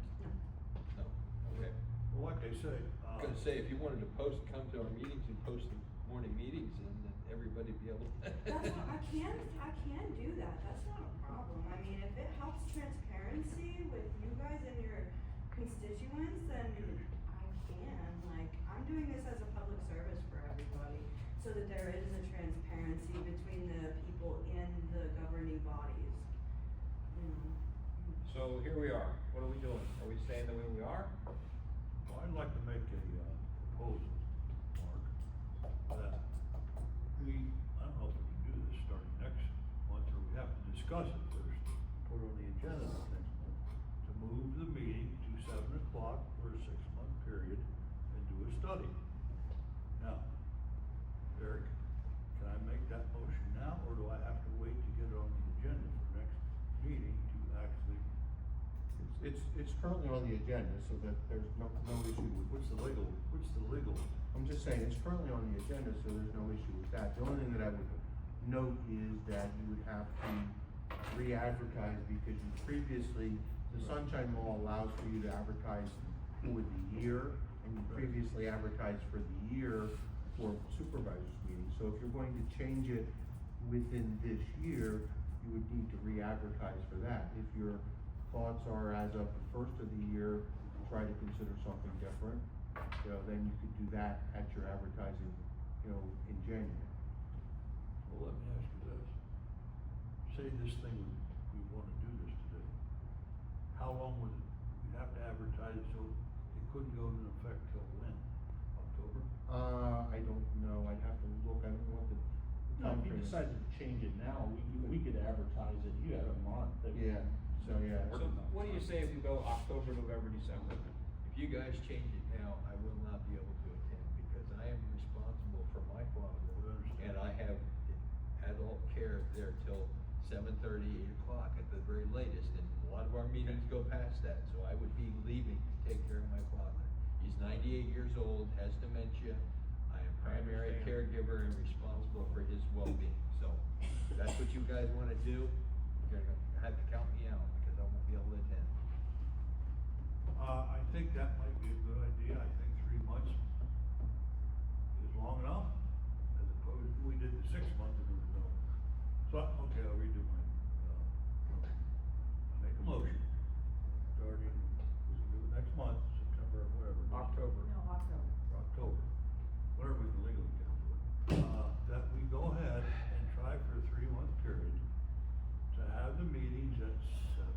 No. Okay. Well, like I say, I was gonna say, if you wanted to come to our meetings and post the morning meetings, and then everybody be able to. That's what, I can do that, that's not a problem, I mean, if it helps transparency with you guys and your constituents, then I can, like, I'm doing this as a public service for everybody, so that there is a transparency between the people in the governing bodies, you know. So here we are. What are we doing? Are we staying the way we are? well, I'd like to make a proposal, Mark, that I don't know if we can do this starting next month, or we have to discuss it first, put it on the agenda next month, to move the meeting to 7 o'clock for a 6-month period and do a study. Now, Eric, can I make that motion now, or do I have to wait to get it on the agenda for next meeting to actually? It's currently on the agenda, so that there's no issue with. What's the legal? I'm just saying, it's currently on the agenda, so there's no issue with that. The only thing that I would note is that you would have to re-advertise, because you previously, the Sunshine Law allows for you to advertise for the year, and you previously advertised for the year for supervisors meetings. So if you're going to change it within this year, you would need to re-advertise for that. If your thoughts are as of the first of the year, try to consider something different, then you could do that at your advertising, in January. Well, let me ask you this. Say this thing, we wanna do this today. How long would it, we'd have to advertise it so it couldn't go into effect till when? October? I don't know, I'd have to look, I don't know what the No, time if you frame is. decided to change it now, we could advertise it, you had a month. Yeah, so yeah. So what do you say if we go October, November, December? If you guys change it now, I will not be able to attend, because I am responsible for my father, and I have adult care there till 7:30, 8 o'clock at the very latest, and a lot of our meetings go past that, so I would be leaving to take care of my father. He's 98 years old, has dementia, I am primary caregiver and responsible for his well-being, so if that's what you guys wanna do, you're gonna have to count me out, because I won't be able to attend. I think that might be a good idea. I think 3 months is long enough, as opposed to, we did the 6 months and there was no. So, okay, I'll redo my, I make a motion, starting, we can do it next month, September, or whatever. October. No, October. October, whatever we can legally get to it, that we go ahead and try for a 3-month period to have the meetings at 7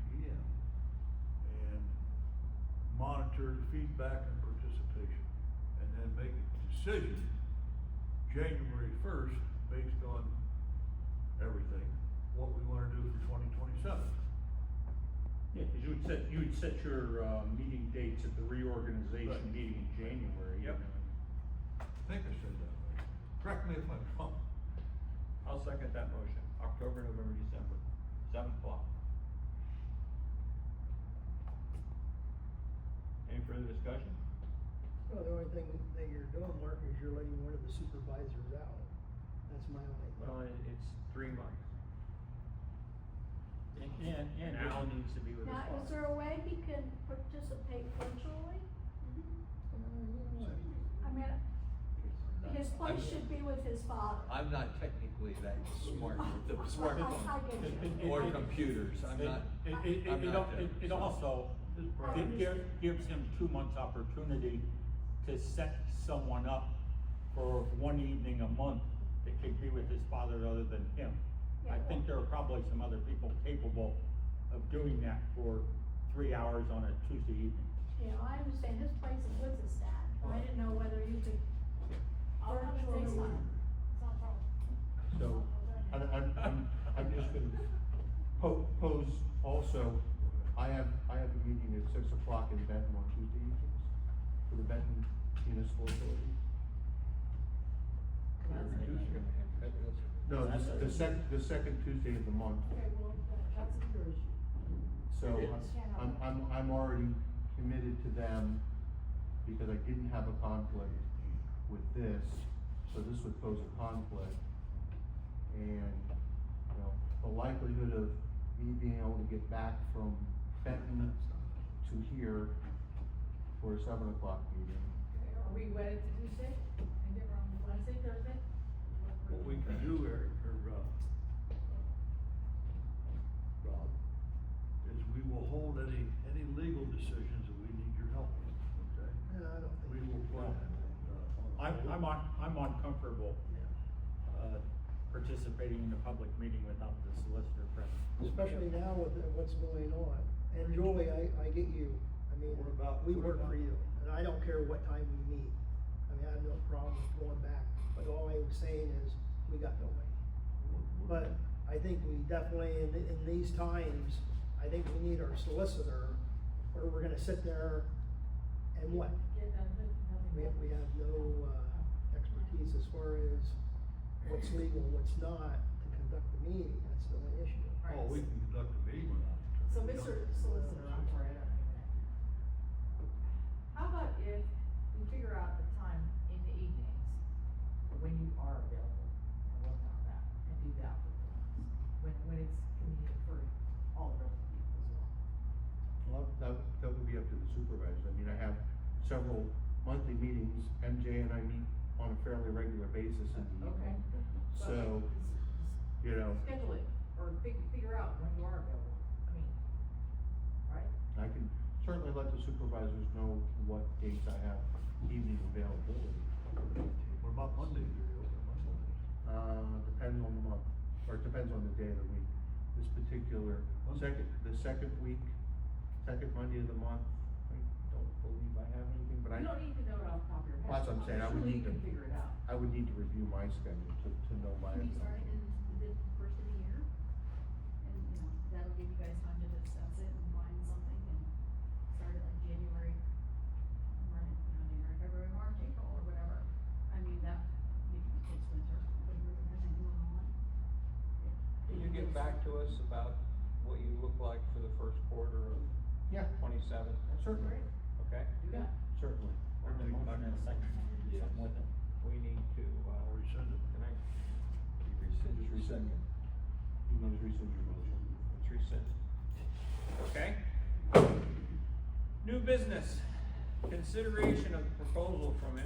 p.m. and monitor the feedback and participation, and then make a decision January 1st based on everything, what we wanna do for 2027. Yeah, cause you would set your, meeting dates at the reorganization Right. meeting in January. Yep. I think I said that right. Correct me if I'm wrong. I'll second that motion. October, November, December, 7 o'clock. Any further discussion? Well, the only thing that you're doing, Mark, is you're letting one of the supervisors out. That's my only. Well, it's 3 months. And And Al needs to be with his Now, is father. there a way he can participate virtually? I mean, his place should be with his father. I'm not technically that smart with the I smartphone get you. or computers, I'm not, I'm not. It also, it gives him 2 months opportunity to set someone up for one evening a month that could be with his father other than him. I think there are probably some other people capable of doing that for 3 hours on a Tuesday evening. You know, I understand his place is with his dad, but I didn't know whether you could virtually. It's not a problem. So, I'm just gonna pose also, I have a meeting at 6 o'clock in Benton on Tuesday evenings for the Benton Municipal Authority. No, the second Tuesday of the month. Okay, well, that's your issue. So I'm already committed to them because I didn't have a conflict with this, so this would pose a conflict. And, you know, the likelihood of me being able to get back from Benton to here for a 7 o'clock meeting. Are we wedded to Tuesday? And get around Wednesday, Thursday? What we can do, Eric, Rob, is we will hold any legal decisions that we need your help with, okay? No, I don't think. We will put, I'm uncomfortable, participating in a public meeting without the solicitor present. Especially now with what's going on. And Julie, I get you. I mean, we work for you, and I don't care what time we meet. I mean, I have no problem with going back, but all I was saying is, we got no way. But I think we definitely, in these times, I think we need our solicitor, or we're gonna sit there and what? Get nothing. We have no, expertise as far as what's legal, what's not, to conduct the meeting, that's the only issue. oh, we can conduct a meeting without it. So Mr. Solicitor, I'm sorry, I don't mean that. How about if we figure out a time in the evenings when you are available and work on that and do that with the ones, when it's convenient for all the rest of the people as well. Well, that would be up to the supervisor. I mean, I have several monthly meetings, MJ and I meet on a fairly regular basis in the evening. So, you know, Schedule it, or figure out when you are available, I mean, right? I can certainly let the supervisors know what dates I have evening availability. What about Mondays, are you open on Mondays? Depends on the month, or it depends on the day of the week. This particular, the second Monday of the month, I don't believe I have anything, but You don't need to know it off the top of your head. That's what I'm saying, I would Surely need you to, can figure it out. I would need to review my schedule to know my. Can you start in the first of the year? And, you know, that'll give you guys time to discuss it and find something and start it like January, February, March, April, or whatever. I mean, that, it's winter, but you're gonna do them all. Can you get back to us about what you look like for the first quarter of Yeah. 27? Certainly, Okay? Do that. certainly. Or the motion in a second, do something with it. We need to, Rescind it. can I, Just rescind it. You can just rescind your motion. let's rescind. Okay? New business, consideration of proposal from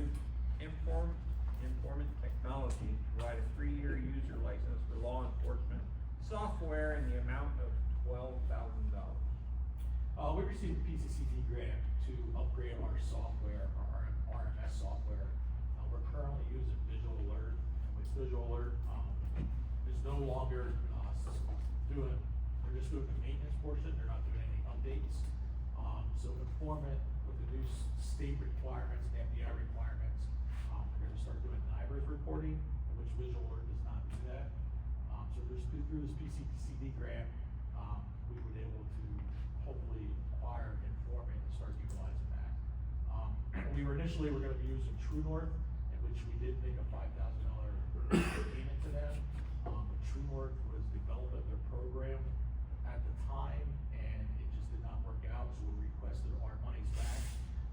Informant Technology to provide a 3-year user license for law enforcement software in the amount of $12,000. We received a PCCD grant to upgrade our software, our RMS software. We're currently using Visual Alert, and with Visual Alert, is no longer, they're just doing the maintenance portion, they're not doing any updates. So Informant, with the new state requirements, and FBI requirements, they're gonna start doing NIBRS reporting, which Visual Alert does not do that. So through this PCCD grant, we were able to hopefully acquire Informant and start utilizing that. We were initially, gonna be using True North, in which we did make a $5,000 payment to them. But True North was developing their program at the time, and it just did not work out, so we requested our monies back.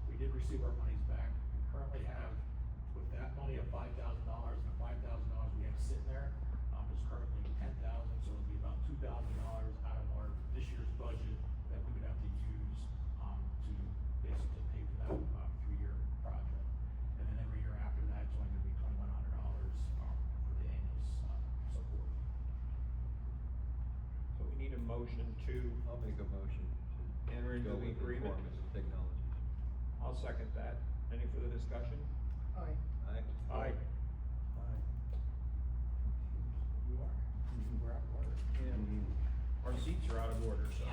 We did receive our monies back. We currently have, with that money of $5,000 and the $5,000 we have sitting there. It's currently $10,000, so it'll be about $2,000 out of our this year's budget that we would have to use, to basically pay for that, 3-year project. And then every year after that, it's only gonna be $2,100, for the annual, support. So we need a motion to I'll make a motion to enter into go the with agreement. Information Technologies. I'll second that. Any further discussion? Aye. Aye. Aye. You are. We're out of order. Our seats are out of order, so.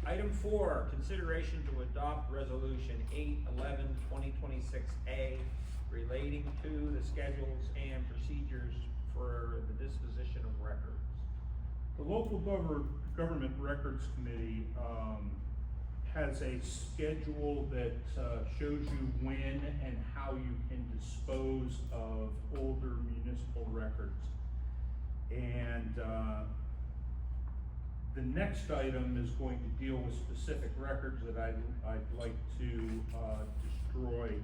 Item 4, consideration to adopt resolution 8/11/2026A relating to the schedules and procedures for the disposition of records. The local government records committee, has a schedule that, shows you when and how you can dispose of older municipal records. And, the next item is going to deal with specific records that I'd like to, destroy.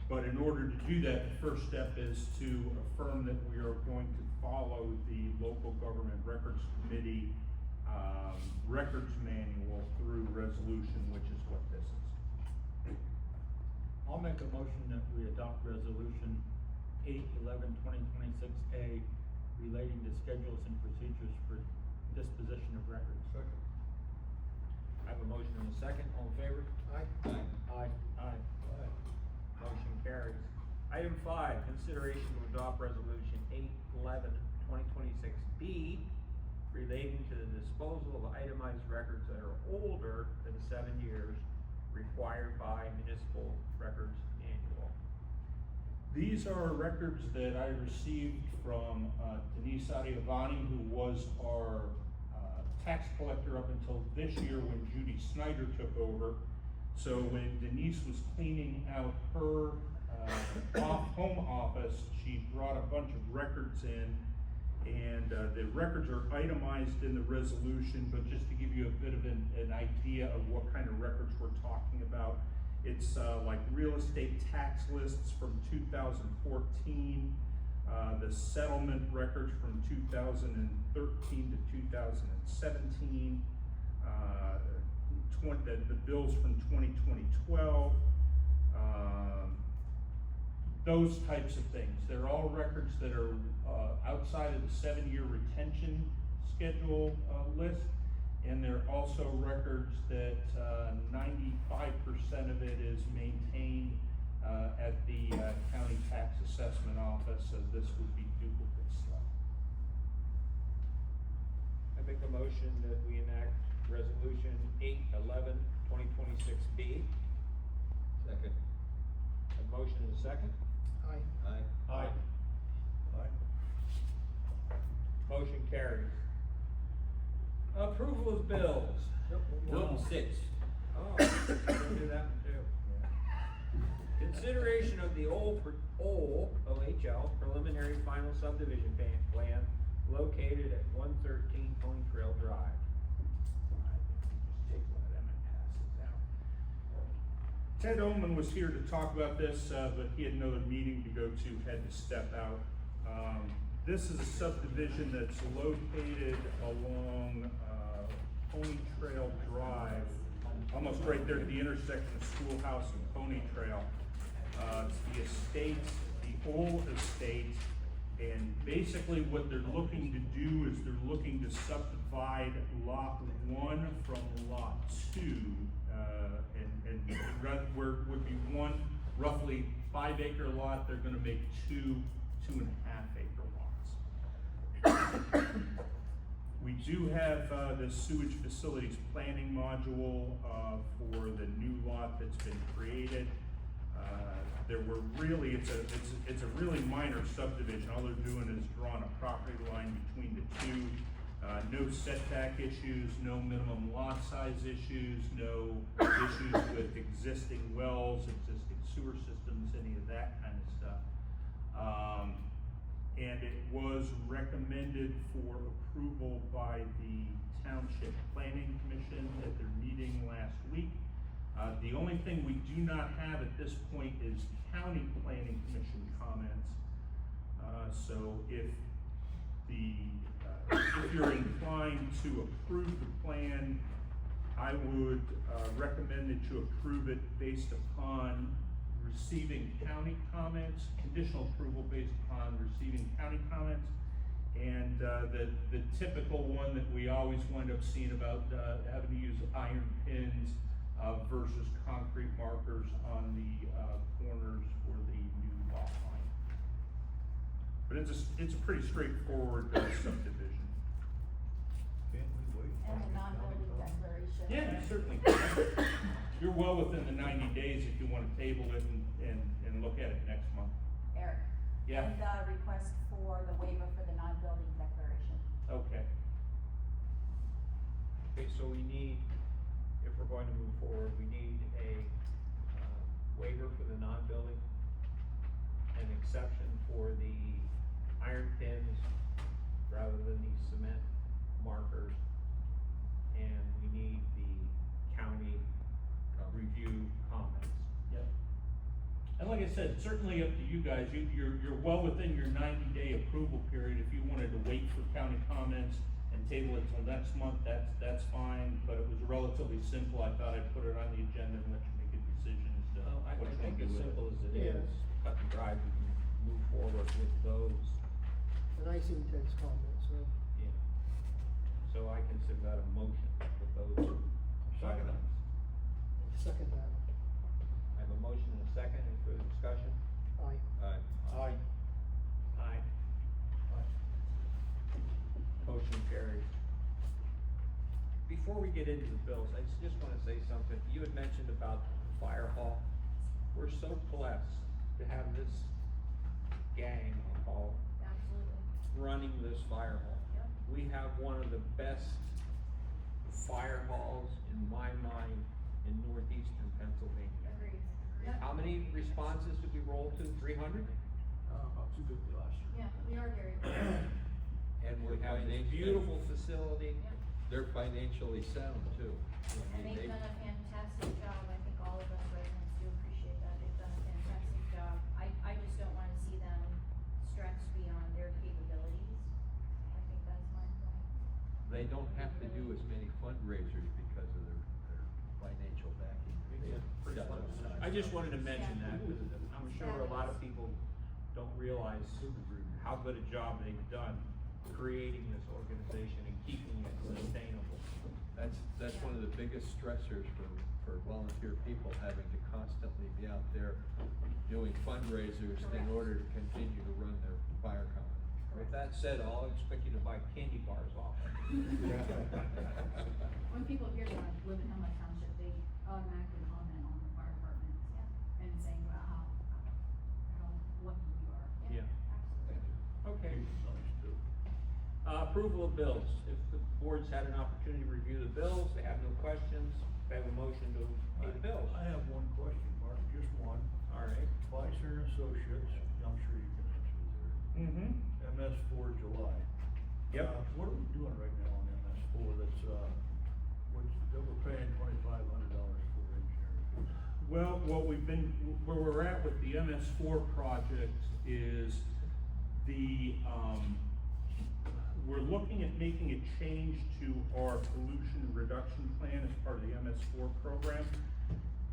But in order to do that, the first step is to affirm that we are going to follow the local government records committee records manual through resolution, which is what this is. I'll make a motion that we adopt resolution 8/11/2026A relating to schedules and procedures for disposition of records. Second. I have a motion and a second. All in favor? Aye. Aye. Aye. Motion carries. Item 5, consideration to adopt resolution 8/11/2026B relating to the disposal of itemized records that are older than 7 years required by municipal records manual. These are records that I received from Denise Adiavani, who was our tax collector up until this year when Judy Snyder took over. So when Denise was cleaning out her home office, she brought a bunch of records in, and the records are itemized in the resolution, but just to give you a bit of an idea of what kind of records we're talking about, it's like real estate tax lists from 2014, the settlement records from 2013 to 2017, the bills from 2012, those types of things. They're all records that are outside of the 7-year retention schedule list, and they're also records that 95% of it is maintained at the county tax assessment office, so this would be duplicate stuff. I make a motion that we enact resolution 8/11/2026B. Second. A motion and a second. Aye. Aye. Aye. Motion carries. Approval of bills. Bill 6. Oh, we'll do that one too. Consideration of the old OHL preliminary final subdivision plan located at 113 Pony Trail Drive. Just take one of them and pass it down. Ted Oman was here to talk about this, but he had another meeting to go to, had to step out. This is a subdivision that's located along Pony Trail Drive, almost right there at the intersection of Schoolhouse and Pony Trail. It's the estate, the old estate, and basically what they're looking to do is they're looking to subdivide lot 1 from lot 2, and where would be one roughly 5-acre lot, they're gonna make 2 2.5-acre lots. We do have the sewage facilities planning module for the new lot that's been created. There were really, it's a really minor subdivision. All they're doing is drawing a property line between the two. No setback issues, no minimum lot size issues, no issues with existing wells, existing sewer systems, any of that kind of stuff. And it was recommended for approval by the Township Planning Commission at their meeting last week. The only thing we do not have at this point is County Planning Commission comments. So if if you're inclined to approve the plan, I would recommend that you approve it based upon receiving county comments, conditional approval based upon receiving county comments. And the typical one that we always wind up seeing about having to use iron pins versus concrete markers on the corners for the new lot line. But it's a pretty straightforward subdivision. Can't we wait? And the non-building declaration. Yeah, you certainly can. You're well within the 90 days if you wanna table it and look at it next month. Eric. Yeah. And the request for the waiver for the non-building declaration. Okay. Okay, so we need, if we're going to move forward, we need a waiver for the non-building, an exception for the iron pins rather than the cement markers, and we need the county review comments. Yep. And like I said, certainly up to you guys, you're well within your 90-day approval period. If you wanted to wait for county comments and table it till next month, that's fine, but it was relatively simple. I thought I'd put it on the agenda and let you make a decision as to Well, I what you think want to as do with simple it. as it Yeah. is, cut and dry, we can move forward with those. And I seen Ted's comments, so. Yeah. So I consider that a motion with those Second. items. Second that. I have a motion and a second, any further discussion? Aye. Aye. Aye. Aye. Motion carries. Before we get into the bills, I just wanna say something. You had mentioned about the fire hall. We're so blessed to have this gang, I'll call it, Absolutely. running this fire hall. Yep. We have one of the best fire halls, in my mind, in northeastern Pennsylvania. Agreed. How many responses did we roll to? 300? About 250 last year. Yeah, we are very good. And we have a beautiful facility. Yeah. They're financially sound too. And they've done a fantastic job, I think all of us residents do appreciate that, they've done a fantastic job. I just don't wanna see them stretched beyond their capabilities, I think that's my point. They don't have to do as many fundraisers because of their financial backing. I just wanted to mention that, because I'm sure a lot of people don't realize how good a job they've done creating this organization and keeping it sustainable. That's one of the biggest stressors for volunteer people, having to constantly be out there doing fundraisers in order to continue to run their fire company. With that said, I'll expect you to buy candy bars off them. When people hear that I live in Hemlock Township, they automatically comment on the fire department and saying about how lucky we are. Yeah. Absolutely. Okay. Nice too. Approval of bills. If the board's had an opportunity to review the bills, they have no questions, they have a motion to pay the bills. I have one question, Mark, just one. All right. Spicer Associates, I'm sure you can answer there. Mm-hmm. MS4 July. Yep. What are we doing right now on MS4 that's, that we're paying $2,500 for engineering fees? Well, where we're at with the MS4 project is we're looking at making a change to our pollution reduction plan as part of the MS4 program,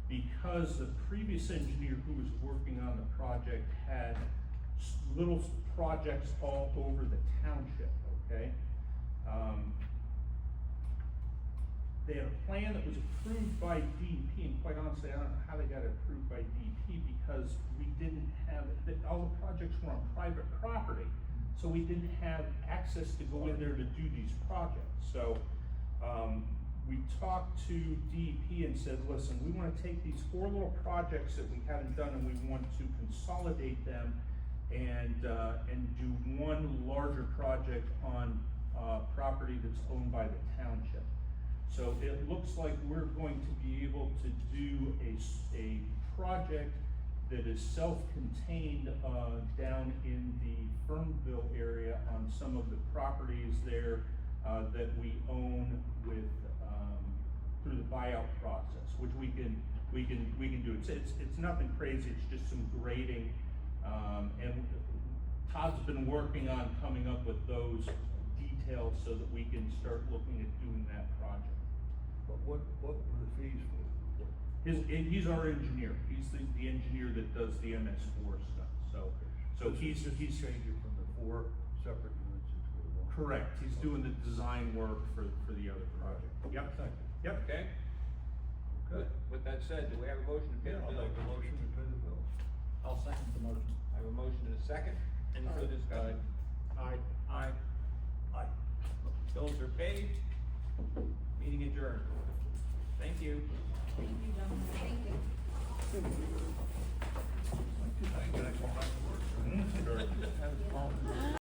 because the previous engineer who was working on the project had little projects all over the township, okay? They had a plan that was approved by DEP, and quite honestly, I don't know how they got it approved by DEP, because we didn't have, all the projects were on private property, so we didn't have access to go in there to do these projects. So, we talked to DEP and said, listen, we wanna take these 4 little projects that we haven't done, and we want to consolidate them and do one larger project on, property that's owned by the township. So it looks like we're going to be able to do a project that is self-contained, down in the Fernville area on some of the properties there, that we own with, through the buyout process, which we can do. It's nothing crazy, it's just some grading, and Todd's been working on coming up with those details so that we can start looking at doing that project. But what were the fees for? He's our engineer, he's the engineer that does the MS4 stuff, so he's changing from the 4 separate units into one. correct, he's doing the design work for the other project. Yep, yep. Okay? Good. With that said, do we have a motion to pay the I'll bill? make a motion to pay the bills. I'll second the motion. I have a motion and a second. Any further discussion? Aye. Aye. Aye. Bills are paid. Meeting adjourned. Thank you. Thank you, gentlemen. Thank you. I can come back to work.